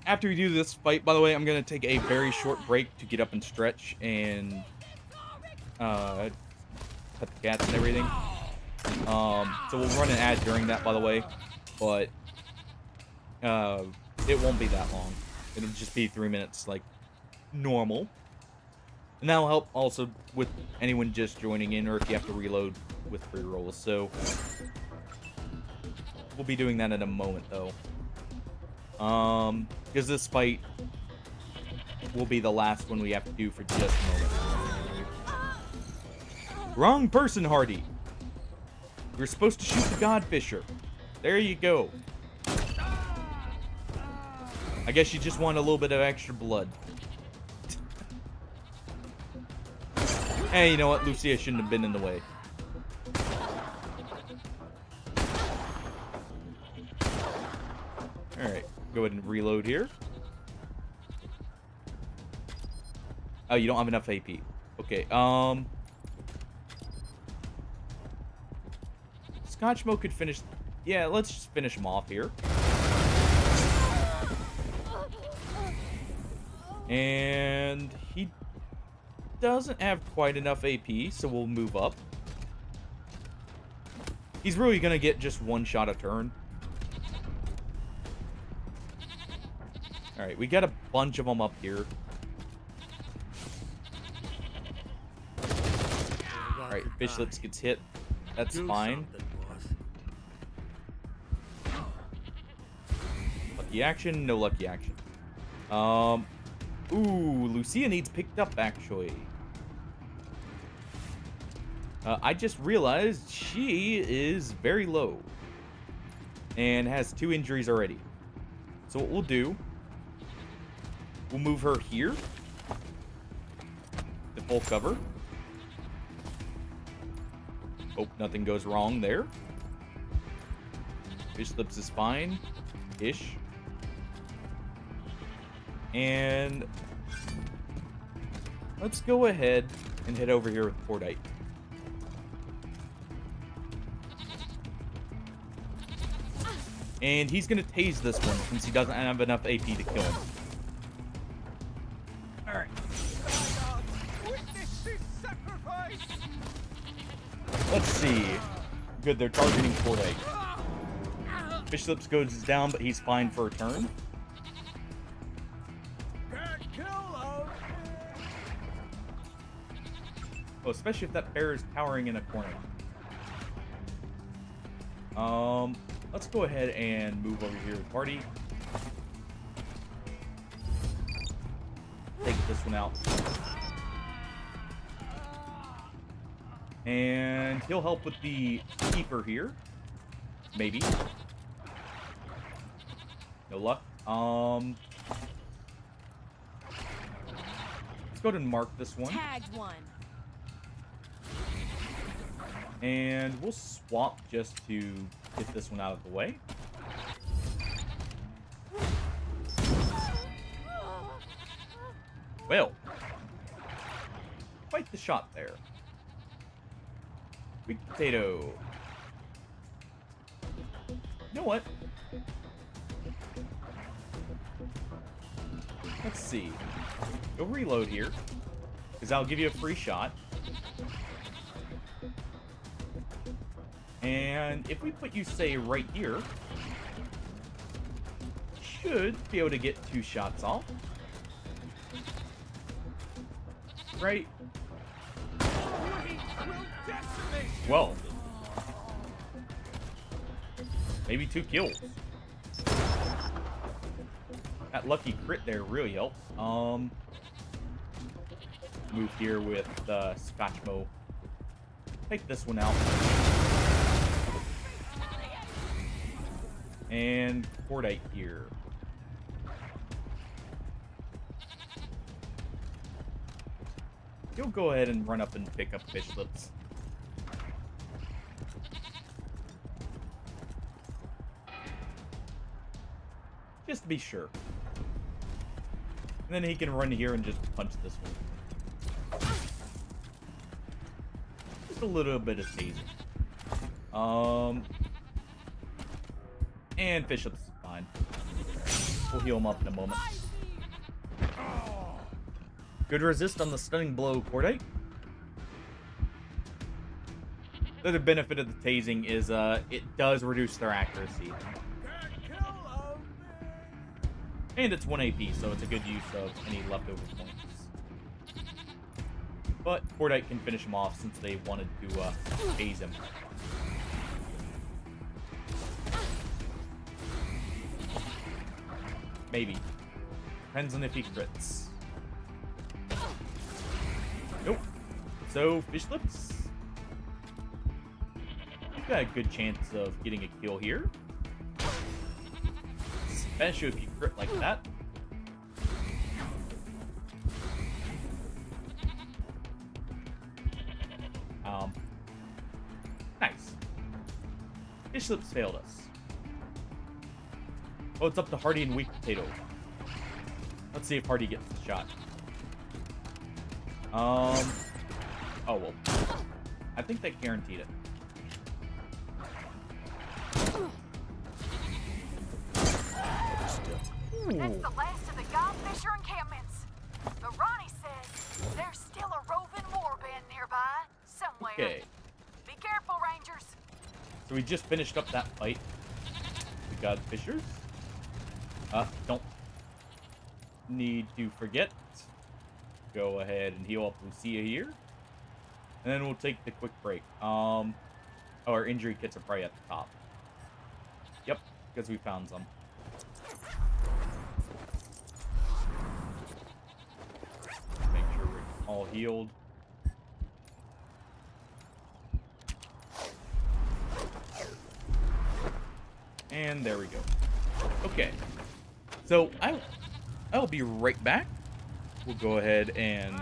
After we do this fight, by the way, I'm going to take a very short break to get up and stretch and pet the cats and everything. So we'll run an ad during that, by the way, but it won't be that long. It'll just be 3 minutes, like normal. And that'll help also with anyone just joining in, or if you have to reload with free rolls. So we'll be doing that in a moment, though. Because this fight will be the last one we have to do for just a moment. Wrong person, Hardy. You're supposed to shoot the Godfisher. There you go. I guess you just want a little bit of extra blood. Hey, you know what? Lucia shouldn't have been in the way. Alright, go ahead and reload here. Oh, you don't have enough AP. Okay, Scotchmo could finish... Yeah, let's just finish him off here. And he doesn't have quite enough AP, so we'll move up. He's really gonna get just one shot a turn. Alright, we got a bunch of them up here. Alright, Fish Lips gets hit. That's fine. Lucky action, no lucky action. Ooh, Lucia needs picked up, actually. I just realized she is very low. And has 2 injuries already. So what we'll do... We'll move her here. To full cover. Hope nothing goes wrong there. Fish Lips is fine. Ish. And let's go ahead and head over here with Cordite. And he's going to tase this one since he doesn't have enough AP to kill him. Alright. Let's see. Good, they're targeting Cordite. Fish Lips goes down, but he's fine for a turn. Oh, especially if that bear is cowering in a corner. Let's go ahead and move over here with Party. Take this one out. And he'll help with the keeper here. Maybe. No luck. Let's go ahead and mark this one. Tagged one. And we'll swap just to get this one out of the way. Well, quite the shot there. Big potato. You know what? Let's see. Go reload here, because I'll give you a free shot. And if we put you, say, right here, should be able to get 2 shots off. Right? Well. Maybe 2 kills. That lucky crit there really helped. Move here with Scotchmo. Take this one out. And Cordite here. You'll go ahead and run up and pick up Fish Lips. Just to be sure. And then he can run here and just punch this one. Just a little bit of tasing. And Fish Lips is fine. We'll heal him up in a moment. Good resist on the stunning blow, Cordite. The other benefit of the tasing is it does reduce their accuracy. And it's 1 AP, so it's a good use of any leftover points. But Cordite can finish him off since they wanted to tase him. Maybe. Depends on if he crits. Nope. So, fish lips. You've got a good chance of getting a kill here. Especially if you crit like that. Nice. Fish lips failed us. Oh, it's up to Hardy and Weak Potato. Let's see if Hardy gets the shot. Oh, well. I think they guaranteed it. That's the last of the Godfisher encampments. But Ronnie says there's still a roving warband nearby, somewhere. Okay. Be careful, Rangers. So we just finished up that fight. We got Fishers. Don't need to forget. Go ahead and heal up Lucia here. And then we'll take the quick break. Oh, our injury kits are probably at the top. Yep, because we found some. Make sure we're all healed. And there we go. Okay. So I'll be right back. We'll go ahead and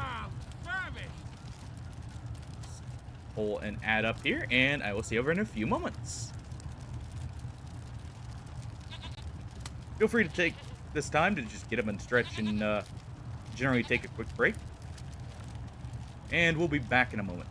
pull an ad up here, and I will see you over in a few moments. Feel free to take this time to just get up and stretch and generally take a quick break. And we'll be back in a moment.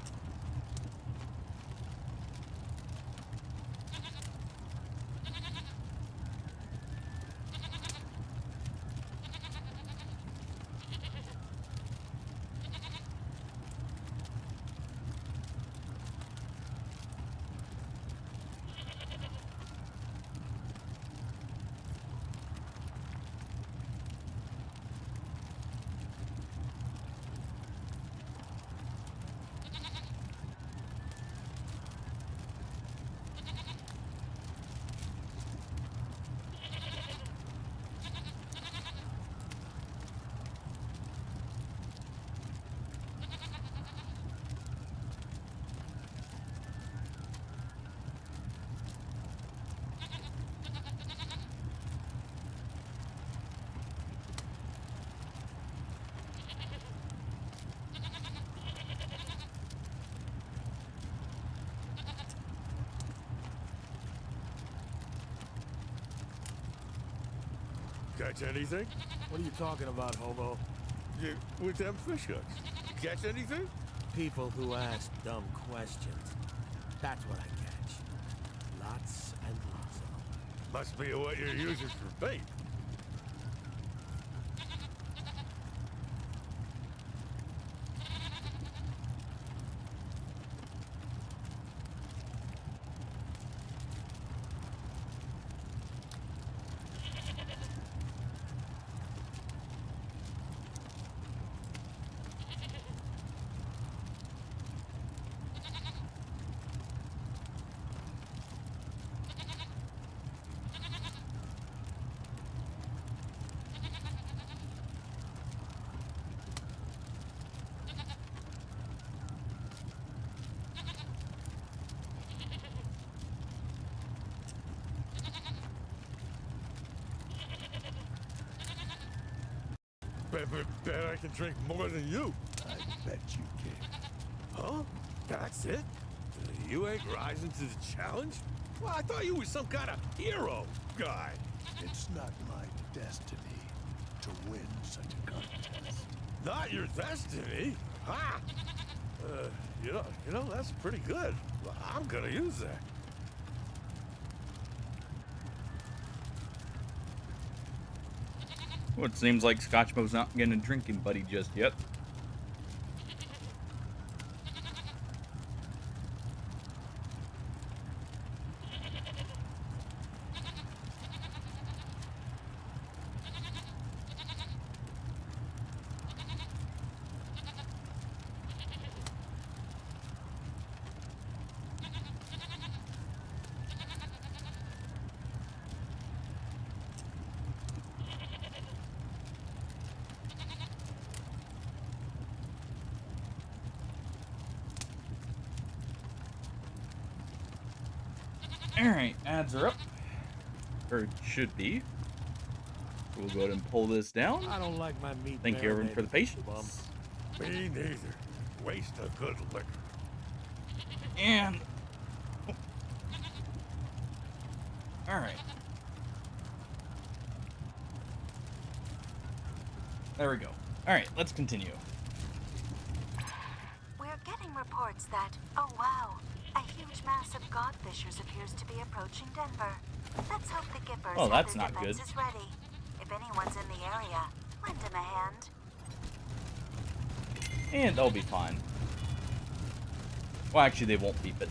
Catch anything? What are you talking about, hobo? With them fish hooks. Catch anything? People who ask dumb questions. That's what I catch. Lots and lots of them. Must be what you're using for bait. Bet I can drink more than you. I bet you can. Huh? That's it? You ain't rising to the challenge? Well, I thought you were some kind of hero guy. It's not my destiny to win such a contest. Not your destiny? Ha! You know, that's pretty good. I'm gonna use that. Well, it seems like Scotchmo's not getting a drinking buddy just yet. Alright, ads are up. Or it should be. We'll go ahead and pull this down. I don't like my meat. Thank you everyone for the patience. Me neither. Waste of good liquor. And alright. There we go. Alright, let's continue. We're getting reports that, oh wow, a huge mass of godfishers appears to be approaching Denver. Let's hope the Gippers Oh, that's have their not good. defenses ready. If anyone's in the area, lend him a hand. And they'll be fine. Well, actually, they won't be, but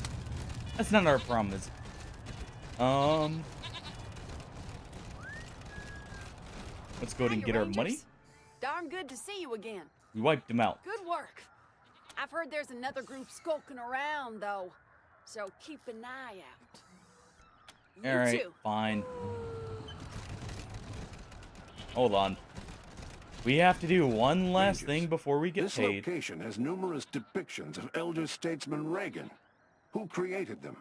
that's not our problem, is it? Let's go ahead and get our money. Darn good to see you again. We wiped them out. Good work. I've heard there's another group skulking around, though. So keep an eye out. You Alright, too. fine. Hold on. We have to do one last thing before we get This paid. location has numerous depictions of elder statesman Reagan. Who created them?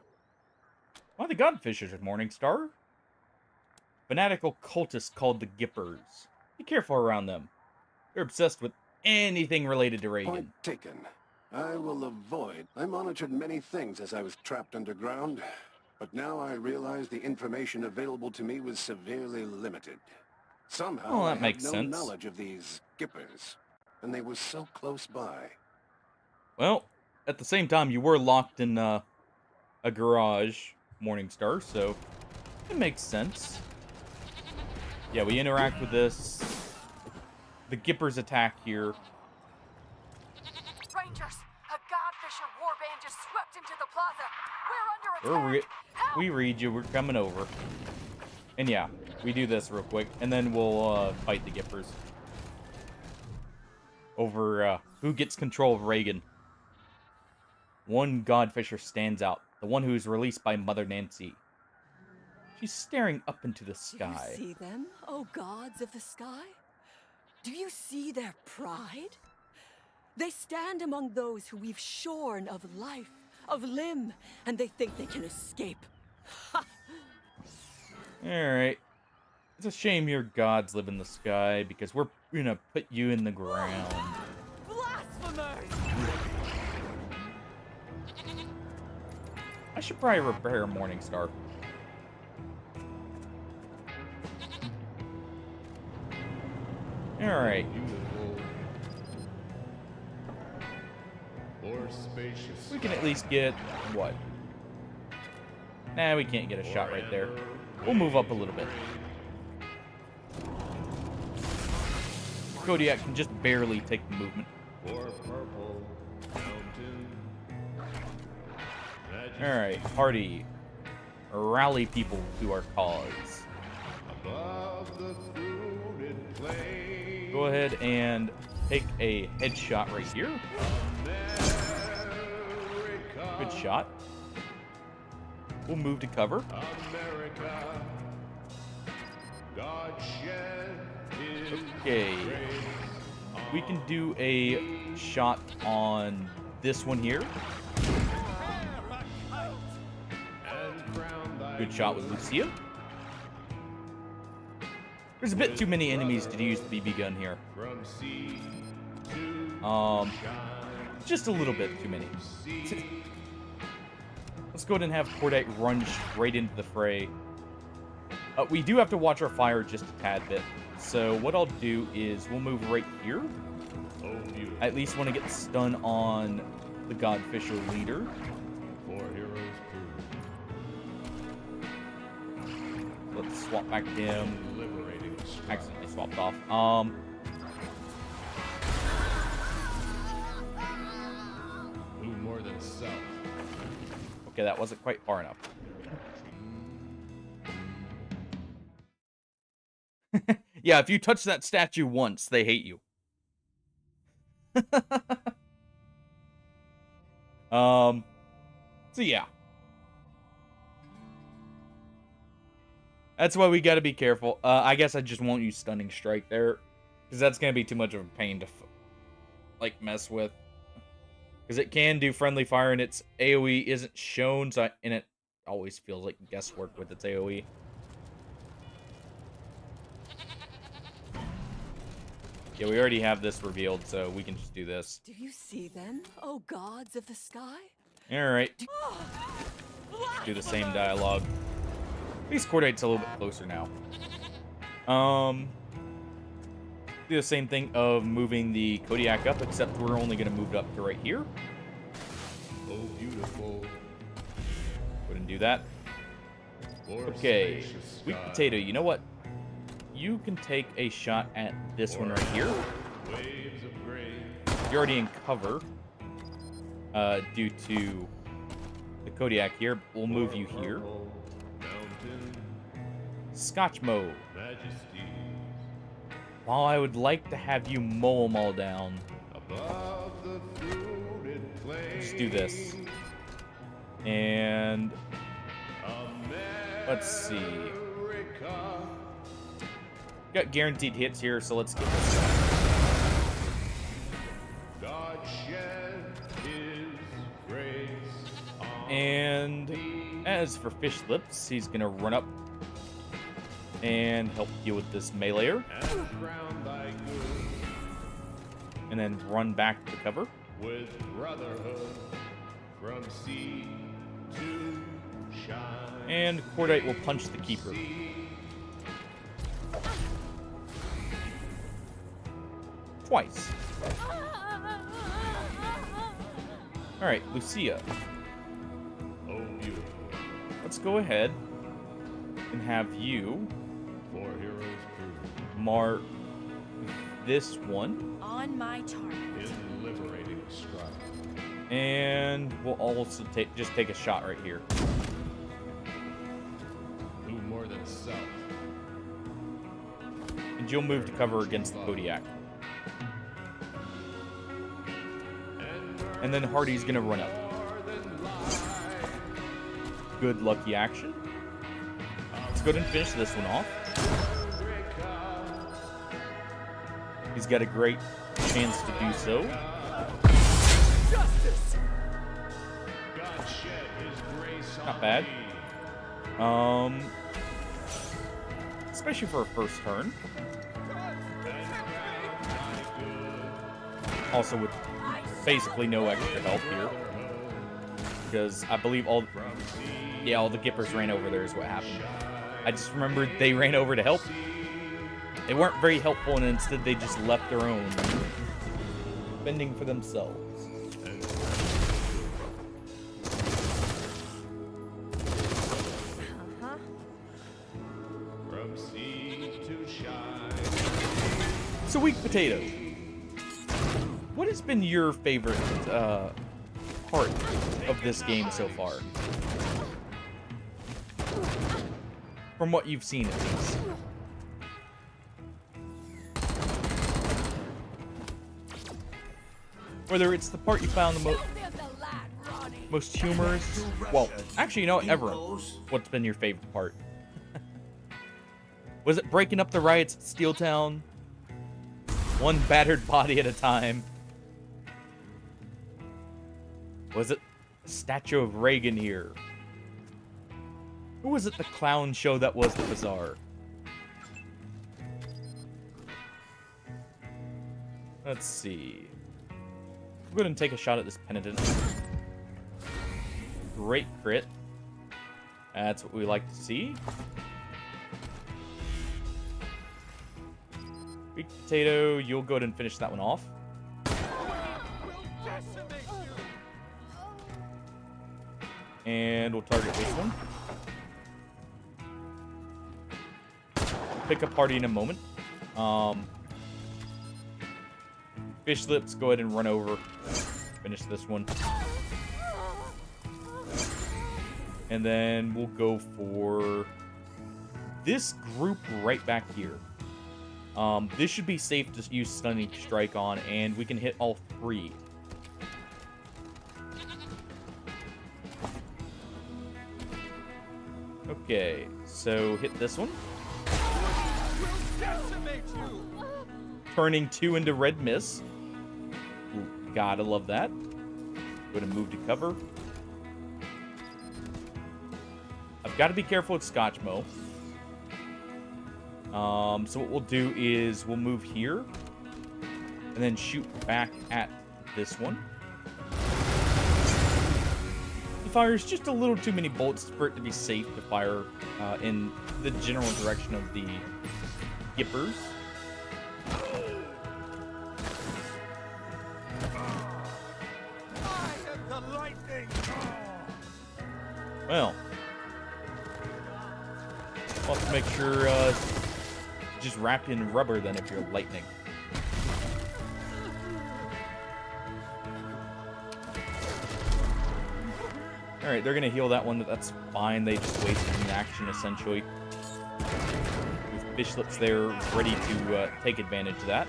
Why the Godfishers at Morningstar? Fanatical cultists called the Gippers. Be careful around them. They're obsessed with anything related to Reagan. Point taken. I will avoid. I monitored many things as I was trapped underground, but now I realize the information available to me was severely limited. Somehow Well, that I had makes no sense. knowledge of these Gippers, and they were so close by. Well, at the same time, you were locked in a garage, Morningstar, so it makes sense. Yeah, we interact with this. The Gippers attack here. Rangers, a godfisher warband just swept into the plaza. We're under attack. We read you. We're coming over. And yeah, we do this real quick, and then we'll fight the Gippers over who gets control of Reagan. One Godfisher stands out, the one who is released by Mother Nancy. She's staring up into the sky. Do you see them, oh gods of the sky? Do you see their pride? They stand among those who we've shorn of life, of limb, and they think they can escape. Ha! Alright. It's a shame your gods live in the sky, because we're gonna put you in the ground. Blasphemers! I should probably repair Morningstar. Alright. More spacious. We can at least get, what? Nah, we can't get a shot right there. We'll move up a little bit. Kodiak can just barely take the movement. Alright, party. Rally people to our cause. Go ahead and take a headshot right here. Good shot. We'll move to cover. Okay. We can do a shot on this one here. Good shot with Lucia. There's a bit too many enemies to use the BB gun here. Just a little bit too many. Let's go ahead and have Cordite run straight into the fray. We do have to watch our fire just a tad bit. So what I'll do is we'll move right here. I at least want to get the stun on the Godfisher leader. Let's swap back to him. Accidentally swapped off. Who more than self? Okay, that wasn't quite far enough. Yeah, if you touch that statue once, they hate you. So yeah. That's why we gotta be careful. I guess I just won't use Stunning Strike there, because that's gonna be too much of a pain to, like, mess with. Because it can do friendly fire, and its AoE isn't shown, so always feels like guesswork with its AoE. Yeah, we already have this revealed, so we can just do this. Do you see them, oh gods of the sky? Alright. Do the same dialogue. At least Cordite's a little bit closer now. Do the same thing of moving the Kodiak up, except we're only going to move it up to right here. Oh, beautiful. Wouldn't do that. Okay, Sweet Potato, you know what? You can take a shot at this one right here. You're already in cover due to the Kodiak here. We'll move you here. Scotch Mow. While I would like to have you mow them all down, just do this. And let's see. Got guaranteed hits here, so let's get this done. And as for Fish Lips, he's gonna run up and help you with this meleeer. And then run back to cover. With brotherhood from sea to shine. And Cordite will punch the keeper. Twice. Alright, Lucia. Oh, beautiful. Let's go ahead and have you mark this one. On my target. In liberating strike. And we'll also just take a shot right here. Who more than self? And you'll move to cover against the Kodiak. And then Hardy's gonna run up. Good lucky action. Let's go ahead and finish this one off. He's got a great chance to do so. Justice! Not bad. Especially for a first turn. Also with basically no extra help here. Because I believe all the Gippers ran over there is what happened. I just remembered they ran over to help. They weren't very helpful, and instead they just left their own, fending for themselves. From sea to shine. Sweet Potato. What has been your favorite part of this game so far? From what you've seen, at least. Whether it's the part you found the most humorous. Well, actually, you know what? Ever. What's been your favorite part? Was it breaking up the riots at Steeltown? One battered body at a time? Was it the statue of Reagan here? Who was it the clown show that was the bazaar? Let's see. Go ahead and take a shot at this penitent. Great crit. That's what we like to see. Sweet Potato, you'll go ahead and finish that one off. And we'll target this one. Pick up Hardy in a moment. Fish Lips, go ahead and run over. Finish this one. And then we'll go for this group right back here. This should be safe to use Stunning Strike on, and we can hit all three. Okay, so hit this one. Turning 2 into red miss. Ooh, gotta love that. Go ahead and move to cover. got to be careful with Scotchmo. So what we'll do is we'll move here and then shoot back at this one. He fires just a little too many bolts for it to be safe to fire in the general direction of the Gippers. Well, we'll have to make sure just wrap in rubber then if you're lightning. Alright, they're gonna heal that one, but that's fine. They just wasted an action essentially. With fish lips there ready to take advantage of that.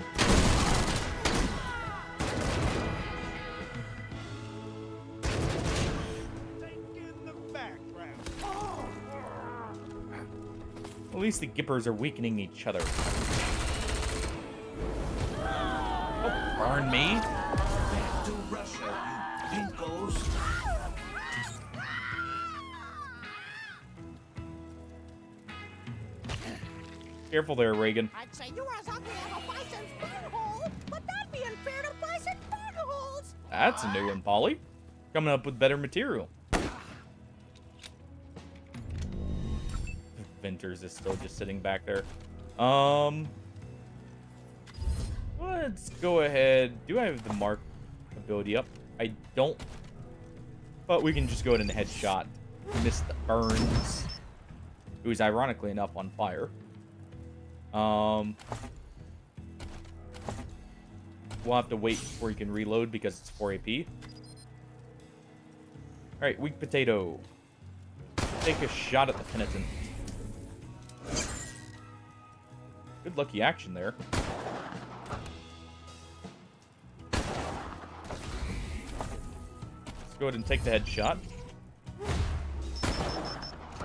At least the Gippers are weakening each other. Oh, burn me. To Russia, you pinkos. Careful there, Reagan. I'd say you were as ugly as a bison's butthole, but that'd be unfair to bison buttholes. That's a new one, Polly. Coming up with better material. Venters is still just sitting back there. Let's go ahead. Do I have the mark ability up? I don't. But we can just go ahead and headshot Mr. Burns, who is ironically enough on fire. We'll have to wait before you can reload because it's 4 AP. Alright, weak potato. Take a shot at the penitent. Good lucky action there. Let's go ahead and take the headshot.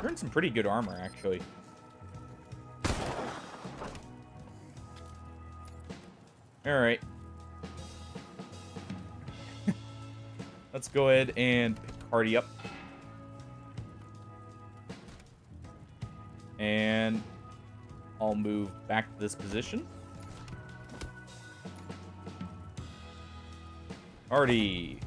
Earned some pretty good armor, actually. Alright. Let's go ahead and pick Hardy up. And I'll move back to this position. Hardy.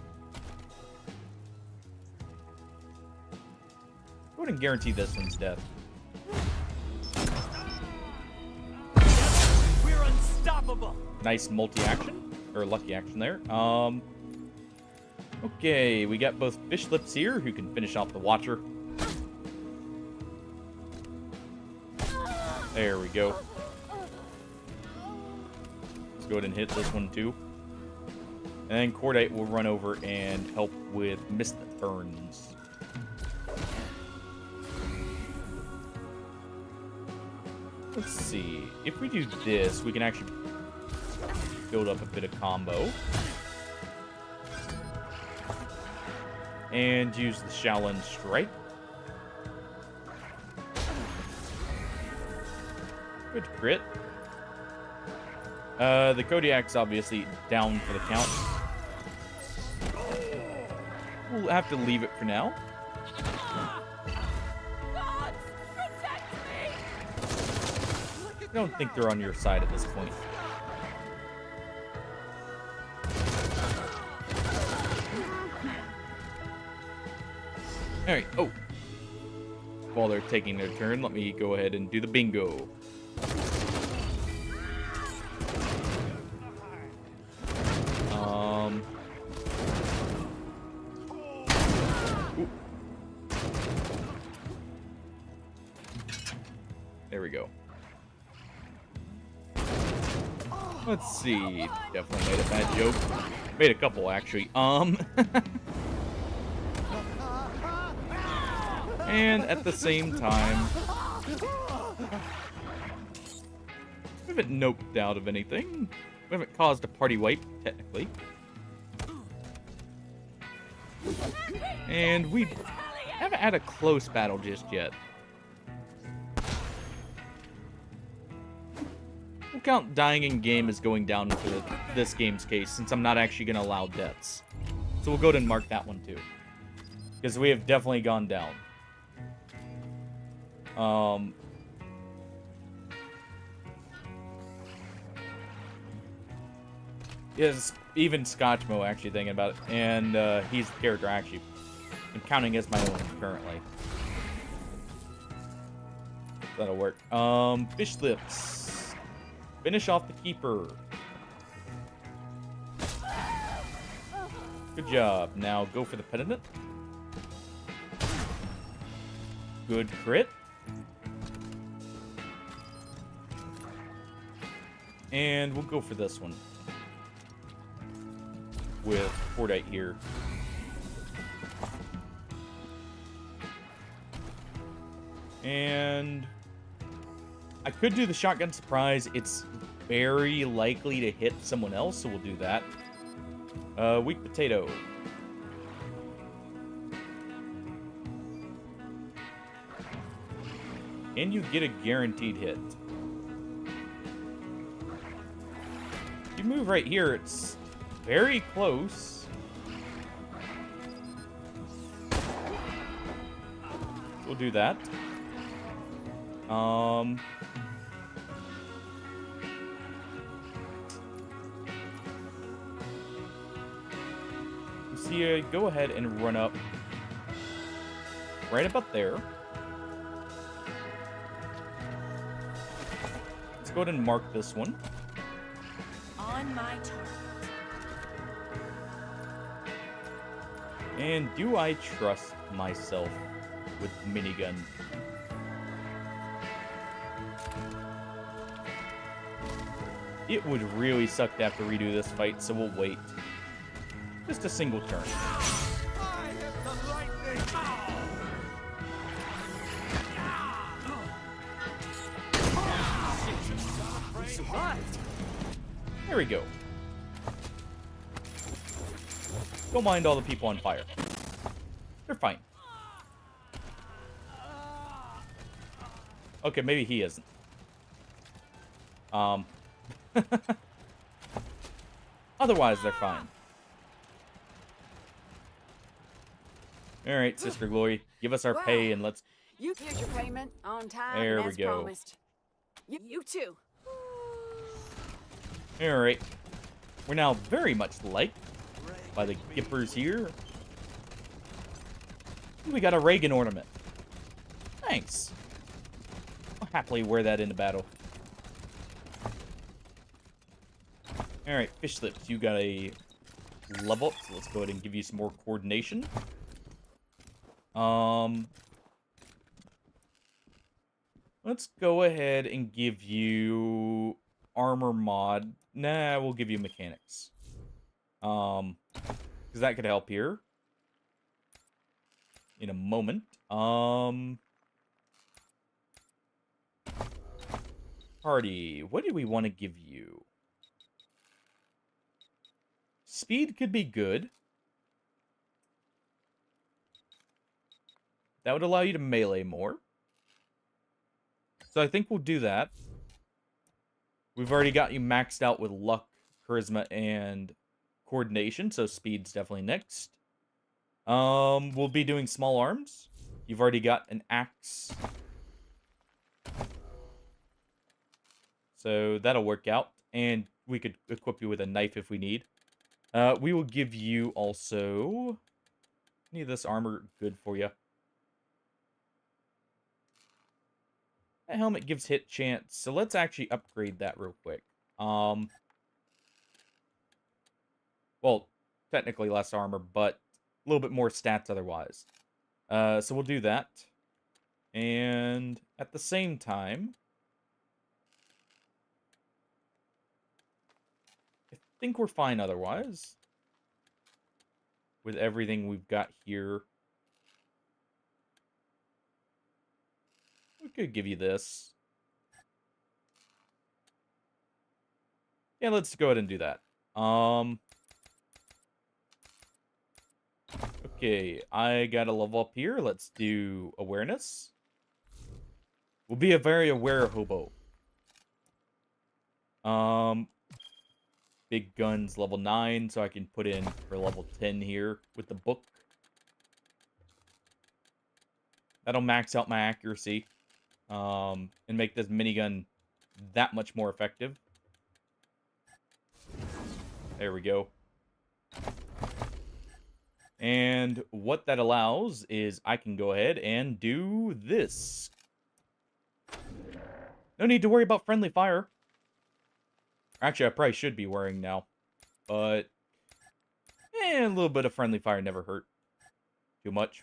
Go ahead and guarantee this one's death. We're unstoppable. Nice multi-action, or lucky action there. Okay, we got both fish lips here who can finish off the Watcher. There we go. Let's go ahead and hit this one too. And then Cordite will run over and help with Mr. Burns. Let's see. If we do this, we can actually build up a bit of combo. And use the Shaolin Strike. Good crit. The Kodiak's obviously down for the count. We'll have to leave it for now. I don't think they're on your side at this point. Alright, oh. While they're taking their turn, let me go ahead and do the bingo. Ooh. There we go. Let's see. Definitely made a bad joke. Made a couple, actually. And at the same time, we haven't noped out of anything. We haven't caused a party wipe, technically. And we haven't had a close battle just yet. We'll count dying in game as going down for this game's case, since I'm not actually going to allow deaths. So we'll go ahead and mark that one too. Because we have definitely gone down. Is even Scotchmo actually thinking about it, and he's the character I actually am counting as my own currently. That'll work. Fish lips. Finish off the keeper. Good job. Now go for the pendant. Good crit. And we'll go for this one. With Cordite here. And I could do the shotgun surprise. It's very likely to hit someone else, so we'll do that. Weak potato. And you get a guaranteed hit. If you move right here, it's very close. We'll do that. See, go ahead and run up right about there. Let's go ahead and mark this one. On my target. And do I trust myself with minigun? It would really suck to have to redo this fight, so we'll wait. Just a single turn. There we go. Don't mind all the people on fire. They're fine. Okay, maybe he isn't. Otherwise, they're fine. Alright, Sister Glory. Give us our pay and let's... You get your payment on time. There we as go. Promised. You too. Alright. We're now very much liked by the Gippers here. We got a Reagan ornament. Thanks. I'll happily wear that into battle. Alright, fish lips. You got a level up, so let's go ahead and give you some more coordination. Let's go ahead and give you armor mod. Nah, we'll give you mechanics. Because that could help here. In a moment. Party, what do we want to give you? Speed could be good. That would allow you to melee more. So I think we'll do that. We've already got you maxed out with luck, charisma, and coordination, so speed's definitely next. We'll be doing small arms. You've already got an axe. So that'll work out. And we could equip you with a knife if we need. We will give you also... Any of this armor good for you? That helmet gives hit chance, so let's actually upgrade that real quick. Well, technically less armor, but a little bit more stats otherwise. So we'll do that. And at the same time, I think we're fine otherwise. With everything we've got here. We could give you this. Yeah, let's go ahead and do that. Okay, I got a level up here. Let's do awareness. We'll be a very aware hobo. Big guns, level 9, so I can put in for level 10 here with the book. That'll max out my accuracy. and make this minigun that much more effective. There we go. And what that allows is I can go ahead and do this. No need to worry about friendly fire. Actually, I probably should be worrying now. But, a little bit of friendly fire never hurt too much.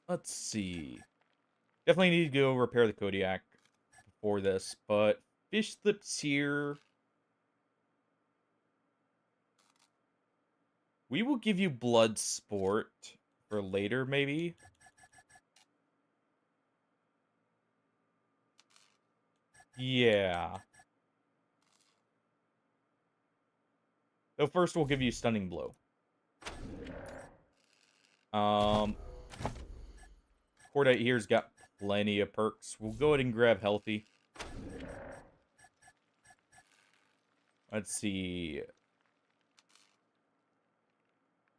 Let's see. Definitely need to go repair the Kodiak before this, but fish slips here. We will give you blood sport for later, maybe. Yeah. So first we'll give you stunning blow. Cordite here's got plenty of perks. We'll go ahead and grab healthy. Let's see.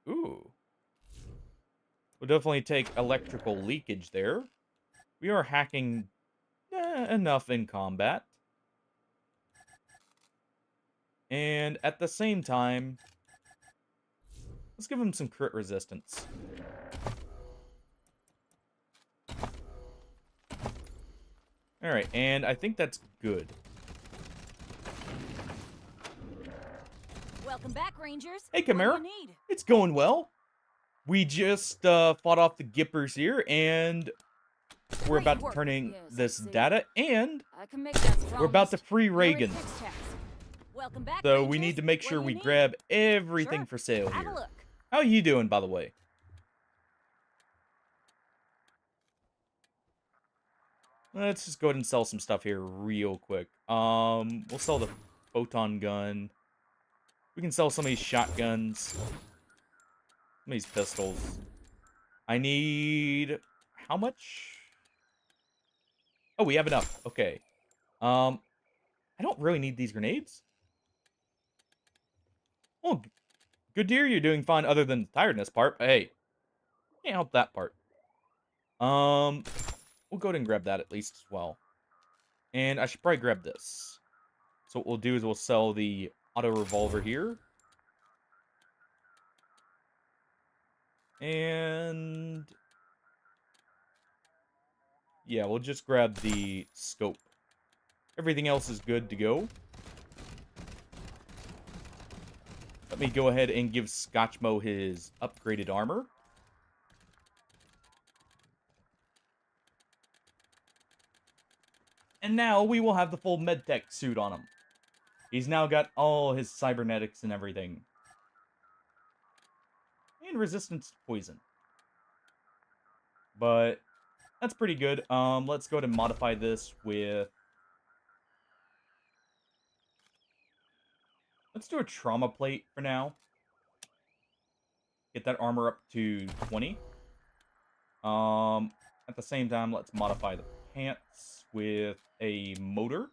Ooh. We'll definitely take electrical leakage there. We are hacking enough in combat. And at the same time, let's give him some crit resistance. Alright, and I think that's good. Welcome back, Rangers. Hey, Chimera. What do you need? It's going well. We just fought off the Gippers here, and we're about to turning this data, and I can make that we're about to strongest. free You're in Reagan. fixed task. Welcome back, So we Rangers. need to make What sure do we you need? grab everything Sure. for sale Have a here. look. How are you doing, by the way? Let's just go ahead and sell some stuff here real quick. We'll sell the photon gun. We can sell some of these shotguns. Some of these pistols. I need... How much? Oh, we have enough. Okay. I don't really need these grenades. Well, good dear, you're doing fine other than the tiredness part. But hey, can't help that part. We'll go ahead and grab that at least as well. And I should probably grab this. So what we'll do is we'll sell the auto revolver here. And yeah, we'll just grab the scope. Everything else is good to go. Let me go ahead and give Scotchmo his upgraded armor. And now we will have the full medtech suit on him. He's now got all his cybernetics and everything. And resistance to poison. But that's pretty good. Let's go ahead and modify this with... Let's do a trauma plate for now. Get that armor up to 20. At the same time, let's modify the pants with a motor.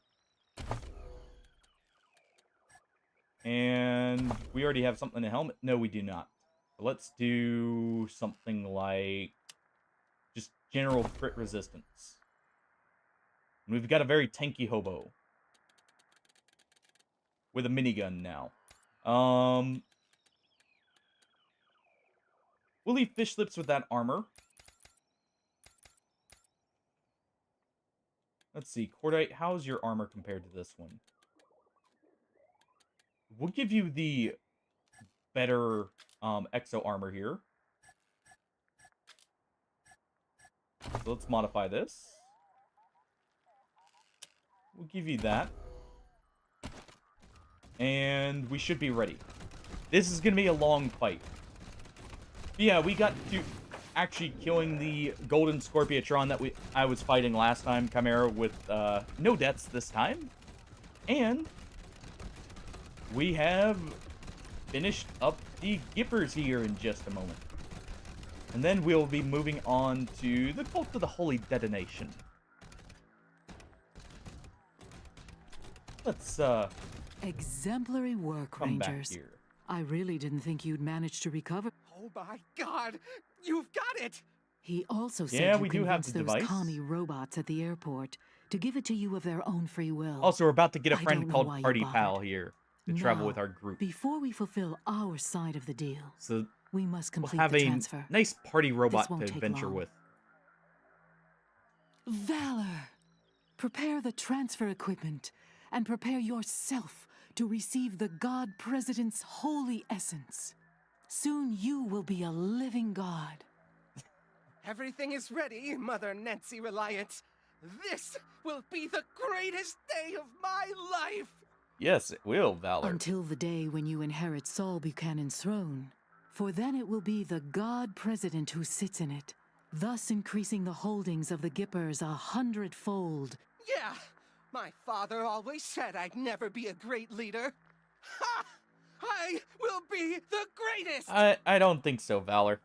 And we already have something in the helmet. No, we do not. So let's do something like just general crit resistance. And we've got a very tanky hobo with a minigun now. We'll leave fish lips with that armor. Let's see, Cordite, how's your armor compared to this one? We'll give you the better exo armor here. So let's modify this. We'll give you that. And we should be ready. This is going to be a long fight. But yeah, we got to actually killing the golden Scorpiotron that I was fighting last time, Chimera, with no deaths this time. And we have finished up the Gippers here in just a moment. And then we'll be moving on to the Cult of the Holy Detonation. Let's, Exemplary work, come back Rangers. here. I really didn't think you'd manage to recover. Oh my god! You've got it! He also said Yeah, you we do have convinced the those device. commie robots at the airport to give it to you of their own free will. Also, we're about to get a I friend don't know called why you Party bothered. Pal here to travel with Now, our group. Before we fulfill our side of the deal, So we must we'll complete have the a transfer. nice party robot won't to take adventure long. with. Valor! Prepare the transfer equipment and prepare yourself to receive the God President's holy essence. Soon you will be a living God. Everything is ready, Mother Nancy Reliant. This will be the greatest day of my life! Yes, it will, Valor. Until the day when you inherit Saul Buchanan's throne. For then it will be the God President who sits in it, thus increasing the holdings of the Gippers 100-fold. Yeah! My father always said I'd never be a great leader. Ha! I will be the greatest! I don't think so, Valor.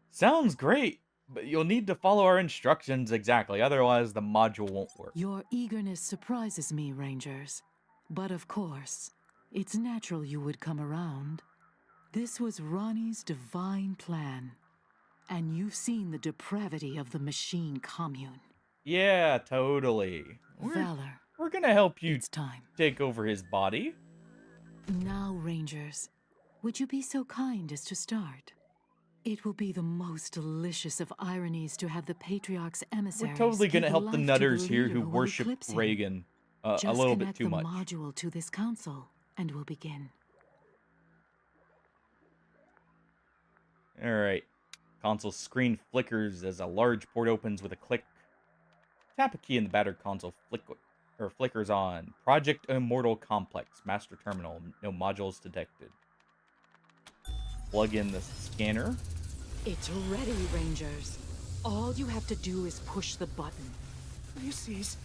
Sounds great, but you'll need to follow our instructions exactly, otherwise the module won't work. Your eagerness surprises me, Rangers. But of course, it's natural you would come around. This was Ronnie's divine plan. And you've seen the depravity of the machine commune. Yeah, totally. Valor. We're gonna help you It's time. take over his body. Now, Rangers, would you be so kind as to start? It will be the most delicious of ironies to have the Patriarch's emissaries. We're totally gonna give help the life to nutters here leader who will worship eclipse him. Reagan a Just little bit connect too the much. module to this console, and we'll begin. Alright. Console screen flickers as a large port opens with a click. Tap a key in the battered console flickers on. Project Immortal Complex. Master Terminal. No modules detected. Plug in the scanner. It's ready, Rangers. All you have to do is push the button. This is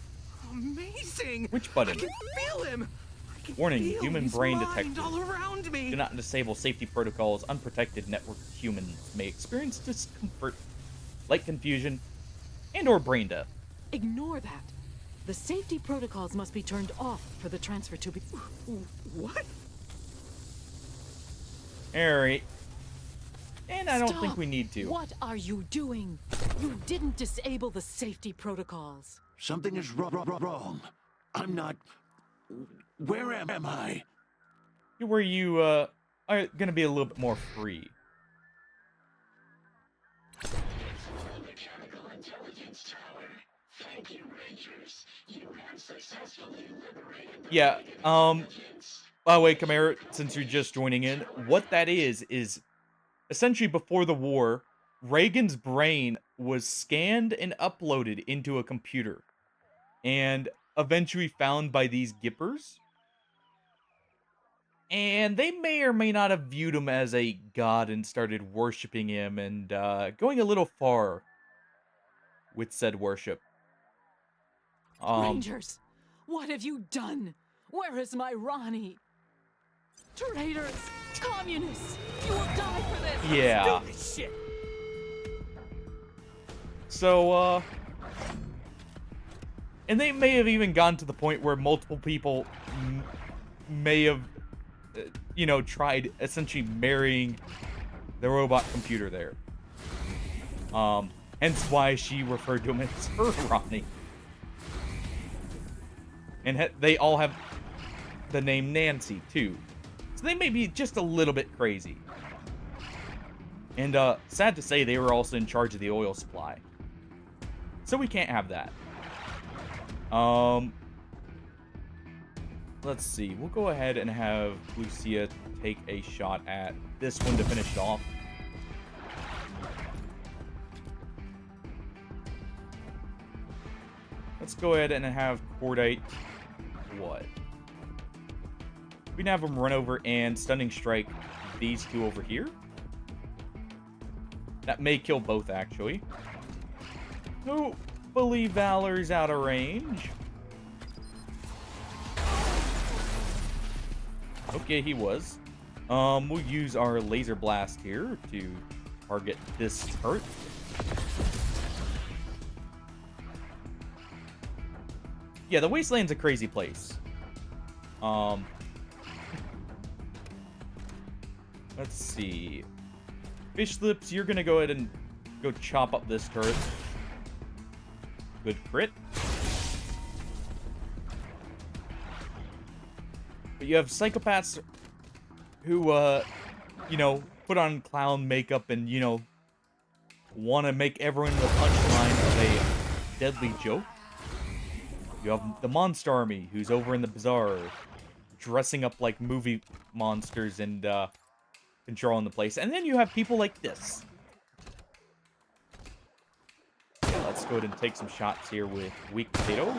amazing! Which button? I can feel him! I can Warning, feel human his brain mind detected. all around me! Do not disable safety protocols. Unprotected network humans may experience discomfort, light confusion, and or brain death. Ignore that. The safety protocols must be turned off for the transfer to be... What? Alright. And I don't think Stop. we need to. What are you doing? You didn't disable the safety protocols. Something is wrong. I'm not... Where am I? Where you, are gonna be a little bit more free. Mechanical intelligence tower. Thank you, Rangers. You have successfully liberated the Yeah, intelligence. by the way, Chimera, since you're just joining in, what that is essentially before the war, Reagan's brain was scanned and uploaded into a computer. And eventually found by these Gippers. And they may or may not have viewed him as a god and started worshipping him and going a little far with said worship. Rangers, what have you done? Where is my Ronnie? Traitors! Communists! You will die for this! Yeah. Stupid shit! So, and they may have even gone to the point where multiple people may have, tried essentially marrying the robot computer there. Hence why she referred to him as her Ronnie. And they all have the name Nancy, too. So they may be just a little bit crazy. And, sad to say, they were also in charge of the oil supply. So we can't have that. Let's see. We'll go ahead and have Lucia take a shot at this one to finish it off. Let's go ahead and have Cordite. What? We can have him run over and stunning strike these two over here. That may kill both, actually. Oh, believe Valor's out of range. Okay, he was. We'll use our laser blast here to target this turret. Yeah, the Wasteland's a crazy place. Let's see. Fish Lips, you're gonna go ahead and go chop up this turret. Good crit. But you have psychopaths who, you know, put on clown makeup and, you know, want to make everyone the punchline of a deadly joke. You have the Monster Army, who's over in the bazaar, dressing up like movie monsters and, controlling the place. And then you have people like this. Yeah, let's go ahead and take some shots here with Weak Potato.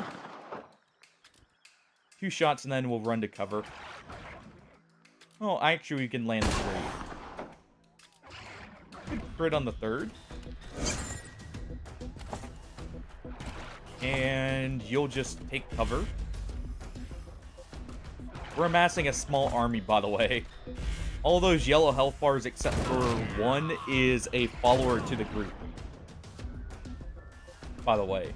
2 shots and then we'll run to cover. Oh, actually we can land 3. Good crit on the 3rd. And you'll just take cover. We're amassing a small army, by the way. All those yellow health bars except for 1 is a follower to the group. By the way.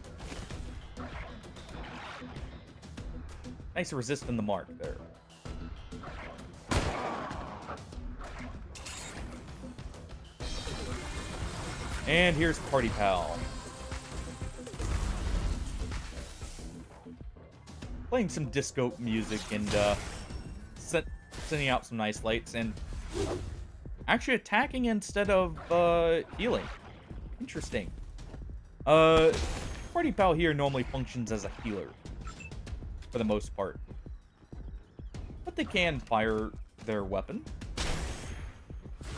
Nice resisting the mark there. And here's Party Pal. Playing some disco music and sending out some nice lights and actually attacking instead of healing. Interesting. Party Pal here normally functions as a healer for the most part, but they can fire their weapon.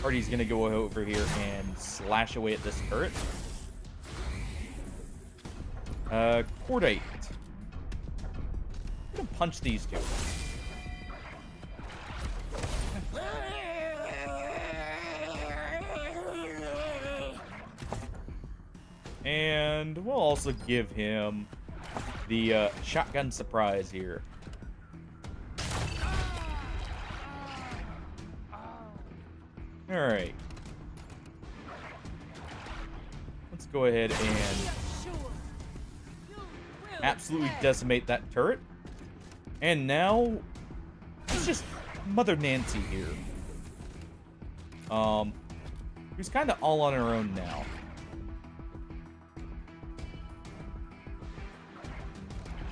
Party's gonna go over here and slash away at this turret. Cordate. I'm gonna punch these 2. And we'll also give him the shotgun surprise here. Alright. Let's go ahead and absolutely decimate that turret. And now, it's just Mother Nancy here. Who's kind of all on her own now.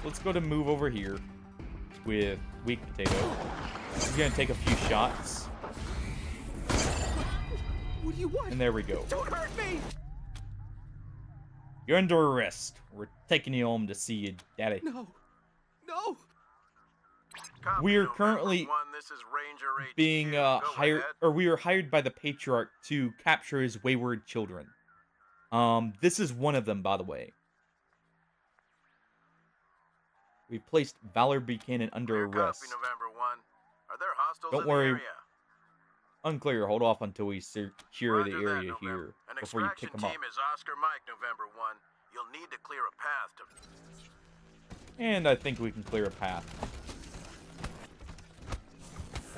So let's go to move over here with Weak Potato. He's gonna take a few shots. What do you want? And there we go. Don't hurt me! You're under arrest. We're taking you home to see you, Daddy. No. No. We are currently being hired, or we were hired by the Patriarch to capture his wayward children. This is one of them, by the way. We've placed Valor Buchanan under arrest. Don't worry. Unclear. Hold off until we secure the area here before you pick them up. Is Oscar Mike, November 1. You'll need to clear a path to... And I think we can clear a path.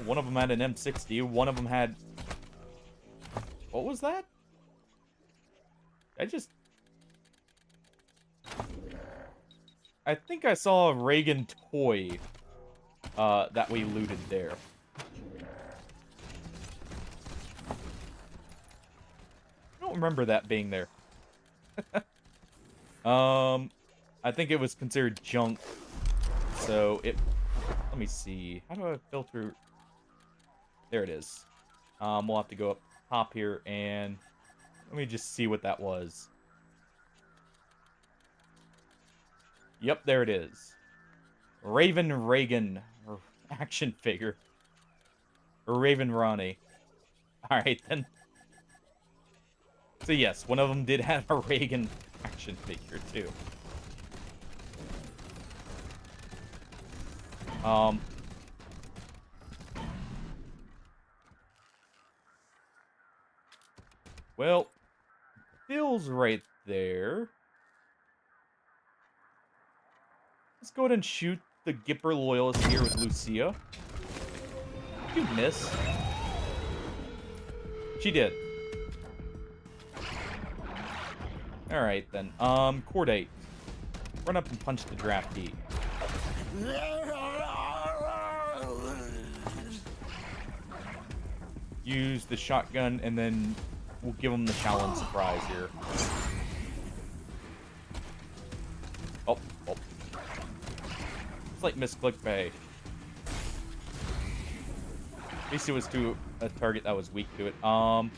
One of them had an M60. One of them had... What was that? I think I saw a Reagan toy that we looted there. I don't remember that being there. I think it was considered junk. So it... Let me see. How do I filter... There it is. We'll have to go up top here and... Let me just see what that was. Yep, there it is. Raven Reagan action figure. Or Raven Ronnie. Alright then. So yes, one of them did have a Reagan action figure too. Well, Bill's right there. Let's go ahead and shoot the Gipper Loyalist here with Lucia. You miss. She did. Alright then. Cordate. Run up and punch the draftee. Use the shotgun and then we'll give him the challenge surprise here. Oh. It's like misclick pay. At least it was to a target that was weak to it. I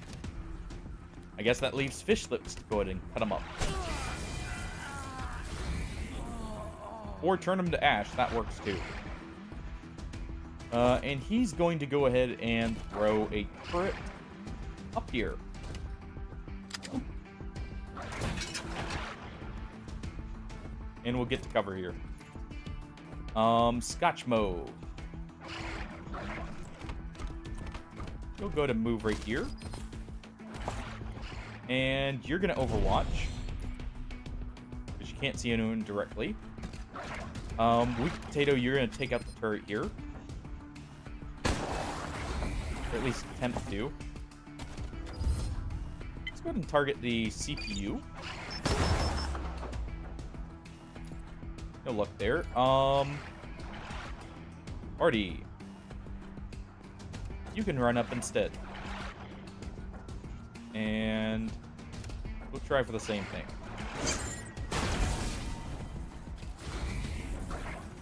guess that leaves fish lips to go ahead and cut him up. Or turn him to ash. That works too. And he's going to go ahead and throw a turret up here. And we'll get to cover here. Scotchmo. You'll go to move right here. And you're going to overwatch. Because you can't see anyone directly. Weak Potato, you're going to take out the turret here. Or at least attempt to. Let's go ahead and target the CPU. No luck there. Artie. You can run up instead. And we'll try for the same thing.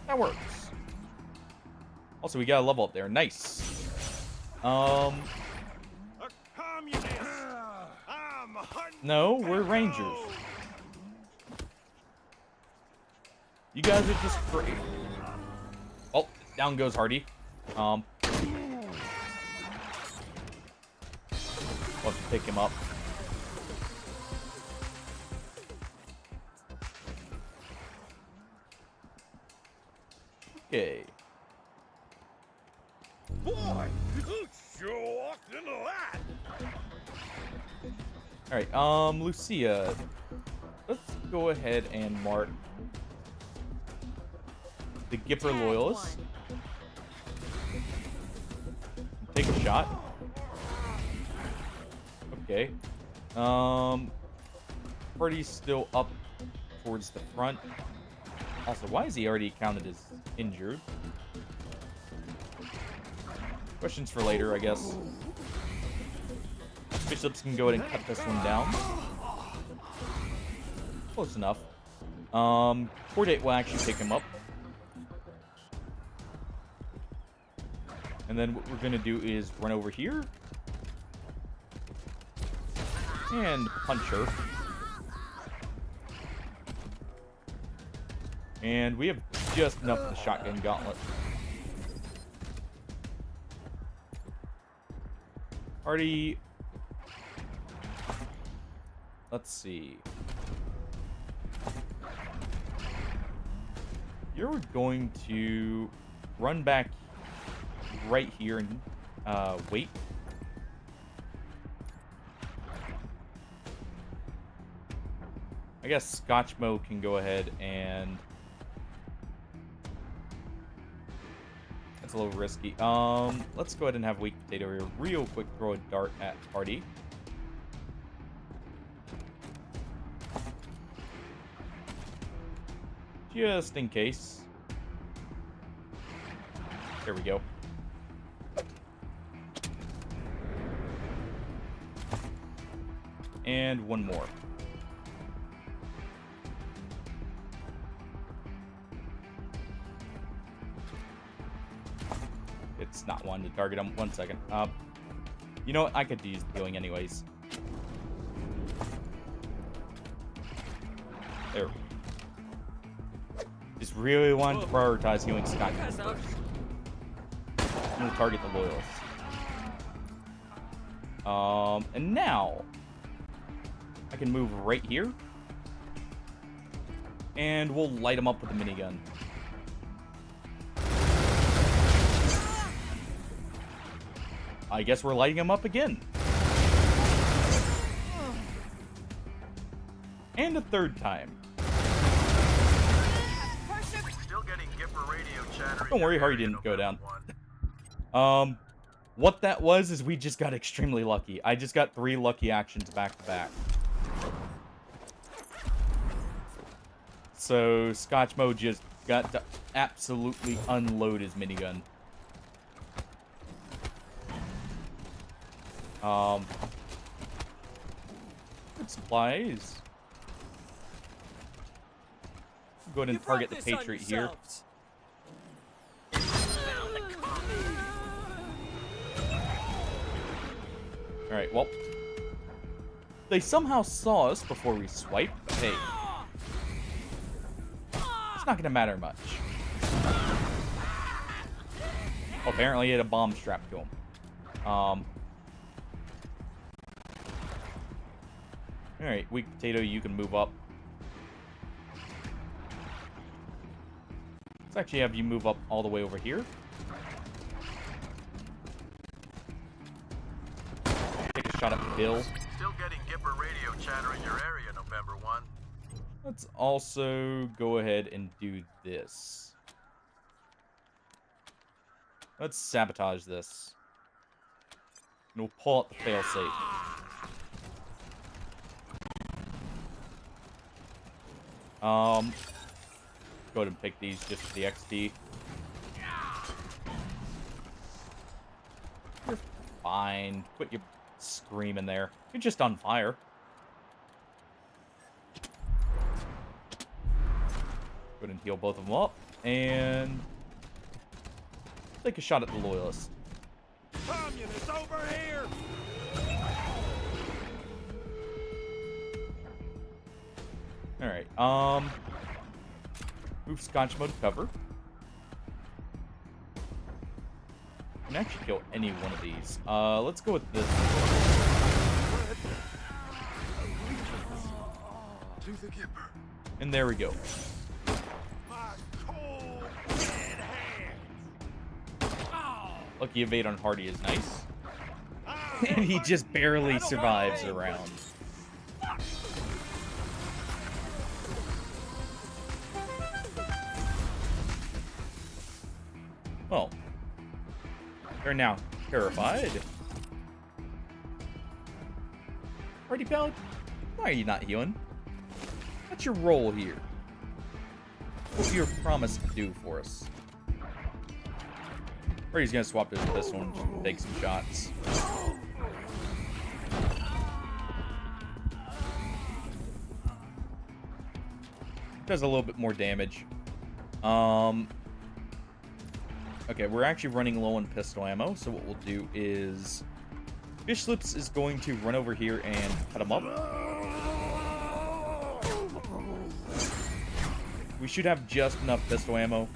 That works. Also, we got a level up there. Nice. No, we're rangers. You guys are just great. Oh, down goes Hardy. We'll have to pick him up. Okay. Boy, you sure walked into that. Alright, Lucia. Let's go ahead and mark the Gipper Loyalist. Take a shot. Okay. Party's still up towards the front. Also, why is he already counted as injured? Questions for later, I guess. Bishops can go ahead and cut this one down. Close enough. Cordate will actually pick him up. And then what we're going to do is run over here. And punch her. And we have just enough of the shotgun gauntlet. Already. Let's see. You're going to run back right here and wait. I guess Scotchmo can go ahead and... That's a little risky. Let's go ahead and have Weak Potato here. Real quick throw a dart at Party. Just in case. There we go. And one more. It's not one to target him. 1 second. You know what? I could use the healing anyways. There. Just really want to prioritize healing Scott first. I'm going to target the loyalists. And now I can move right here. And we'll light him up with a minigun. I guess we're lighting him up again. And a third time. Still getting Gipper radio chatter. Don't worry, Hardy didn't go down. What that was is we just got extremely lucky. I just got 3 lucky actions back to back. So Scotchmo just got to absolutely unload his minigun. Good supplies. Go ahead and target the Patriot here. Alright, well. They somehow saw us before we swiped. Hey. It's not gonna matter much. Apparently he had a bomb strapped to him. Alright, weak potato, you can move up. Let's actually have you move up all the way over here. Take a shot at Bill. Still getting Gipper radio chatter in your area, November 1. Let's also go ahead and do this. Let's sabotage this. And we'll pull out the failsafe. Go ahead and pick these just for the XP. You're fine. Quit your screaming there. You're just on fire. Go ahead and heal both of them up. And take a shot at the Loyalist. Communist over here! Alright, move Scotch mode to cover. You can actually kill any one of these. Let's go with this. To the Gipper. And there we go. Lucky evade on Hardy is nice. And he just barely survives a round. Well, they're now terrified. Hardy Pal, why are you not healing? What's your role here? What's your promise to do for us? Or he's gonna swap this with this one and take some shots. Does a little bit more damage. Okay, we're actually running low on pistol ammo, so what we'll do is Fish Lips is going to run over here and cut him up. We should have just enough pistol ammo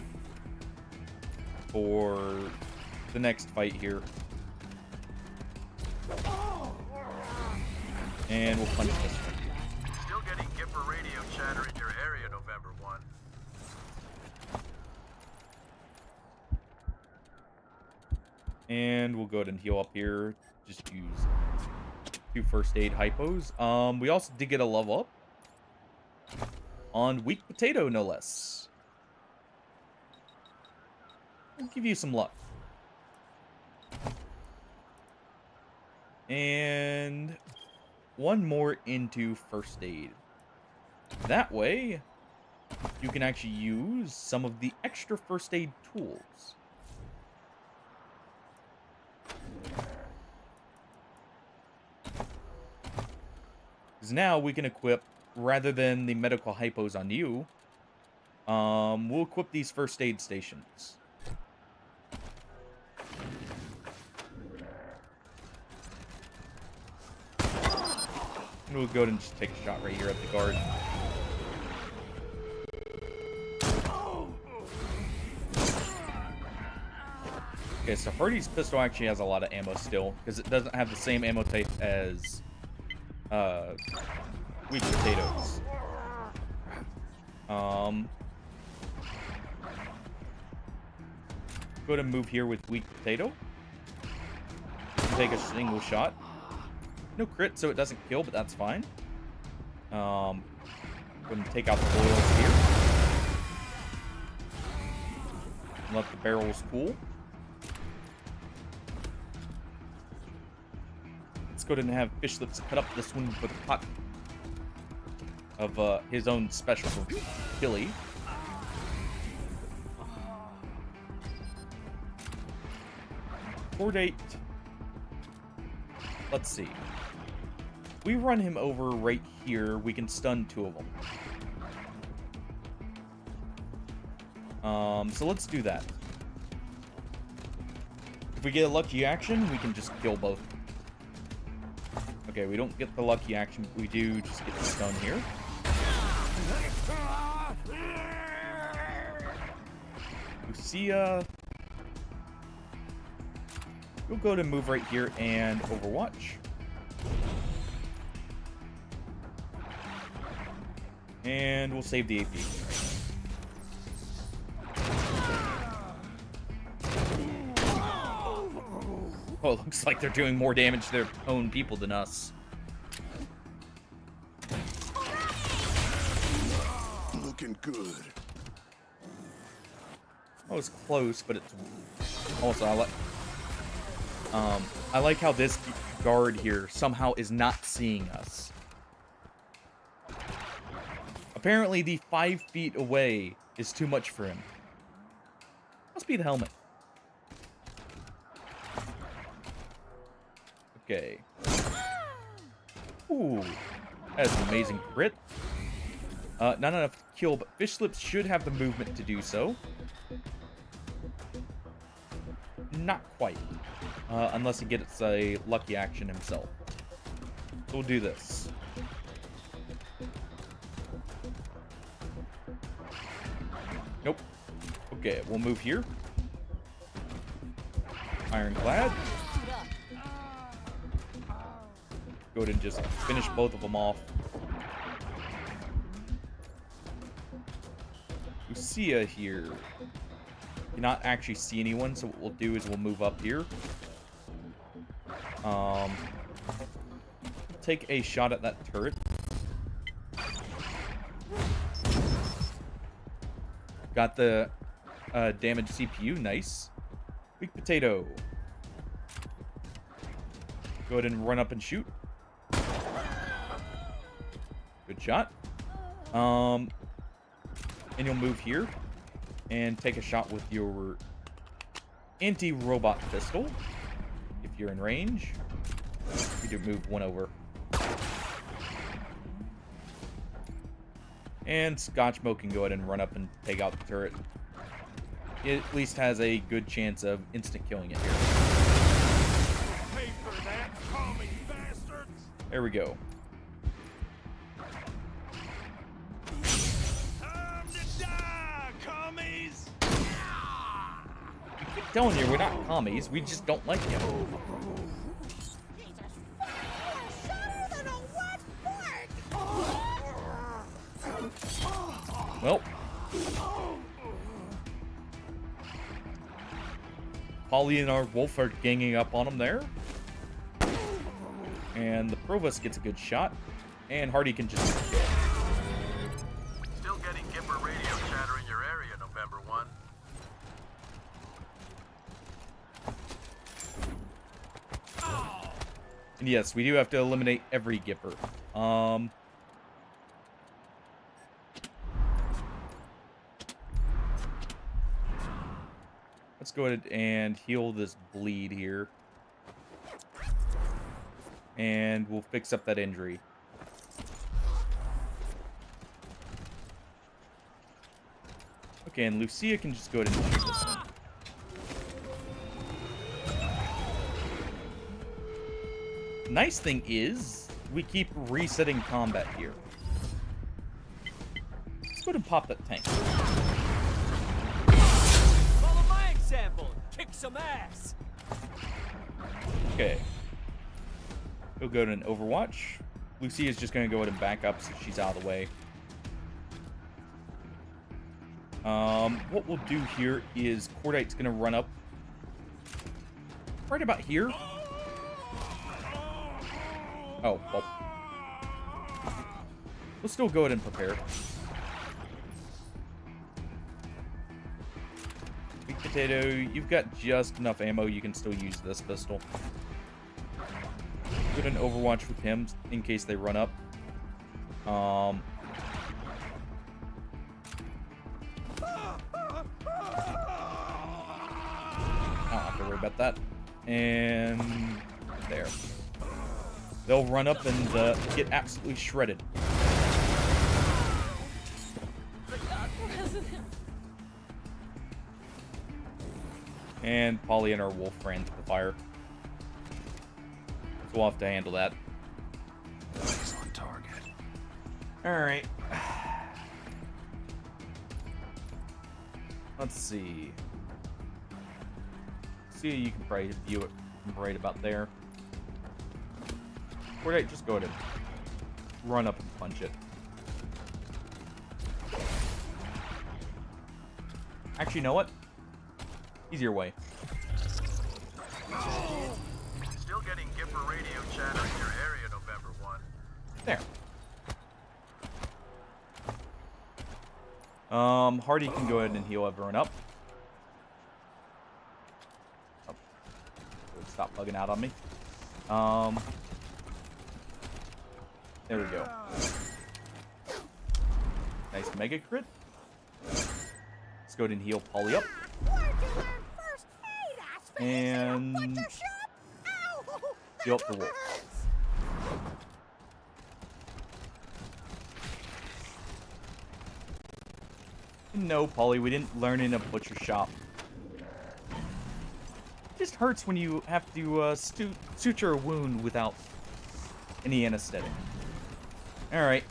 for the next fight here. And we'll punch this one. Still getting Gipper radio chatter in your area, November 1. And we'll go ahead and heal up here. Just use 2 first aid hypos. We also did get a level up on Weak Potato, no less. We'll give you some luck. And 1 more into first aid. That way, you can actually use some of the extra first aid tools. Because now we can equip, rather than the medical hypos on you, we'll equip these first aid stations. And we'll go ahead and just take a shot right here at the guard. Okay, so Hardy's pistol actually has a lot of ammo still, because it doesn't have the same ammo type as Weak Potatoes. Go ahead and move here with Weak Potato. Take a single shot. No crit, so it doesn't kill, but that's fine. Go ahead and take out the boils here. And let the barrels cool. Let's go ahead and have Fish Lips cut up this one with a pot of his own special for Billy. Core date. Let's see. we run him over right here, we can stun 2 of them. So let's do that. If we get a lucky action, we can just kill both. Okay, we don't get the lucky action, but we do just get the stun here. Lucia. We'll go to move right here and Overwatch. And we'll save the AP. Oh, it looks like they're doing more damage to their own people than us. Looking good. Oh, it's close, but it's also I like how this guard here somehow is not seeing us. Apparently, the 5 feet away is too much for him. Must be the helmet. Okay. Ooh, that's an amazing crit. Not enough to kill, but Fish Slips should have the movement to do so. Not quite. Unless he gets a lucky action himself. So we'll do this. Nope. Okay, we'll move here. Ironclad. Go ahead and just finish both of them off. Lucia here. Cannot actually see anyone, so what we'll do is we'll move up here. Take a shot at that turret. Got the damaged CPU, nice. Weak potato. Go ahead and run up and shoot. Good shot. And you'll move here and take a shot with your anti-robot pistol if you're in range. You do move 1 over. And Scotchmo can go ahead and run up and take out the turret. It at least has a good chance of instant killing it here. Pay for that, commie bastards! There we go. Time to die, commies! I keep telling you, we're not commies. We just don't like you. Well. Polly and our wolf are ganging up on him there. And the Provost gets a good shot. And Hardy can just kill. Still getting Gipper radio chatter in your area, November 1. And yes, we do have to eliminate every Gipper. Let's go ahead and heal this bleed here. And we'll fix up that injury. Okay, and Lucia can just go ahead and shoot this one. Nice thing is, we keep resetting combat here. Let's go ahead and pop that tank. Follow my example. Kick some ass. Okay. We'll go to an Overwatch. Lucia's just going to go ahead and back up so she's out of the way. What we'll do here is Cordite's going to run up right about here. Oh, well. We'll still go ahead and prepare. Big Potato, you've got just enough ammo. You can still use this pistol. Go ahead and Overwatch with him in case they run up. Don't have to worry about that. And there. they'll run up and get absolutely shredded. And Polly and our wolf ran to the fire. So we'll have to handle that. He's on target. Alright. Let's see. See, you can probably view it from right about there. Or just go ahead and run up and punch it. Actually, you know what? Easier way. Still getting Gipper radio chatter in your area, November 1. There. Hardy can go ahead and heal everyone up. Oh. Stop bugging out on me. There we go. Nice mega crit. Let's go ahead and heal Polly up. And heal up the wolf. No, Polly, we didn't learn in a butcher shop. It just hurts when you have to suture a wound without any anesthetic. Alright.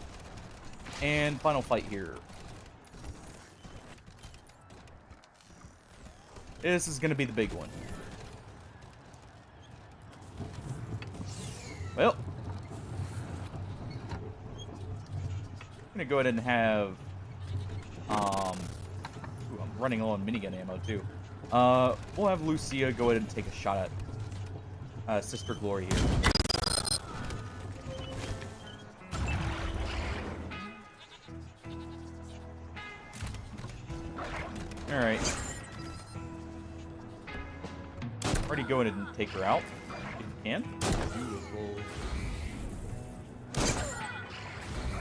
And final fight here. This is going to be the big one. Well. I'm going to go ahead and have... ooh, I'm running low on minigun ammo, too. We'll have Lucia go ahead and take a shot at Sister Glory here. Alright. Already go ahead and take her out, if you can. Beautiful.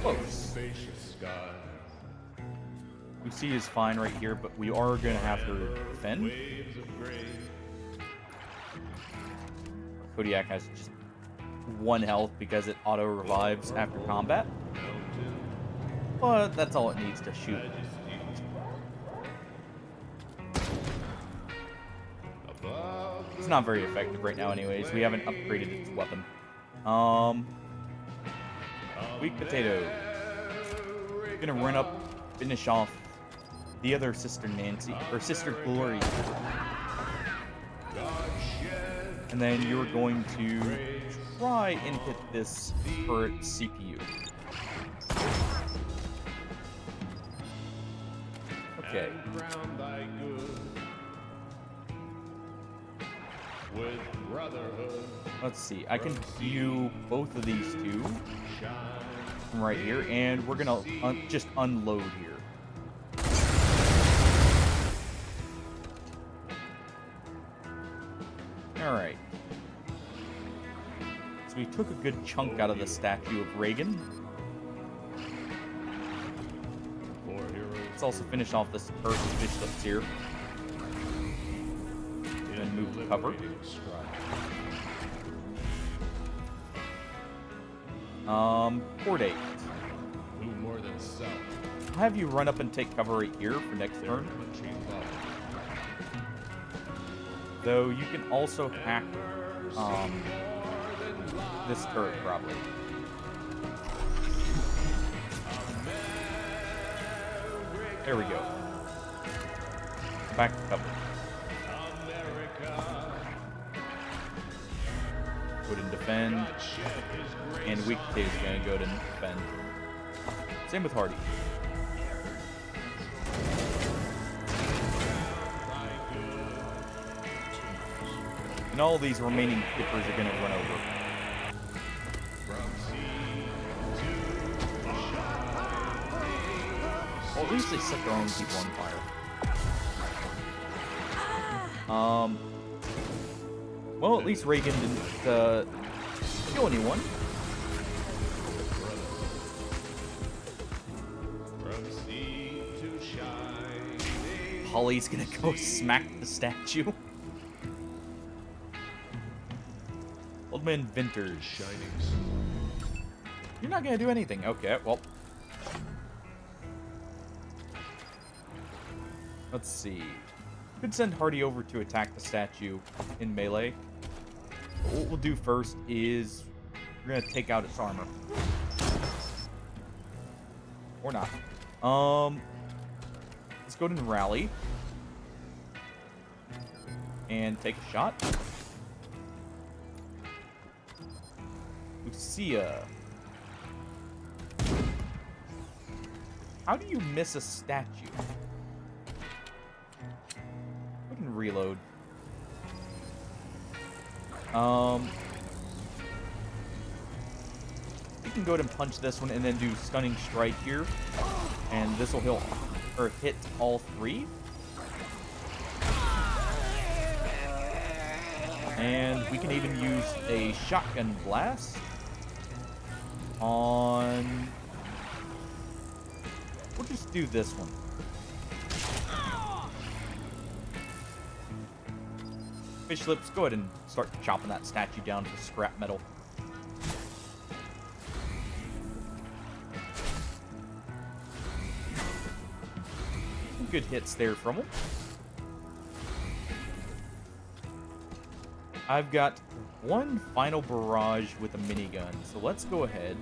Close. Spacious sky. Lucy is fine right here, but we are going to have her defend. Waves of gray. Kodiak has just 1 health because it auto-revives after combat. But that's all it needs to shoot. It's not very effective right now anyways. We haven't upgraded its weapon. Weak potato. Gonna run up, finish off the other Sister Nancy, or Sister Glory. And then you're going to try and hit this for CPU. Okay. Let's see. I can view both of these two from right here, and we're gonna just unload here. All right. So we took a good chunk out of the statue of Reagan. Let's also finish off this first bishops here. And then move to cover. Port 8. Who more than self? I'll have you run up and take cover right here for next turn. Though you can also hack this turret probably. There we go. Back to cover. Go ahead and defend. And weak potato is going to go ahead and defend. Same with Hardy. And all these remaining Kippers are going to run over. Well, at least they set their own people on fire. Well, at least Reagan didn't kill anyone. Holly's gonna go smack the statue. Old Man Vinters. Shining You're not gonna do anything. Okay, well. Let's see. Could send Hardy over to attack the statue in melee. But what we'll do first is we're gonna take out its armor. Or not. Let's go ahead and rally. And take a shot. Lucia. How do you miss a statue? We can reload. We can go ahead and punch this one and then do stunning strike here. And this will hit all three. And we can even use a shotgun blast on... We'll just do this one. Fish lips, go ahead and start chopping that statue down to scrap metal. Some good hits there from him. I've got one final barrage with a minigun, so let's go ahead.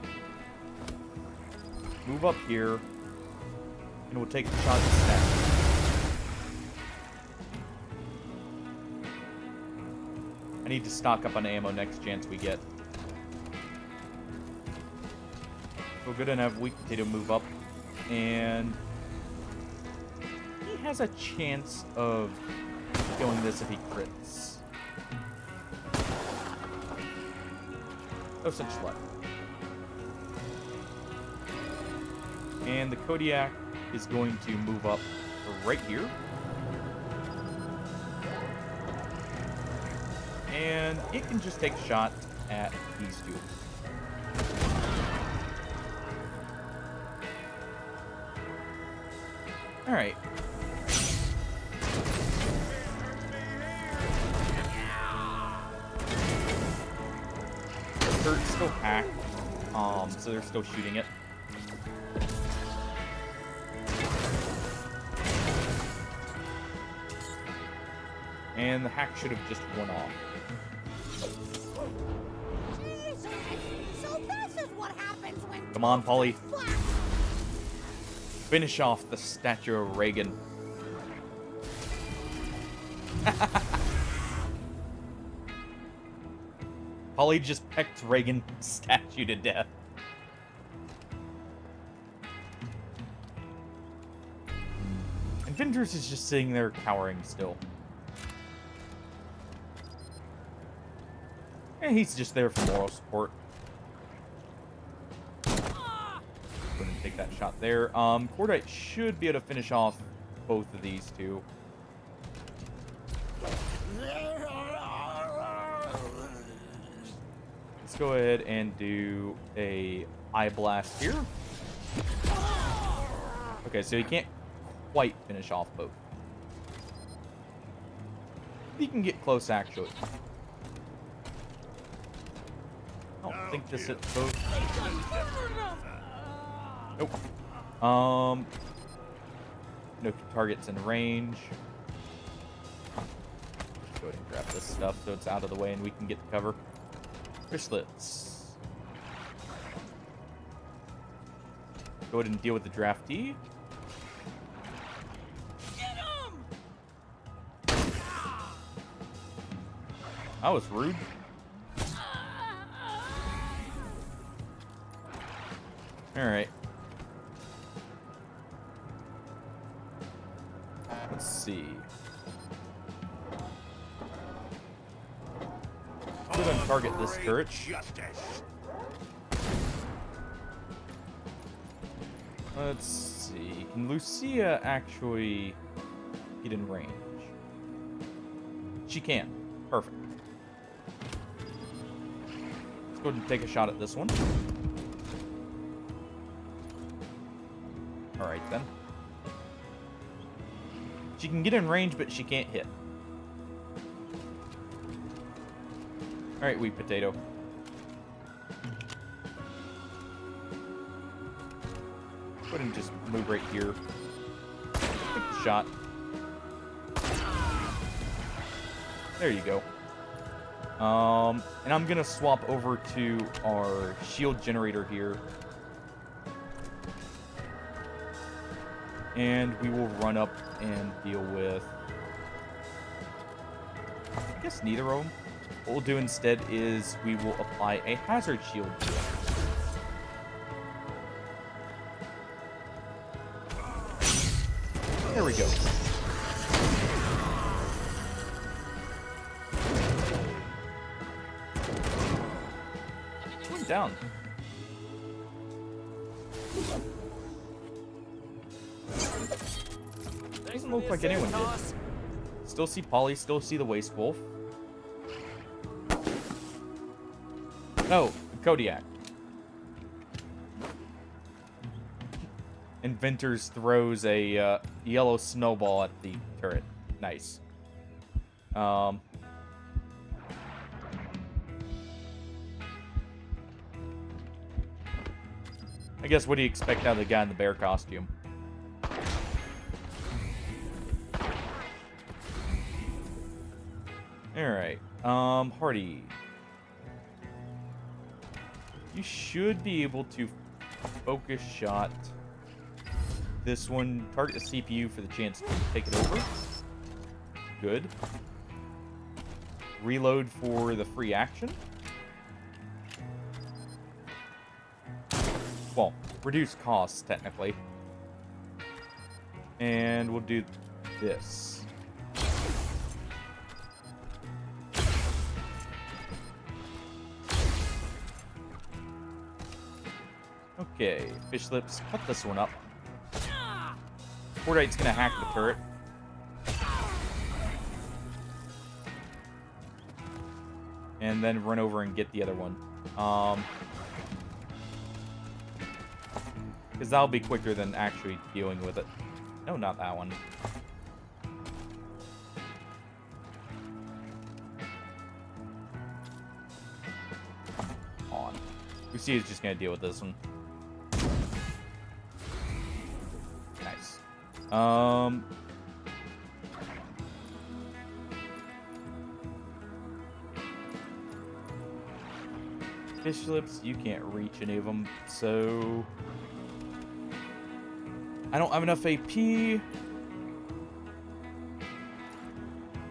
Move up here. And we'll take the shot at the statue. I need to stock up on ammo next chance we get. We're good enough. Weak potato move up. And he has a chance of killing this if he crits. No such luck. And the Kodiak is going to move up right here. And it can just take a shot at these two. Alright. They're still hacked, so they're still shooting it. And the hack should have just won off. Jesus! So this is what happens when... Come on, Polly. Finish off the statue of Reagan. Polly just pecked Reagan's statue to death. And Vinders is just sitting there cowering still. And he's just there for moral support. Go ahead and take that shot there. Cordite should be able to finish off both of these two. Let's go ahead and do a eye blast here. Okay, so he can't quite finish off both. He can get close, actually. I don't think this hits both. Nope. No targets in range. Let's go ahead and grab this stuff so it's out of the way and we can get the cover. Fishlets. Go ahead and deal with the draftee. Get him! That was rude. Alright. Let's see. We're going to target this turret. Let's see. Can Lucia actually get in range? She can. Perfect. Let's go ahead and take a shot at this one. Alright then. She can get in range, but she can't hit. Alright, wheat potato. ahead and just move right here. Take the shot. There you go. And I'm gonna swap over to our shield generator here. And we will run up and deal with... I guess neither of them. What we'll do instead is we will apply a hazard shield to it. There we go. One down. Doesn't look like anyone did. Still see Polly, still see the Waste Wolf. Oh, Kodiak. Inventors throws a yellow snowball at the turret. Nice. I guess what do you expect out of the guy in the bear costume? Alright. Hardy. You should be able to focus shot this one. Target the CPU for the chance to take it over. Good. Reload for the free action. Well, reduce costs, technically. And we'll do this. Okay, fish lips, cut this one up. Cordite's gonna hack the turret. And then run over and get the other one. Because that'll be quicker than actually dealing with it. No, not that one. On. Lucy is just gonna deal with this one. Nice. Fish lips, you can't reach any of them, so I don't have enough AP.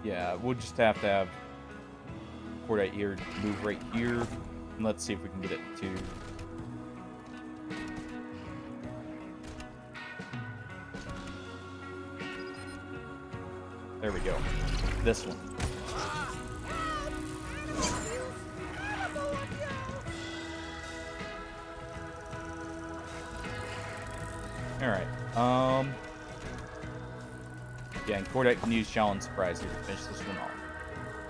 Yeah, we'll just have to have Cordite here move right here, and let's see if we can get it to. There we go. This one. Alright, yeah, and Cordite can use Challenge Surprise here to finish this one off.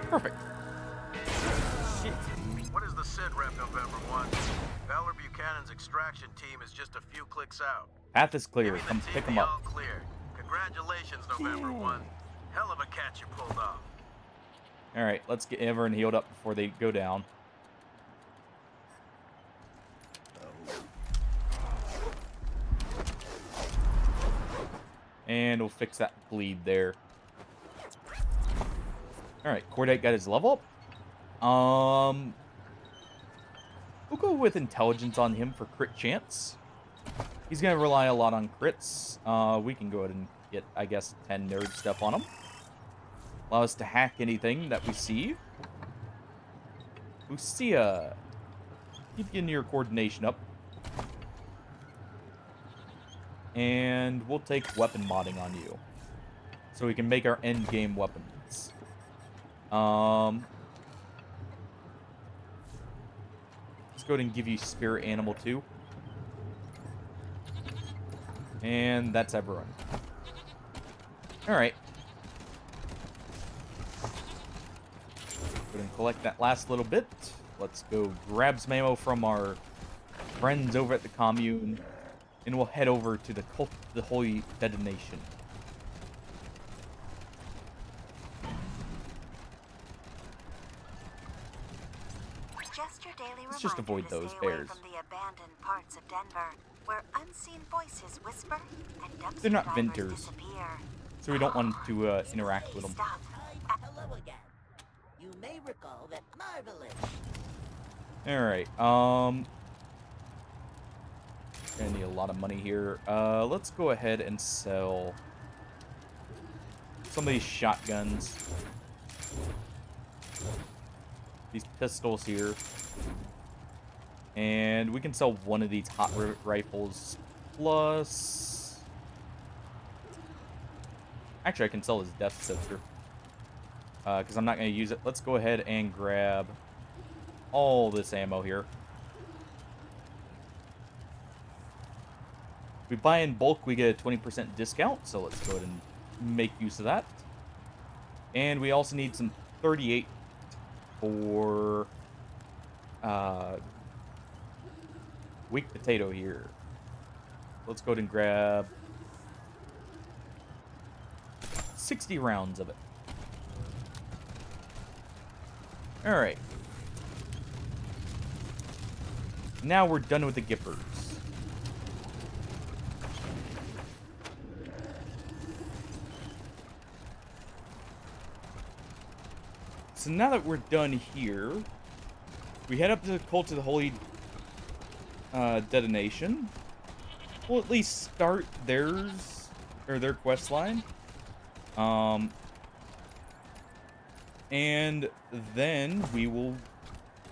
Perfect. Shit. What is the SID rep November 1? Valor Buchanan's extraction team is just a few clicks out. Path is clear. Come pick them up. All clear. Congratulations, November 1. Hell of a catch you pulled off. Alright, let's get everyone healed up before they go down. And we'll fix that bleed there. Alright, Cordite got his level up. We'll go with intelligence on him for crit chance. He's going to rely a lot on crits. We can go ahead and get, I guess, 10 nerd stuff on him. Allow us to hack anything that we see. Lucia, keep getting your coordination up. And we'll take weapon modding on you, so we can make our end game weapons. Let's go ahead and give you spirit animal too. And that's everyone. Alright. Go ahead and collect that last little bit. Let's go grab some ammo from our friends over at the commune. And we'll head over to the cult of the Holy Detonation. just avoid those bears. From the abandoned parts of Denver, where unseen voices whisper and dumpster They're not divers venters, disappear. so we don't want to interact with them. Hello again. You may recall that marvelous. Alright, gonna need a lot of money here. Let's go ahead and sell some of these shotguns. These pistols here. And we can sell one of these hot rifles. Plus... Actually, I can sell this death scepter. Because I'm not going to use it. Let's go ahead and grab all this ammo here. If we buy in bulk, we get a 20% discount. So let's go ahead and make use of that. And we also need some 38 for weak potato here. Let's go ahead and grab 60 rounds of it. Alright. Now we're done with the gippers. So now that we're done here, we head up to the Cult of the Holy Detonation. We'll at least start theirs, or their quest line. And then we will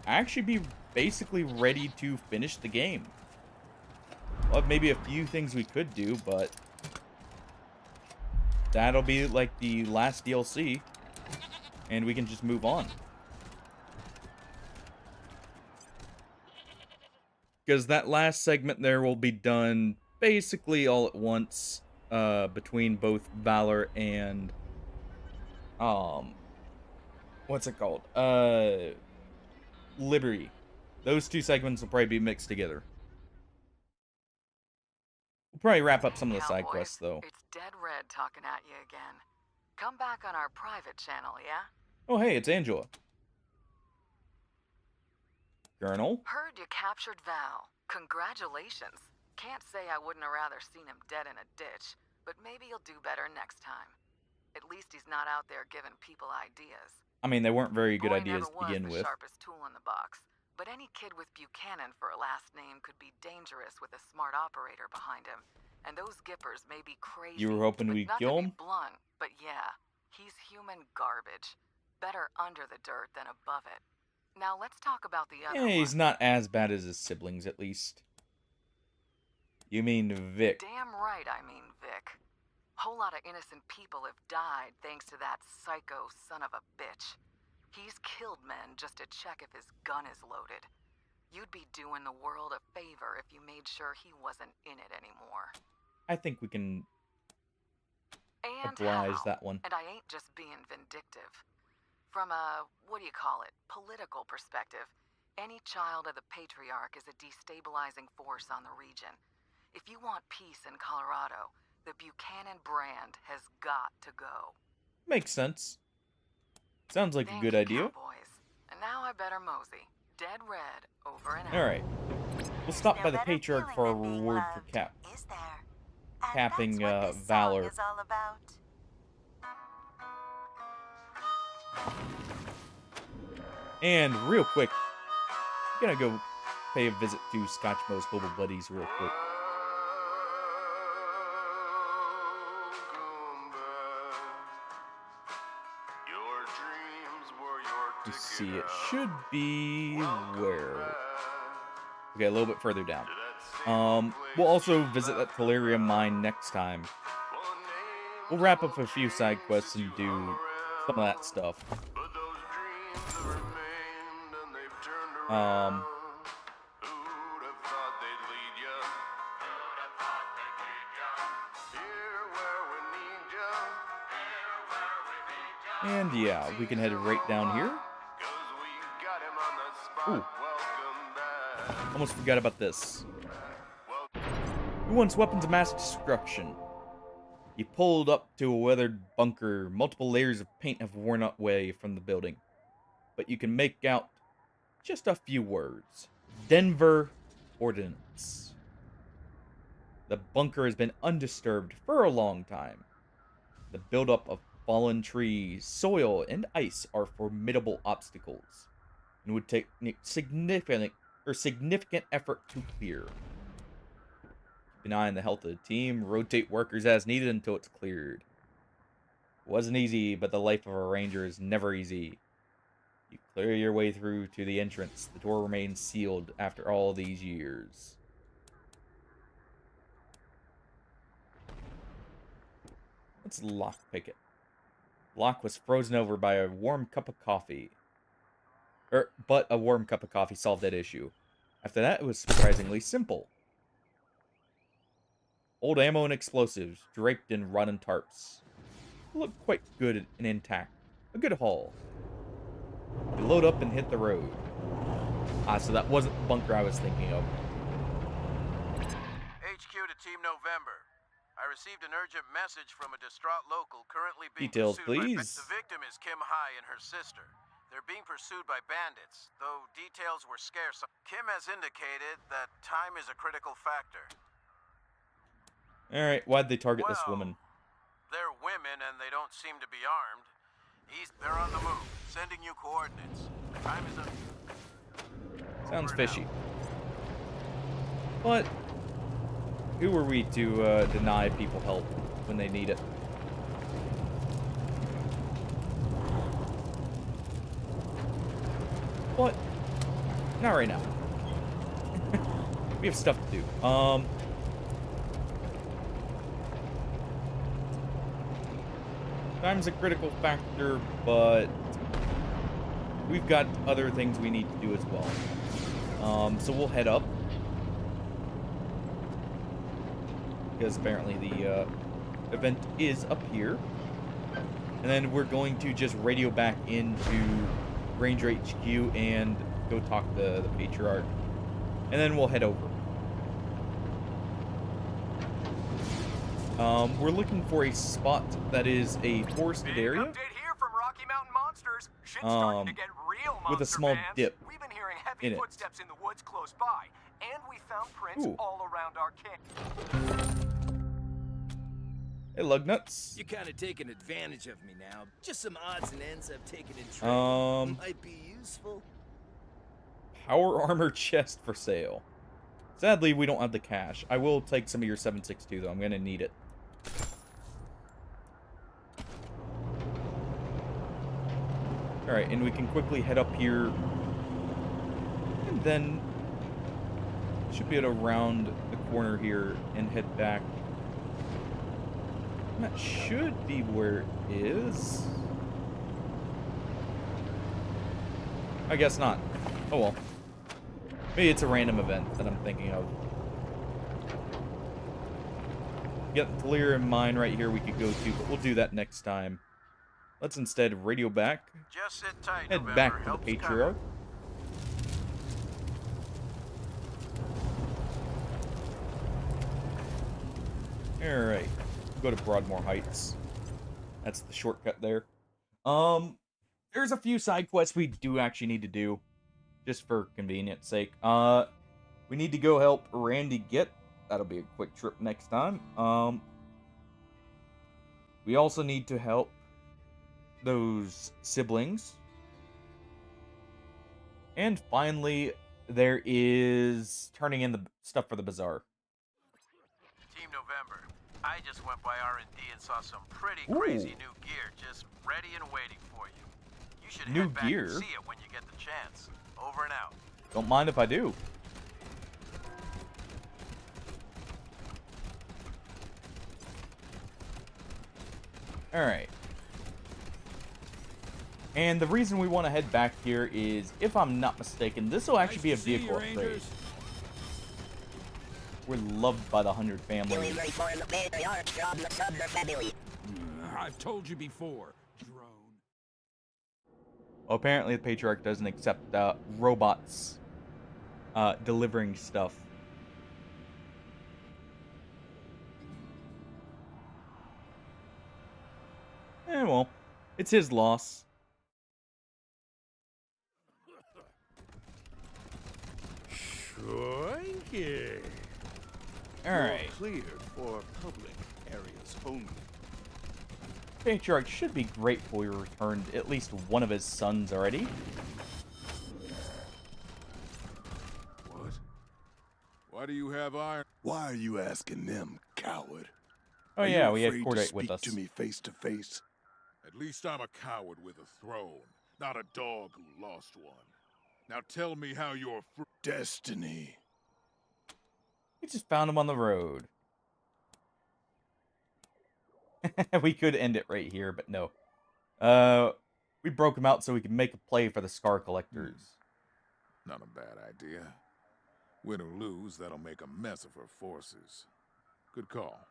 actually be basically ready to finish the game. Well, maybe a few things we could do, but that'll be like the last DLC. And we can just move on. Because that last segment there will be done basically all at once between both Valor and what's it called? Liberty. Those two segments will probably be mixed together. We'll probably wrap up some of the side quests though. It's Dead Red talking at you again. Come back on our private channel, yeah? Oh hey, it's Angela. Colonel? Heard you captured Val. Congratulations. Can't say I wouldn't have rather seen him dead in a ditch, but maybe you'll do better next time. At least he's not out there giving people ideas. I mean, they weren't very good Boy ideas never to begin was with. the sharpest tool in the box, but any kid with Buchanan for a last name could be dangerous with a smart operator behind him. And those gippers may be crazy. You were hoping we'd not kill to be him? blunt, but yeah, he's human garbage. Better under the dirt than above it. Now let's talk about the other Yeah, he's not as bad as his siblings, at least. You mean Vic. Damn right I mean Vic. Whole lot of innocent people have died thanks to that psycho son of a bitch. He's killed men just to check if his gun is loaded. You'd be doing the world a favor if you made sure he wasn't in it anymore. I think we can And oblige how? that one. And I ain't just being vindictive. From a, political perspective, any child of the Patriarch is a destabilizing force on the region. If you want peace in Colorado, the Buchanan brand has got to go. Makes sense. Sounds like a good you, idea. Cowboys. And now I better mosey. Dead Red, over and out. Alright. We'll stop by the Patriarch for a reward for capping Valor. Is all about. And real quick, I'm gonna go pay a visit to Scotchmo's Global Buddies real quick. Let's see, it should be where? Okay, a little bit further down. We'll also visit that Tellurium mine next time. We'll wrap up a few side quests and do some of that stuff. And yeah, we can head right down here. Ooh. Almost forgot about this. Who wants weapons of mass destruction? You pulled up to a weathered bunker. Multiple layers of paint have worn away from the building, but you can make out just a few words. Denver Ordnance. The bunker has been undisturbed for a long time. The buildup of fallen trees, soil, and ice are formidable obstacles and would take significant effort to clear. Keep an eye on the health of the team. Rotate workers as needed until it's cleared. It wasn't easy, but the life of a ranger is never easy. You clear your way through to the entrance. The door remains sealed after all these years. Let's lockpick it. Lock was frozen over by a warm cup of coffee. But a warm cup of coffee solved that issue. After that, it was surprisingly simple. Old ammo and explosives, draped in rotten tarps. Look quite good and intact. A good haul. You load up and hit the road. So that wasn't the bunker I was thinking of. HQ to Team November. I received an urgent message from a distraught local currently being Details, pursued please. The victim is Kim Hai and her sister. They're being pursued by bandits, though details were scarce. Kim has indicated that time is a critical factor. Alright, why'd they target this woman? They're women and they don't seem to be armed. They're on the move, sending you coordinates. Time is up. Sounds fishy. But who are we to deny people help when they need it? But not right now. We have stuff to do. Time's a critical factor, but we've got other things we need to do as well. So we'll head up. Because apparently the event is up here. And then we're going to just radio back into Ranger HQ and go talk to the Patriarch. And then we'll head over. We're looking for a spot that is a forested area. Here from Rocky Mountain Monsters. Shit's starting to get real, monster with a small fans. dip. We've been hearing heavy in it. footsteps in the woods close by, and we found prints Ooh. all around our camp. Hey, Lugnuts. You're kind of taking advantage of me now. Just some odds and ends I've taken in trade. Might be useful. Power armor chest for sale. Sadly, we don't have the cash. I will take some of your 7.62 though. I'm gonna need it. Alright, and we can quickly head up here. And then should be able to round the corner here and head back. That should be where it is. I guess not. Oh well. Maybe it's a random event that I'm thinking of. Get clear in mind right here we could go to, but we'll do that next time. Let's instead radio back. Just sit tight, Head November. back to the Help's Patriarch. Alright. Go to Broadmoor Heights. That's the shortcut there. There's a few side quests we do actually need to do. Just for convenience sake. We need to go help Randy get. That'll be a quick trip next time. We also need to help those siblings. And finally, there is turning in the stuff for the bazaar. Team November. I just went by R&D and saw some pretty crazy new gear just ready and waiting for you. You should New head back gear? and see it when you get the chance. Over and out. Don't mind if I do. Alright. And the reason we want to head back here is, if I'm not mistaken, this will actually be a vehicle upgrade. We're loved by the 100 family. I've told you before, drone. Well, apparently the Patriarch doesn't accept robots delivering stuff. Eh, well, it's his loss. Crikey. Alright. Cleared for public areas only. Patriarch should be grateful we returned at least one of his sons already. What? Why do you have iron? Why are you asking them, coward? Oh yeah, we had Cordate with us. To me face to face. At least I'm a coward with a throne, not a dog who lost one. Now tell me how your destiny. We just found him on the road. We could end it right here, but no. We broke him out so we could make a play for the Scar Collectors. Not a bad idea. Win or lose, that'll make a mess of her forces. Good call.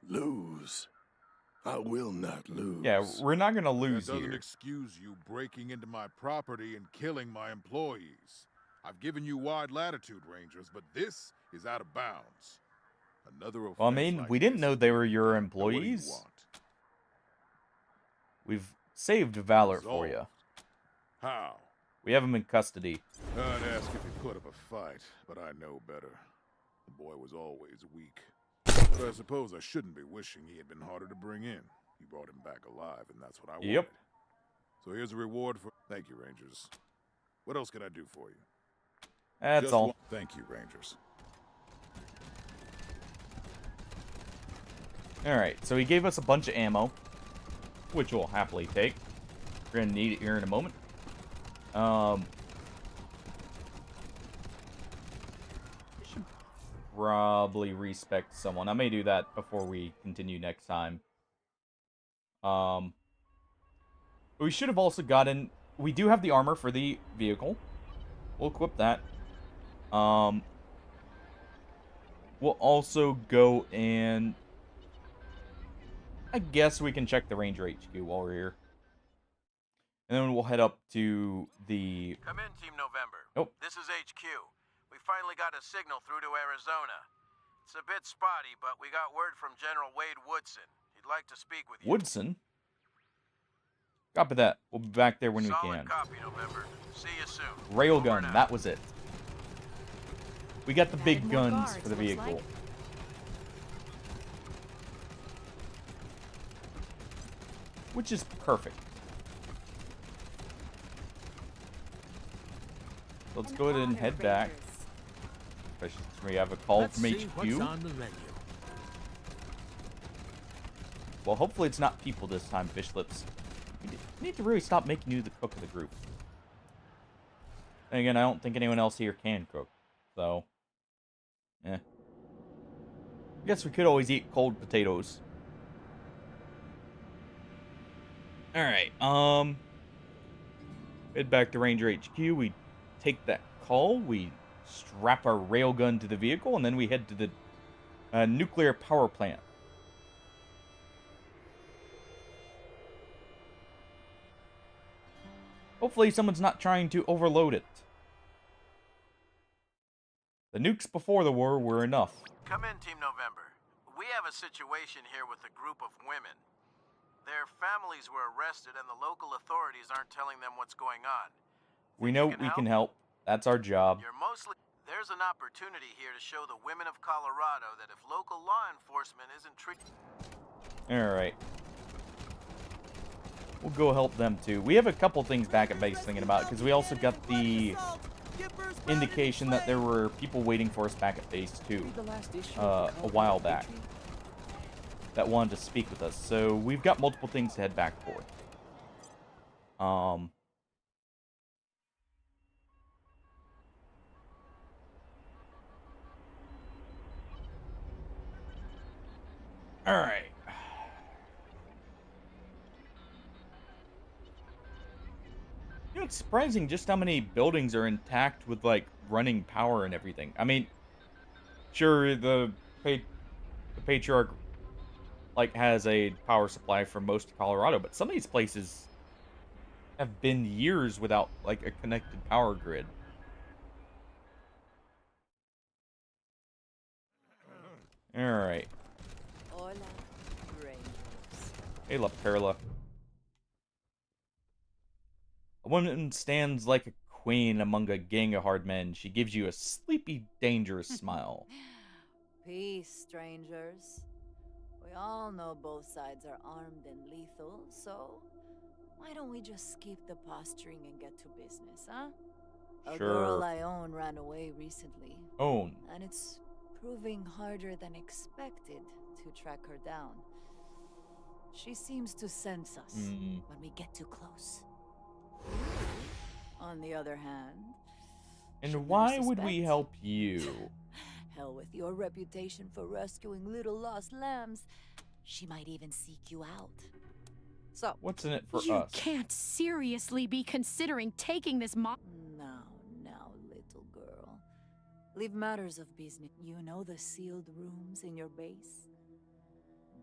Lose? I will not lose. Yeah, we're not gonna lose That doesn't here. excuse you breaking into my property and killing my employees. I've given you wide latitude, Rangers, but this is out of bounds. Another offense Well, I mean, like we didn't this. know they were your Now, what do you employees. want? We've saved Valor for you. How? We have him in custody. I'd ask if he put up a fight, but I know better. The boy was always weak. But I suppose I shouldn't be wishing he had been harder to bring in. You brought him back alive, and that's what I wanted. Yep. So here's a reward for... Thank you, Rangers. What else can I do for you? That's Just all. one- Thank you, Rangers. Alright, so he gave us a bunch of ammo, which we'll happily take. We're gonna need it here in a moment. We should probably respect someone. I may do that before we continue next time. But we should have also gotten... We do have the armor for the vehicle. We'll equip that. We'll also go and... I guess we can check the Ranger HQ while we're here. And then we'll head up to the... Come in, Team November. Nope. This is HQ. We finally got a signal through to Arizona. It's a bit spotty, but we got word from General Wade Woodson. He'd like to speak with you. Woodson? Copy that. We'll be back there when we Solid can. copy, November. See you soon. Railgun, that was it. We got the big more guns guards, for the looks vehicle. like. Which is perfect. Let's go ahead and head back. Especially since we have a call Let's from see what's HQ. on the menu. Well, hopefully it's not people this time, fish lips. We need to really stop making you the cook of the group. And again, I don't think anyone else here can cook. So, I guess we could always eat cold potatoes. Alright, head back to Ranger HQ. We take that call. We strap our railgun to the vehicle, and then we head to the nuclear power plant. Hopefully someone's not trying to overload it. The nukes before the war were enough. Come in, Team November. We have a situation here with a group of women. Their families were arrested and the local authorities aren't telling them what's going on. We know we can help. That's our job. There's an opportunity here to show the women of Colorado that if local law enforcement isn't treating... Alright. We'll go help them too. We have a couple things back at base thinking about, because we also got the indication that there were people waiting for us back at base too, a while back, that wanted to speak with us. So we've got multiple things to head back for. Alright. You know, it's surprising just how many buildings are intact with, like, running power and everything. I mean, sure, the Patriarch, like, has a power supply for most of Colorado, but some of these places have been years without, like, a connected power grid. Alright. Hola, Rangers. Hey, La Perla. A woman stands like a queen among a gang of hard men. She gives you a sleepy, dangerous smile. Peace, strangers. We all know both sides are armed and lethal, so why don't we just skip the posturing and get to business, huh? A girl Sure. I own ran away recently. Own. And it's proving harder than expected to track her down. She seems to sense us when we get too close. On the other hand... And why would we help you? Hell with your reputation for rescuing little lost lambs. She might even seek you out. So... What's in it for You us? can't seriously be considering taking this Now, little girl. Leave matters of business. You know the sealed rooms in your base?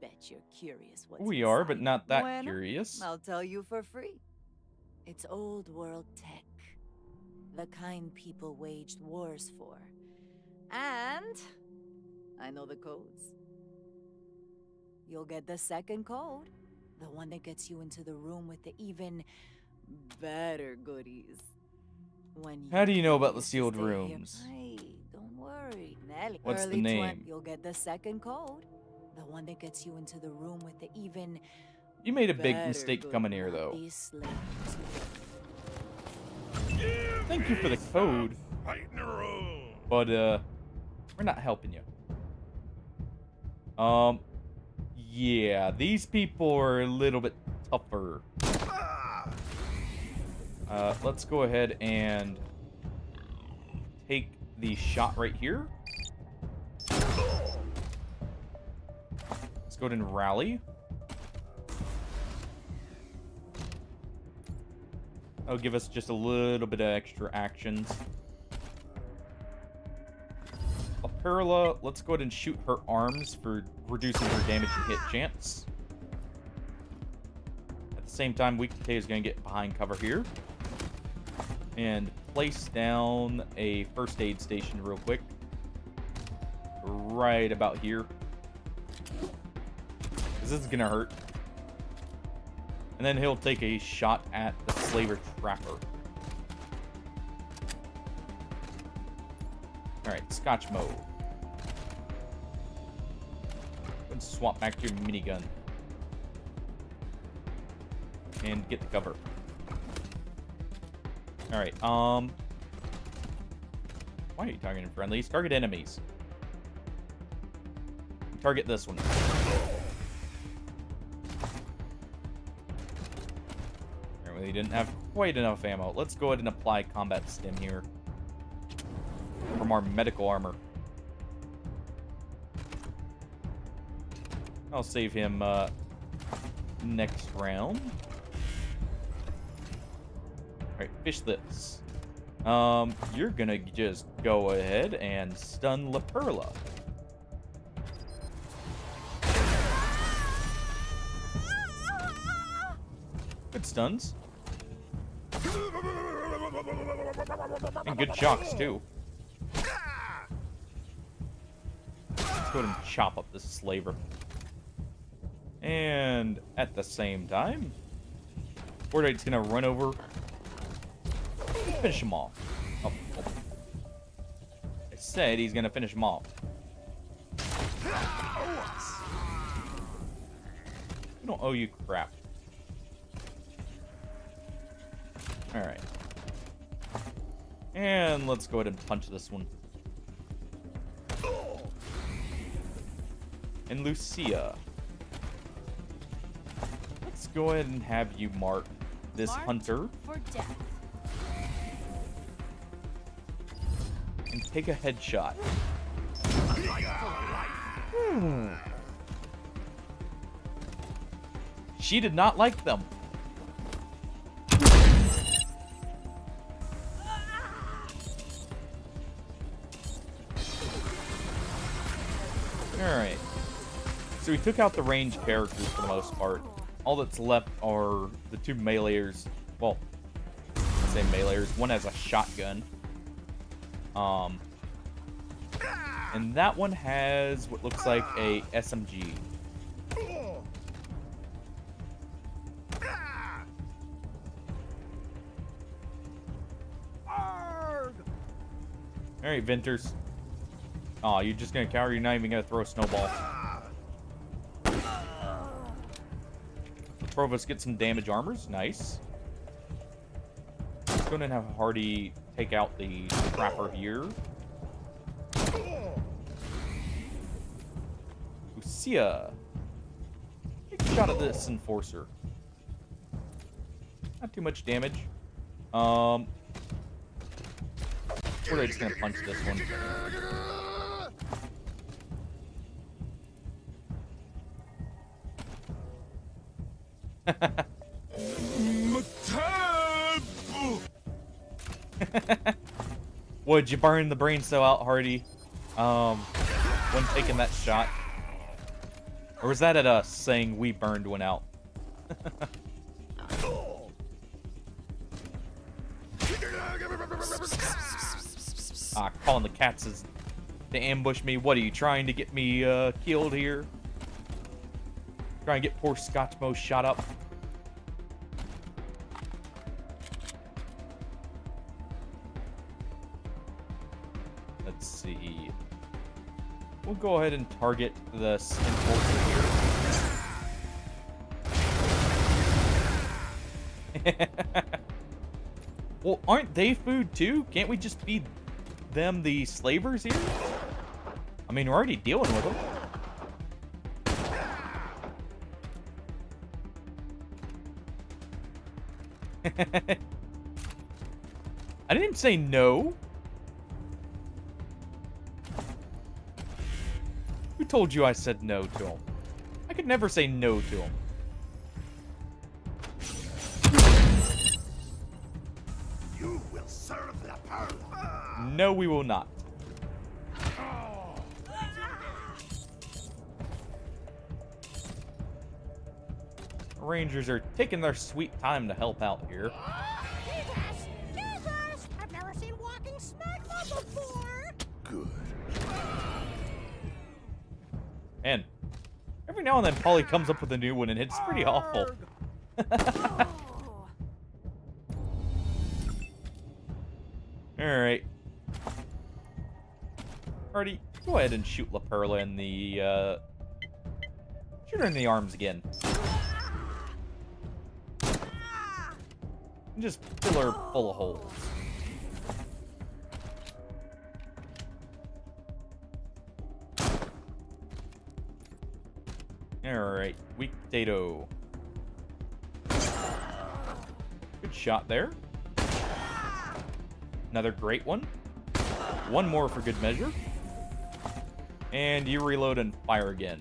Bet you're curious what's We are, but inside. not that Bueno, curious. I'll tell you for free. It's old world tech. The kind people waged wars for. And I know the codes. You'll get the second code. The one that gets you into the room with the even better goodies. How do you know about the choose to sealed stay here- rooms? Hey, don't worry. Nelly. What's the Early name? You'll get the second code. The one that gets you into the room with the even You made a big better mistake good coming here, not though. these slaves. Thank you for the code. But, we're not helping you. Yeah, these people are a little bit tougher. Let's go ahead and take the shot right here. Let's go ahead and rally. That'll give us just a little bit of extra actions. Perla, let's go ahead and shoot her arms for reducing her damage and hit chance. At the same time, Weak Decay is going to get behind cover here. And place down a first aid station real quick. Right about here. Because this is going to hurt. And then he'll take a shot at the Slaver Trapper. Alright, Scotch mode. And swap back to your minigun. And get the cover. Alright, why are you targeting friendlies? Target enemies. Target this one. Alright, we didn't have quite enough ammo. Let's go ahead and apply combat stim here. From our medical armor. I'll save him next round. Alright, fish this. You're gonna just go ahead and stun La Perla. Good stuns. And good shocks, too. Let's go ahead and chop up this slaver. And at the same time, Fortnite's gonna run over and finish him off. Oh. I said he's gonna finish him off. We don't owe you crap. Alright. And let's go ahead and punch this one. And Lucia. Let's go ahead and have you mark this hunter. For death. And take a headshot. She did not like them. Alright. So we took out the ranged characters for the most part. All that's left are the two meleeers. Well, I say meleeers. One has a shotgun. And that one has what looks like a SMG. Alright, Venters. Aw, you're just gonna cower? You're not even gonna throw a snowball. Provost get some damage armors. Nice. Let's go ahead and have Hardy take out the trapper here. Lucia. Take a shot at this enforcer. Not too much damage. Or are they just gonna punch this one? Would you burn the brain cell out, Hardy? When taking that shot? Or was that at us saying we burned one out? Calling the cats as to ambush me. What are you trying to get me killed here? Trying to get poor Scotchmo shot up. Let's see. We'll go ahead and target this enforcer here. Well, aren't they food too? Can't we just feed them the slavers here? I mean, we're already dealing with them. I didn't say no. Who told you I said no to him? I could never say no to him. You will serve the Pearl. No, we will not. Rangers are taking their sweet time to help out here. Jesus! I've never seen walking smegma before! Good. And every now and then Polly comes up with a new one and it's pretty awful. Alright. Hardy, go ahead and shoot La Perla in the shoot her in the arms again. And just fill her full of holes. Alright, weak potato. Good shot there. Another great one. One more for good measure. And you reload and fire again.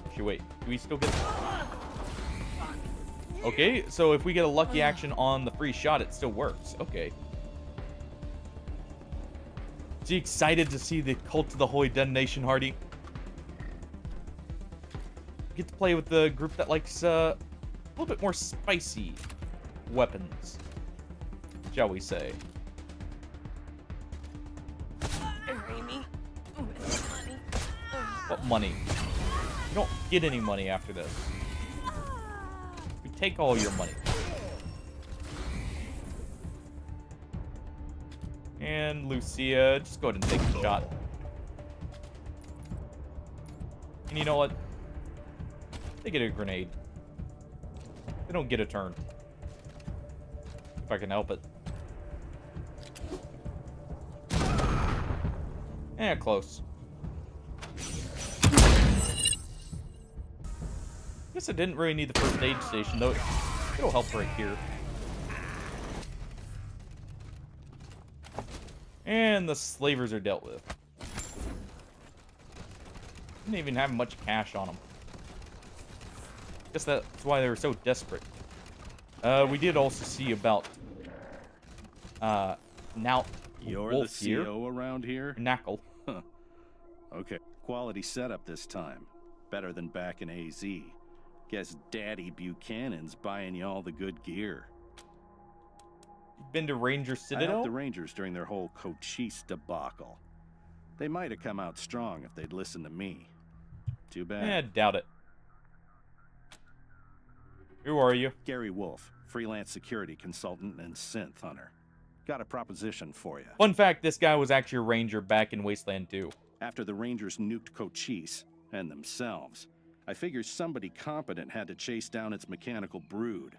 Actually, wait. Do we still get... Okay, so if we get a lucky action on the free shot, it still works. Okay. Is you excited to see the Cult of the Holy Detonation, Hardy? Get to play with the group that likes a little bit more spicy weapons, shall we say. What money? You don't get any money after this. We take all your money. And Lucia, just go ahead and take the shot. And you know what? They get a grenade. They don't get a turn. If I can help it. Eh, close. Guess I didn't really need the first aid station, though. It'll help right here. And the slavers are dealt with. Didn't even have much cash on them. Guess that's why they were so desperate. We did also see about now You're Wolf the here. CO around here? Knackle. Huh. Okay. Quality setup this time. Better than back in AZ. Guess Daddy Buchanan's buying you all the good gear. Been to Ranger I Citadel? helped the Rangers during their whole Cochise debacle. They might have come out strong if they'd listened to me. Too bad. Eh, doubt it. Who are you? Gary Wolf, freelance security consultant and synth hunter. Got a proposition for you. Fun fact, this guy was actually a ranger back in Wasteland 2. After the Rangers nuked Cochise, and themselves, I figured somebody competent had to chase down its mechanical brood.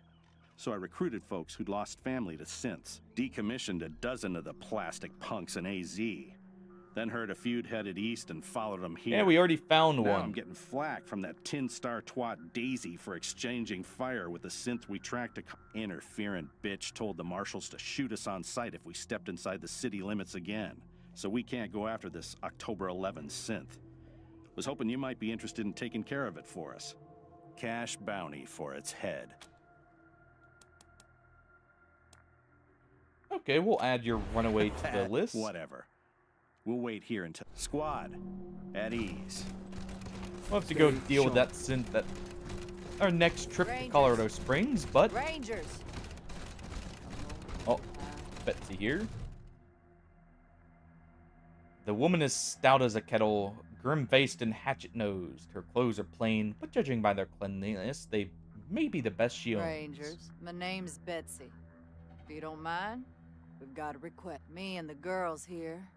So I recruited folks who'd lost family to synths, decommissioned a dozen of the plastic punks in AZ, then heard a feud headed east and followed them here. Yeah, we already found now one. I'm getting flack from that tin star twat Daisy for exchanging fire with the synth we tracked. Interferent bitch told the marshals to shoot us on sight if we stepped inside the city limits again. So we can't go after this October 11 synth. Was hoping you might be interested in taking care of it for us. Cash bounty for its head. Okay, we'll add your runaway to the list. Whatever. We'll wait here until... Squad, at ease. We'll have to go deal with that synth at our next trip to Colorado Springs, but... Rangers. Oh, Betsy here. The woman is stout as a kettle, grim-faced and hatchet-nosed. Her clothes are plain, but judging by their cleanliness, they may be the best she owns. Rangers, my name's Betsy. If you don't mind, we've got a request. Me and the girls here,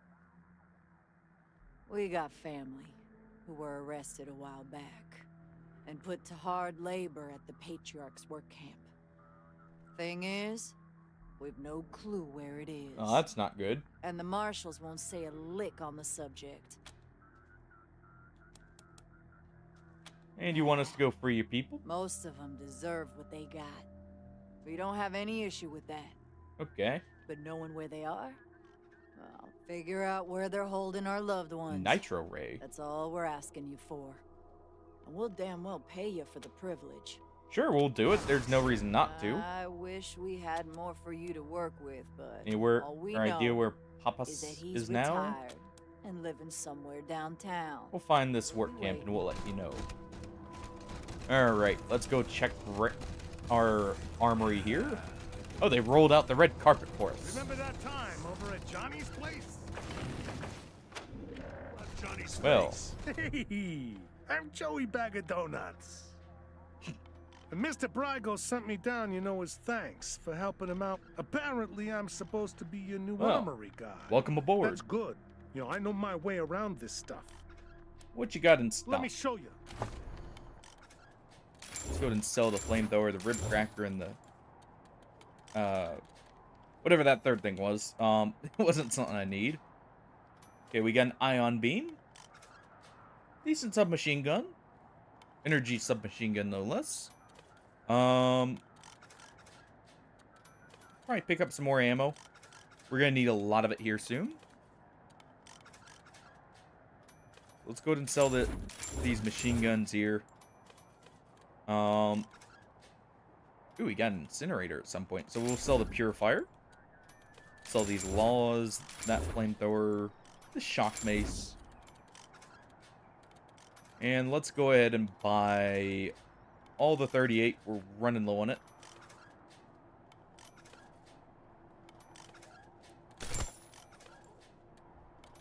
we got family who were arrested a while back and put to hard labor at the Patriarch's work camp. Thing is, we've no clue where it is. Oh, that's not good. And the marshals won't say a lick on the subject. And you want us to go free your people? Most of them deserve what they got. We don't have any issue with that. Okay. But knowing where they are, well, figure out where they're holding our loved ones. Nitro Ray. That's all we're asking you for. And we'll damn well pay you for the privilege. Sure, we'll do it. There's no reason not to. I wish we had more for you to work with, but Anywhere, all we our idea know where Papa is that he's is now? retired and living somewhere downtown. We'll find this work camp and we'll let you know. Alright, let's go check our armory here. Oh, they rolled out the red carpet for us. Remember that time over at Johnny's place? Johnny's Well. place. Hey, I'm Joey Bag of Donuts. And Mr. Brygo sent me down, you know, as thanks for helping him out. Apparently, I'm supposed to be your new armory guy. Welcome aboard. That's good. You know, I know my way around this stuff. What you got in stock? Let me show you. Let's go ahead and sell the flamethrower, the rib cracker, and the whatever that third thing was. It wasn't something I need. Okay, we got an ion beam. Decent submachine gun. Energy submachine gun, no less. Probably pick up some more ammo. We're gonna need a lot of it here soon. Let's go ahead and sell these machine guns here. Ooh, we got an incinerator at some point, so we'll sell the purifier. Sell these laws, that flamethrower, the shock mace. And let's go ahead and buy all the 38. We're running low on it.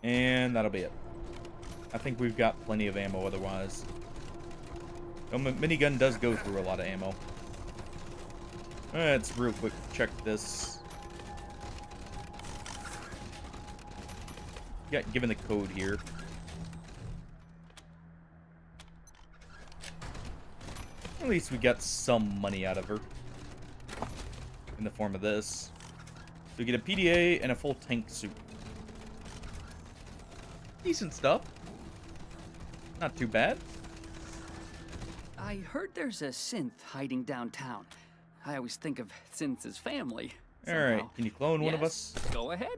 And that'll be it. I think we've got plenty of ammo otherwise. The minigun does go through a lot of ammo. Let's real quick check this. Got given the code here. At least we got some money out of her. In the form of this. So we get a PDA and a full tank suit. Decent stuff. Not too bad. I heard there's a synth hiding downtown. I always think of synths as family. Alright, can you clone one of us? Go ahead.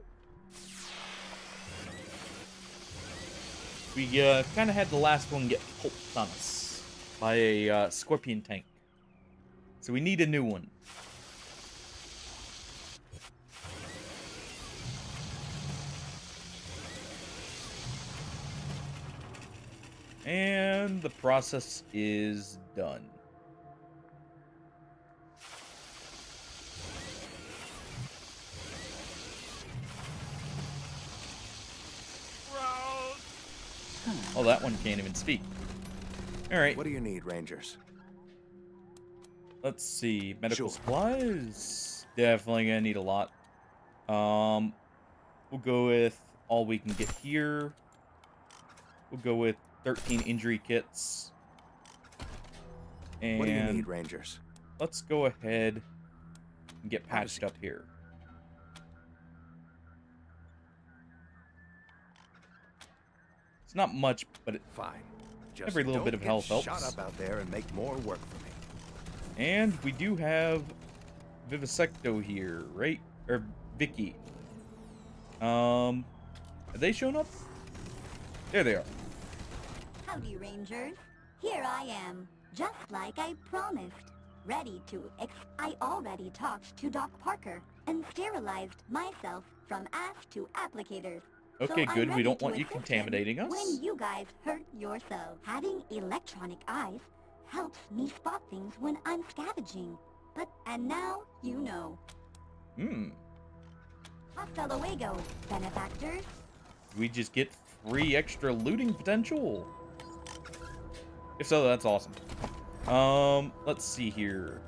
We kind of had the last one get pulped on us by a scorpion tank. So we need a new one. And the process is done. Oh, that one can't even speak. All right. What do you need, Rangers? Let's see. Medical Sure. supplies. Definitely gonna need a lot. We'll go with all we can get here. We'll go with 13 injury kits. And What do you need, Rangers? let's go ahead and get patched up here. It's not much, but Fine. Just every little don't bit of get health helps. shot up out there and make more work for me. And we do have Vivisecto here, right? Or Vicky. Are they showing up? There they are. Howdy, Rangers. Here I am, just like I promised. Ready to I already talked to Doc Parker and sterilized myself from ass to applicators. Okay, So I'm good. We ready don't to want you assist him contaminating us. when you guys hurt yourselves. Having electronic eyes helps me spot things when I'm scavenging. And now you know. Hasta luego, benefactors. We just get free extra looting potential. If so, that's awesome. Let's see here.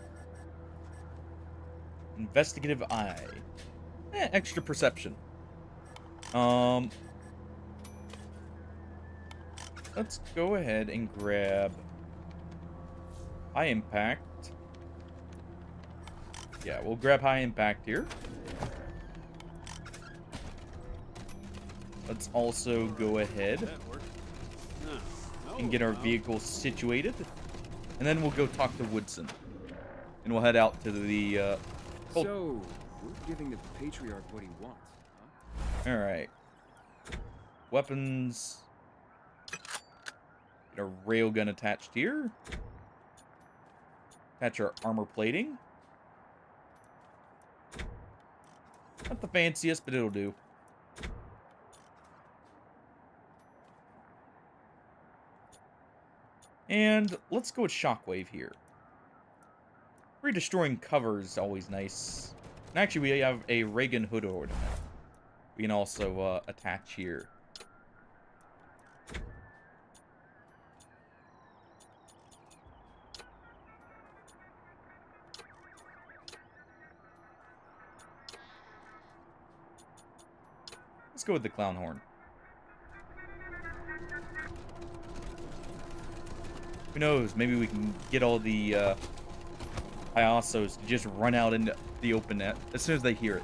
Investigative eye. Extra perception. Let's go ahead and grab high impact. Yeah, we'll grab high impact here. Let's also go ahead and get our vehicle situated. And then we'll go talk to Woodson. And we'll head out to the, So, we're giving the Patriarch what he wants, huh? Alright. Weapons. Get a railgun attached here. Attach our armor plating. Not the fanciest, but it'll do. And let's go with Shockwave here. Redestroying cover is always nice. And actually, we have a Reagan hood ornament. We can also attach here. Let's go with the clown horn. Who knows? Maybe we can get all the Iasos to just run out into the open net as soon as they hear it.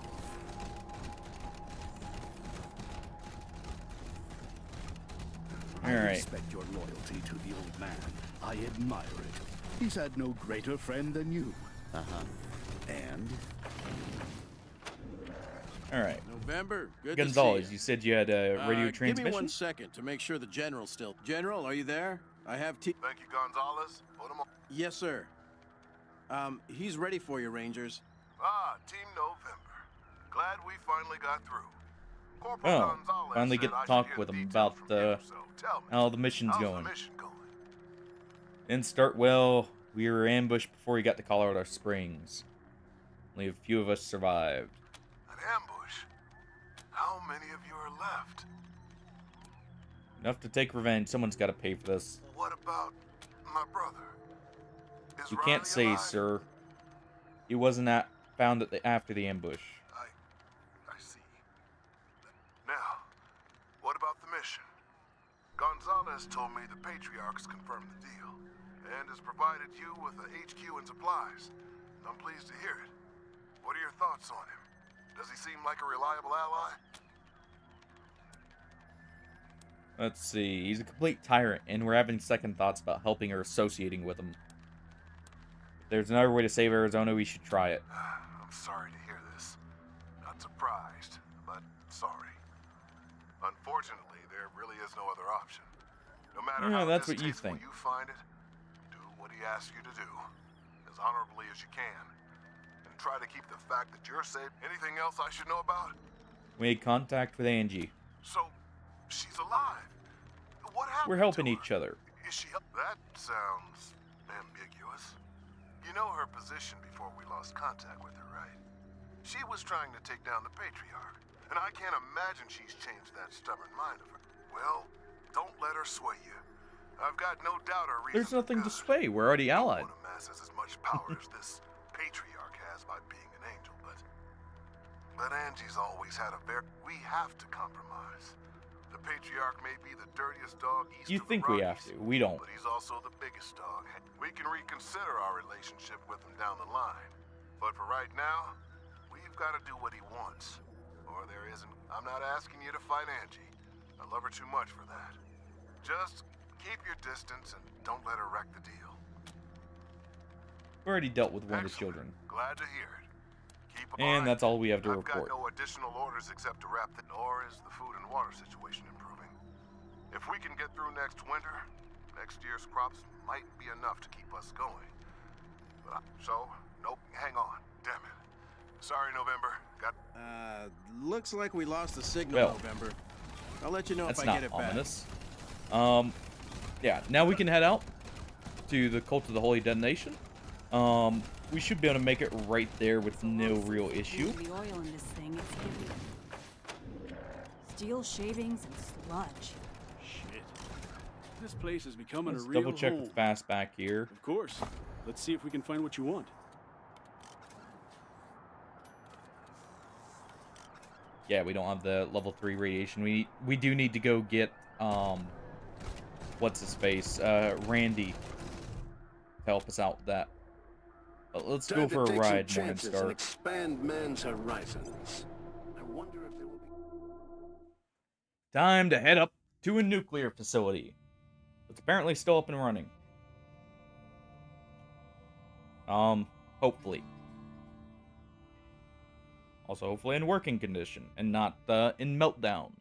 I Alright. respect your loyalty to the old man. I admire it. He's had no greater friend than you. Uh-huh. And? Alright. November, good Gonzalez, to see you said you had a radio transmission? Give me 1 second to make sure the General's still... General, are you there? I have Thank you, Gonzalez. Put him on. Yes, sir. He's ready for you, Rangers. Ah, Team November. Glad we finally got through. Corporal Oh, Gonzalez finally said get I to talk should hear with the him details about from you, so tell me, how the mission's how's going. the mission going? Didn't start well. We were ambushed before we got to Colorado Springs. Only a few of us survived. An ambush? How many of you are left? Enough to take revenge. Someone's got to pay for this. What about my brother? Is You can't Riley say, alive? sir. He wasn't found after the ambush. I see. Now, what about the mission? Gonzalez told me the Patriarchs confirmed the deal and has provided you with a HQ and supplies. I'm pleased to hear it. What are your thoughts on him? Does he seem like a reliable ally? Let's see. He's a complete tyrant, and we're having second thoughts about helping or associating with him. If there's another way to save Arizona, we should try it. I'm sorry to hear this. Not surprised, but sorry. Unfortunately, there really is no other option. No matter Yeah, how that's what you distasteful think. you find it, do what he asks you to do, as honorably as you can. And try to keep the fact that you're safe. Anything else I should know about? We made contact with Angie. So, she's alive. What happened We're helping to her? each other. Is she... That sounds ambiguous. You know her position before we lost contact with her, right? She was trying to take down the Patriarch, and I can't imagine she's changed that stubborn mind of her. Well, don't let her sway you. I've got no doubt our reasons There's nothing are to good. sway. We're already allied. No one amasses as much power as this patriarch has by being an angel, but Angie's always had a we have to compromise. The patriarch may be the dirtiest dog east You of think the we have Rockies, to? We don't. but he's also the biggest dog. We can reconsider our relationship with him down the line, but for right now, we've got to do what he wants, or there isn't. I'm not asking you to fight Angie. I love her too much for that. Just keep your distance and don't let her wreck the deal. We already dealt with one of his children. Glad to hear it. Keep And that's all we have to I've report. got no additional orders except to wrap the nor is the food and water situation improving. If we can get through next winter, next year's crops might be enough to keep us going. Nope, hang on. Damn it. Sorry, November. Looks like we lost the signal, November. I'll let you know if I get it back. That's not ominous. Yeah, now we can head out to the Cult of the Holy Detonation. We should be able to make it right there with no real issue. The oil in this thing is giving steel shavings and sludge. Shit. This place is becoming Let's a real double check hole. the fastback here. Of course. Let's see if we can find what you want. Yeah, we don't have the level 3 radiation. We do need to go get what's his face? Randy to help us out with that. But let's go for a ride, Morningstar. Expand man's horizons. I wonder if there will be Time to head up to a nuclear facility. It's apparently still up and running. Hopefully. Also, hopefully in working condition and not in meltdown.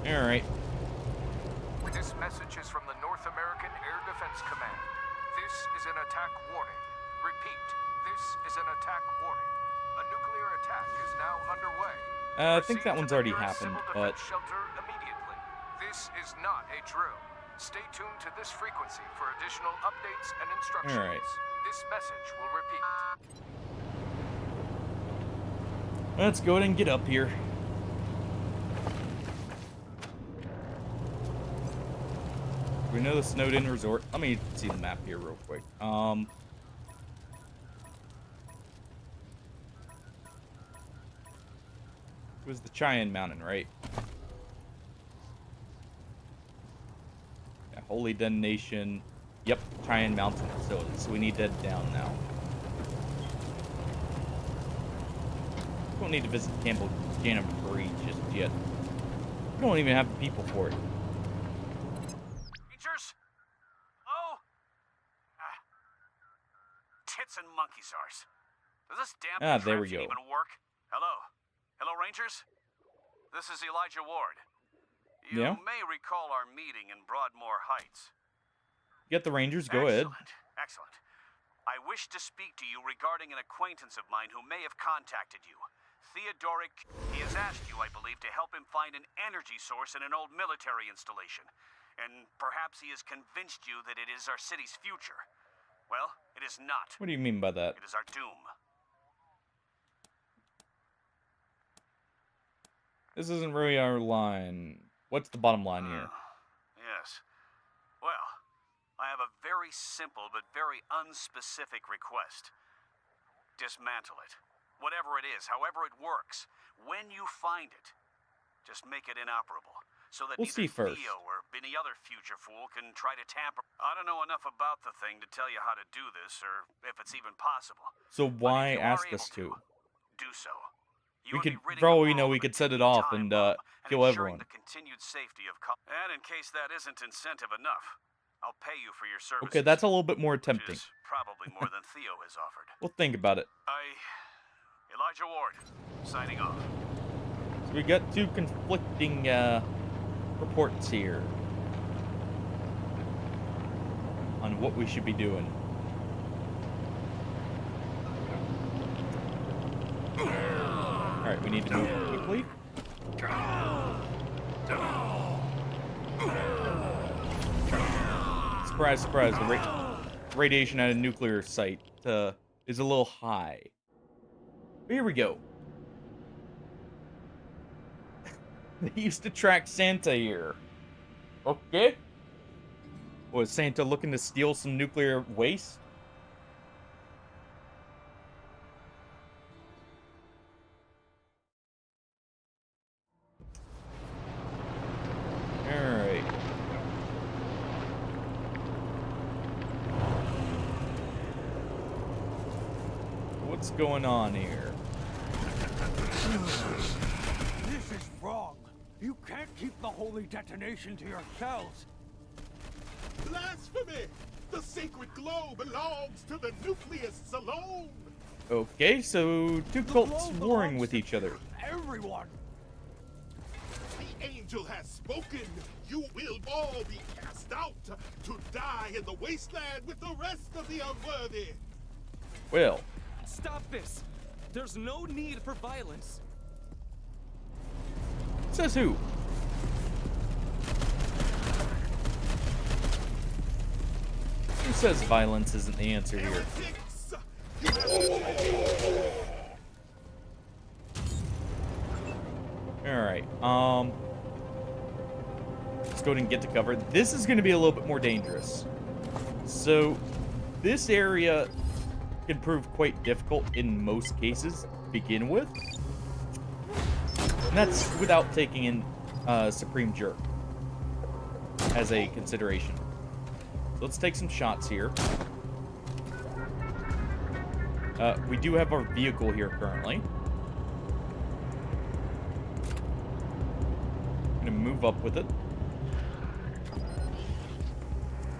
Alright. This message is from the North American Air Defense Command. This is an attack warning. Repeat, this is an attack warning. A nuclear attack is now underway. I think that one's already happened, but Shelter immediately. This is not a drill. Stay tuned to this frequency for additional updates and instructions. All right. This message will repeat. Let's go ahead and get up here. We know the Snowden Resort. Let me see the map here real quick. It was the Cheyenne Mountain, right? Yeah, Holy Detonation. Yep, Cheyenne Mountain facility. So we need to head down now. We don't need to visit Campbell Jamboree just yet. We don't even have the people for it. Rangers? Oh? Tits and monkey SARS. Does this damn There we contraption go. even work? Hello? Hello, Rangers? This is Elijah Ward. You Yeah? may recall our meeting in Broadmoor Heights. Get the Rangers, go ahead. Excellent. I wish to speak to you regarding an acquaintance of mine who may have contacted you. Theodoric, he has asked you, I believe, to help him find an energy source in an old military installation. And perhaps he has convinced you that it is our city's future. Well, it is not. What do you mean by that? It is our doom. This isn't really our line. What's the bottom line here? Yes. Well, I have a very simple but very unspecific request. Dismantle it. Whatever it is, however it works. When you find it, just make it inoperable. So that We'll neither see first. Theo or any other future fool can try to tamper. I don't know enough about the thing to tell you how to do this, or if it's even possible. So why you are ask us to? Do so. We could, for all we know, we could set it off and kill everyone. The continued safety of and in case that isn't incentive enough, I'll pay you for your services. Okay, that's a little bit more tempting. Probably more than Theo has offered. We'll think about it. Elijah Ward, signing off. So we got two conflicting reports here on what we should be doing. Alright, we need to move quickly. Surprise, surprise, the radiation at a nuclear site is a little high. But here we go. They used to track Santa here. Okay. Was Santa looking to steal some nuclear waste? Alright. What's going on here? This is wrong. You can't keep the holy detonation to yourselves. Blasphemy! The sacred glow belongs to the nucleists alone! Okay, so two cults warring with each other. Everyone! The angel has spoken! You will all be cast out to die in the wasteland with the rest of the unworthy! Well. Stop this! There's no need for violence. Says who? Who says violence isn't the answer here? Alright, let's go ahead and get to cover. This is going to be a little bit more dangerous. So, this area can prove quite difficult in most cases to begin with. And that's without taking in Supreme Jerk as a consideration. So let's take some shots here. We do have our vehicle here currently. I'm gonna move up with it.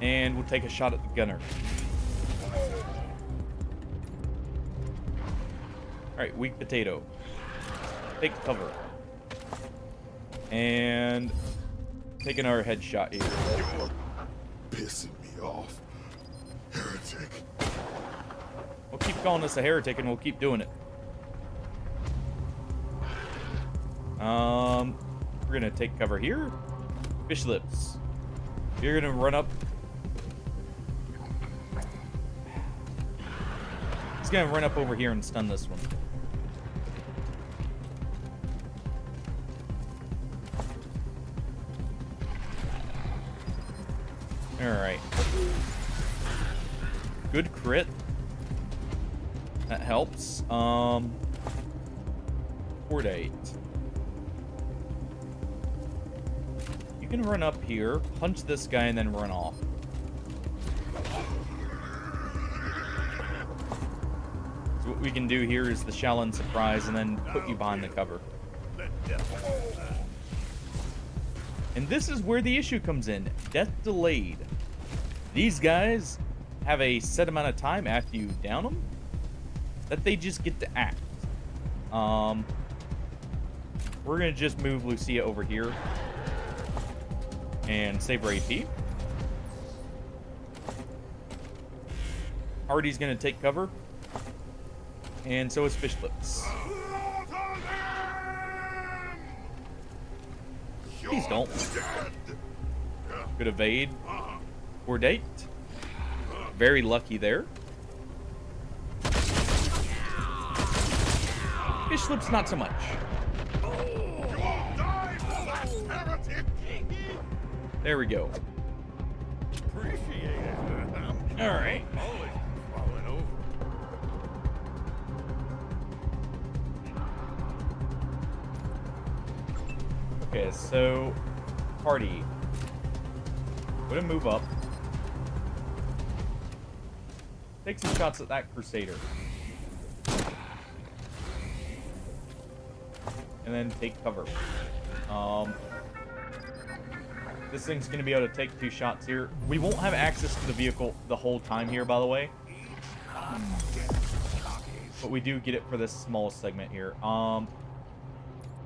And we'll take a shot at the gunner. Alright, weak potato. Take cover. And taking our headshot here. You're pissing me off, heretic. We'll keep calling this a heretic and we'll keep doing it. We're gonna take cover here. Fish lips. You're gonna run up. He's gonna run up over here and stun this one. Alright. Good crit. That helps. 4 to 8. You can run up here, punch this guy, and then run off. So what we can do here is the Shaolin surprise and then put you behind the cover. And this is where the issue comes in. Death delayed. These guys have a set amount of time after you down them that they just get to act. We're going to just move Lucia over here and save her AP. Hardy's going to take cover. And so is Fish Lips. Please don't. Good evade. Or date. Very lucky there. Fish Lips not so much. There we go. Appreciate it. All right. Always falling over. Okay, so Hardy. We're gonna move up. Take some shots at that Crusader. And then take cover. This thing's gonna be able to take 2 shots here. We won't have access to the vehicle the whole time here, by the way. But we do get it for this small segment here.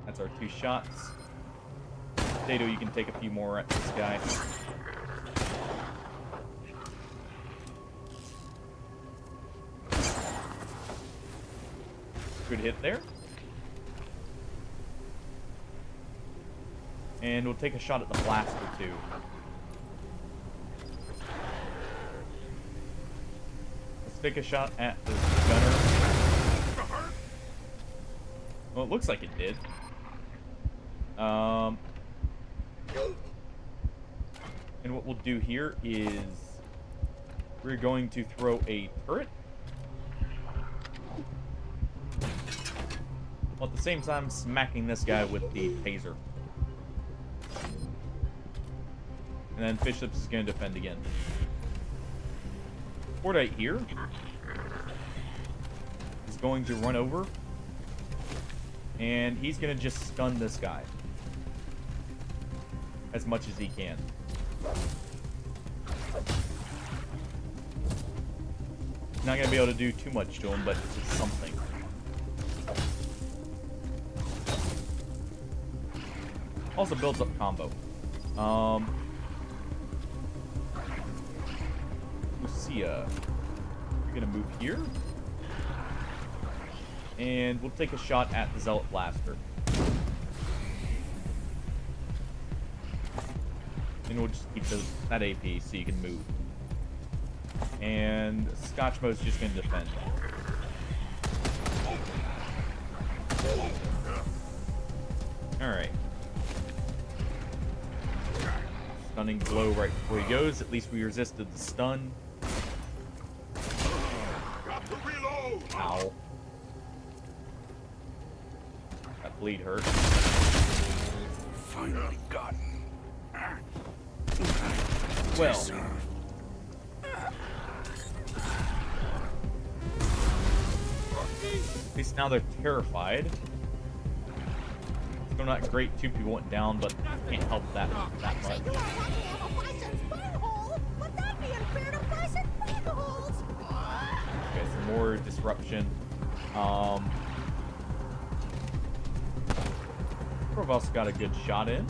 That's our 2 shots. Potato, you can take a few more at this guy. Good hit there. And we'll take a shot at the blaster too. Let's take a shot at the gunner. Well, it looks like it did. And what we'll do here is we're going to throw a turret. While at the same time smacking this guy with the taser. And then Fishlips is going to defend again. Fordite here is going to run over. And he's going to just stun this guy. As much as he can. Not going to be able to do too much to him, but it's something. Also builds up combo. Lucia. You're gonna move here. And we'll take a shot at the Zealot Blaster. And we'll just keep that AP so you can move. And Scotchmo's just gonna defend. Alright. Stunning blow right before he goes. At least we resisted the stun. Ow. That bleed hurt. Finally gotten. Well. At least now they're terrified. Still not great. 2 people went down, but can't help that much. Okay, some more disruption. Provost got a good shot in.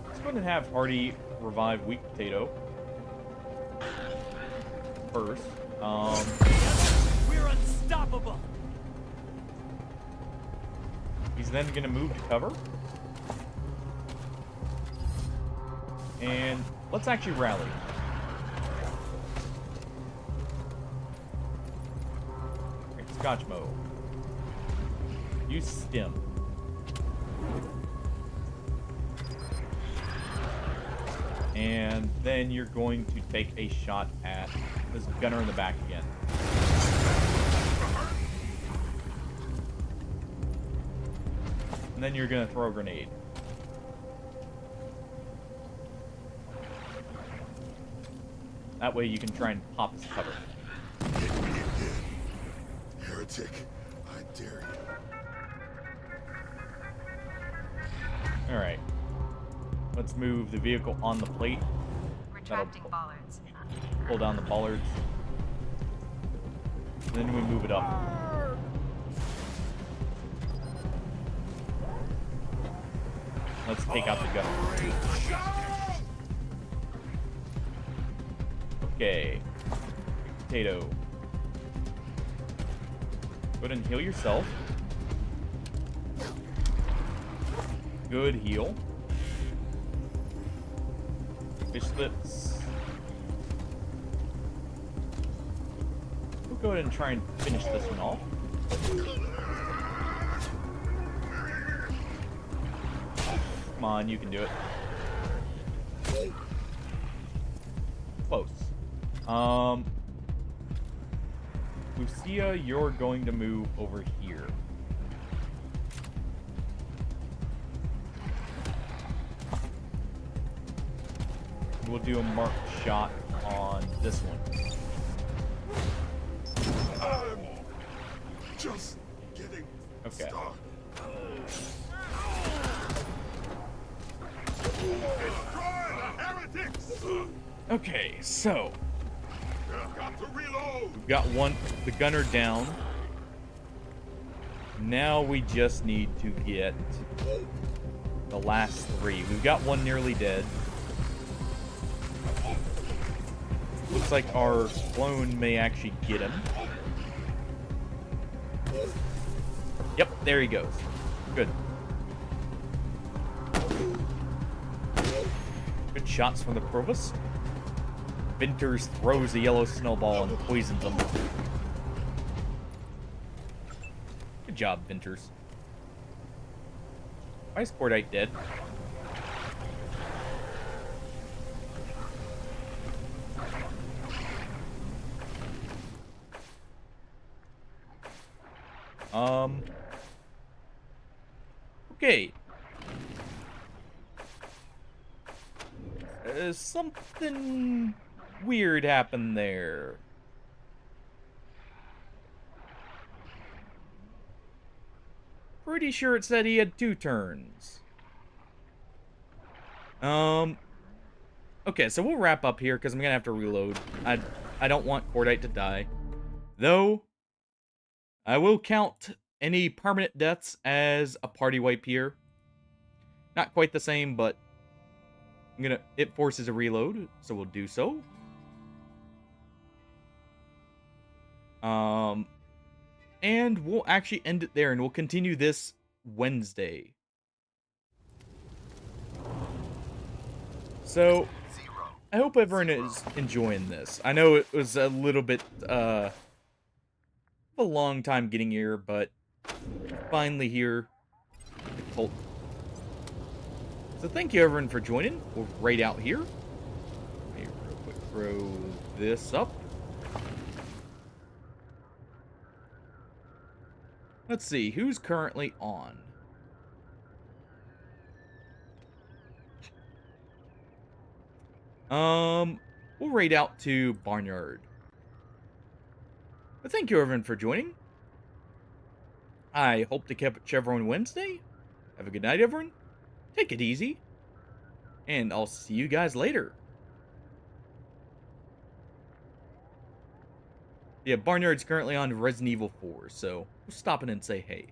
Let's go ahead and have Hardy revive Weak Potato first. We're unstoppable. He's then going to move to cover. And let's actually rally. Right, Scotchmo. Use stim. And then you're going to take a shot at this gunner in the back again. And then you're going to throw a grenade. That way you can try and pop his cover. Hit me again. Heretic, I dare you. Alright. Let's move the vehicle on the plate. Retracting bollards. Pull down the bollards. And then we move it up. Let's take out the gunner. Okay. Potato. Go ahead and heal yourself. Good heal. Fish lips. We'll go ahead and try and finish this one off. Come on, you can do it. Close. Lucia, you're going to move over here. We'll do a marked shot on this one. I'm just getting okay. started. Okay, so Got to reload. we've got the gunner down. Now we just need to get the last 3. We've got one nearly dead. Looks like our clone may actually get him. Yep, there he goes. Good. Good shots from the Provost. Vinters throws a yellow snowball and poisons them. job, Ventures. Why is Cordite dead? Okay. Something weird happened there. Pretty sure it said he had 2 turns. Okay, so we'll wrap up here because I'm gonna have to reload. I don't want Cordite to die. Though, I will count any permanent deaths as a party wipe here. Not quite the same, but it forces a reload, so we'll do so. And we'll actually end it there, and we'll continue this Wednesday. So, I hope everyone is enjoying this. I know it was a little bit, a long time getting here, but finally here. The cult. So thank you everyone for joining. We'll raid out here. Let me real quick throw this up. Let's see, who's currently on? We'll raid out to Barnyard. But thank you everyone for joining. I hope to catch everyone Wednesday. Have a good night, everyone. Take it easy. And I'll see you guys later. Yeah, Barnyard's currently on Resident Evil 4, so we'll stop in and say hey.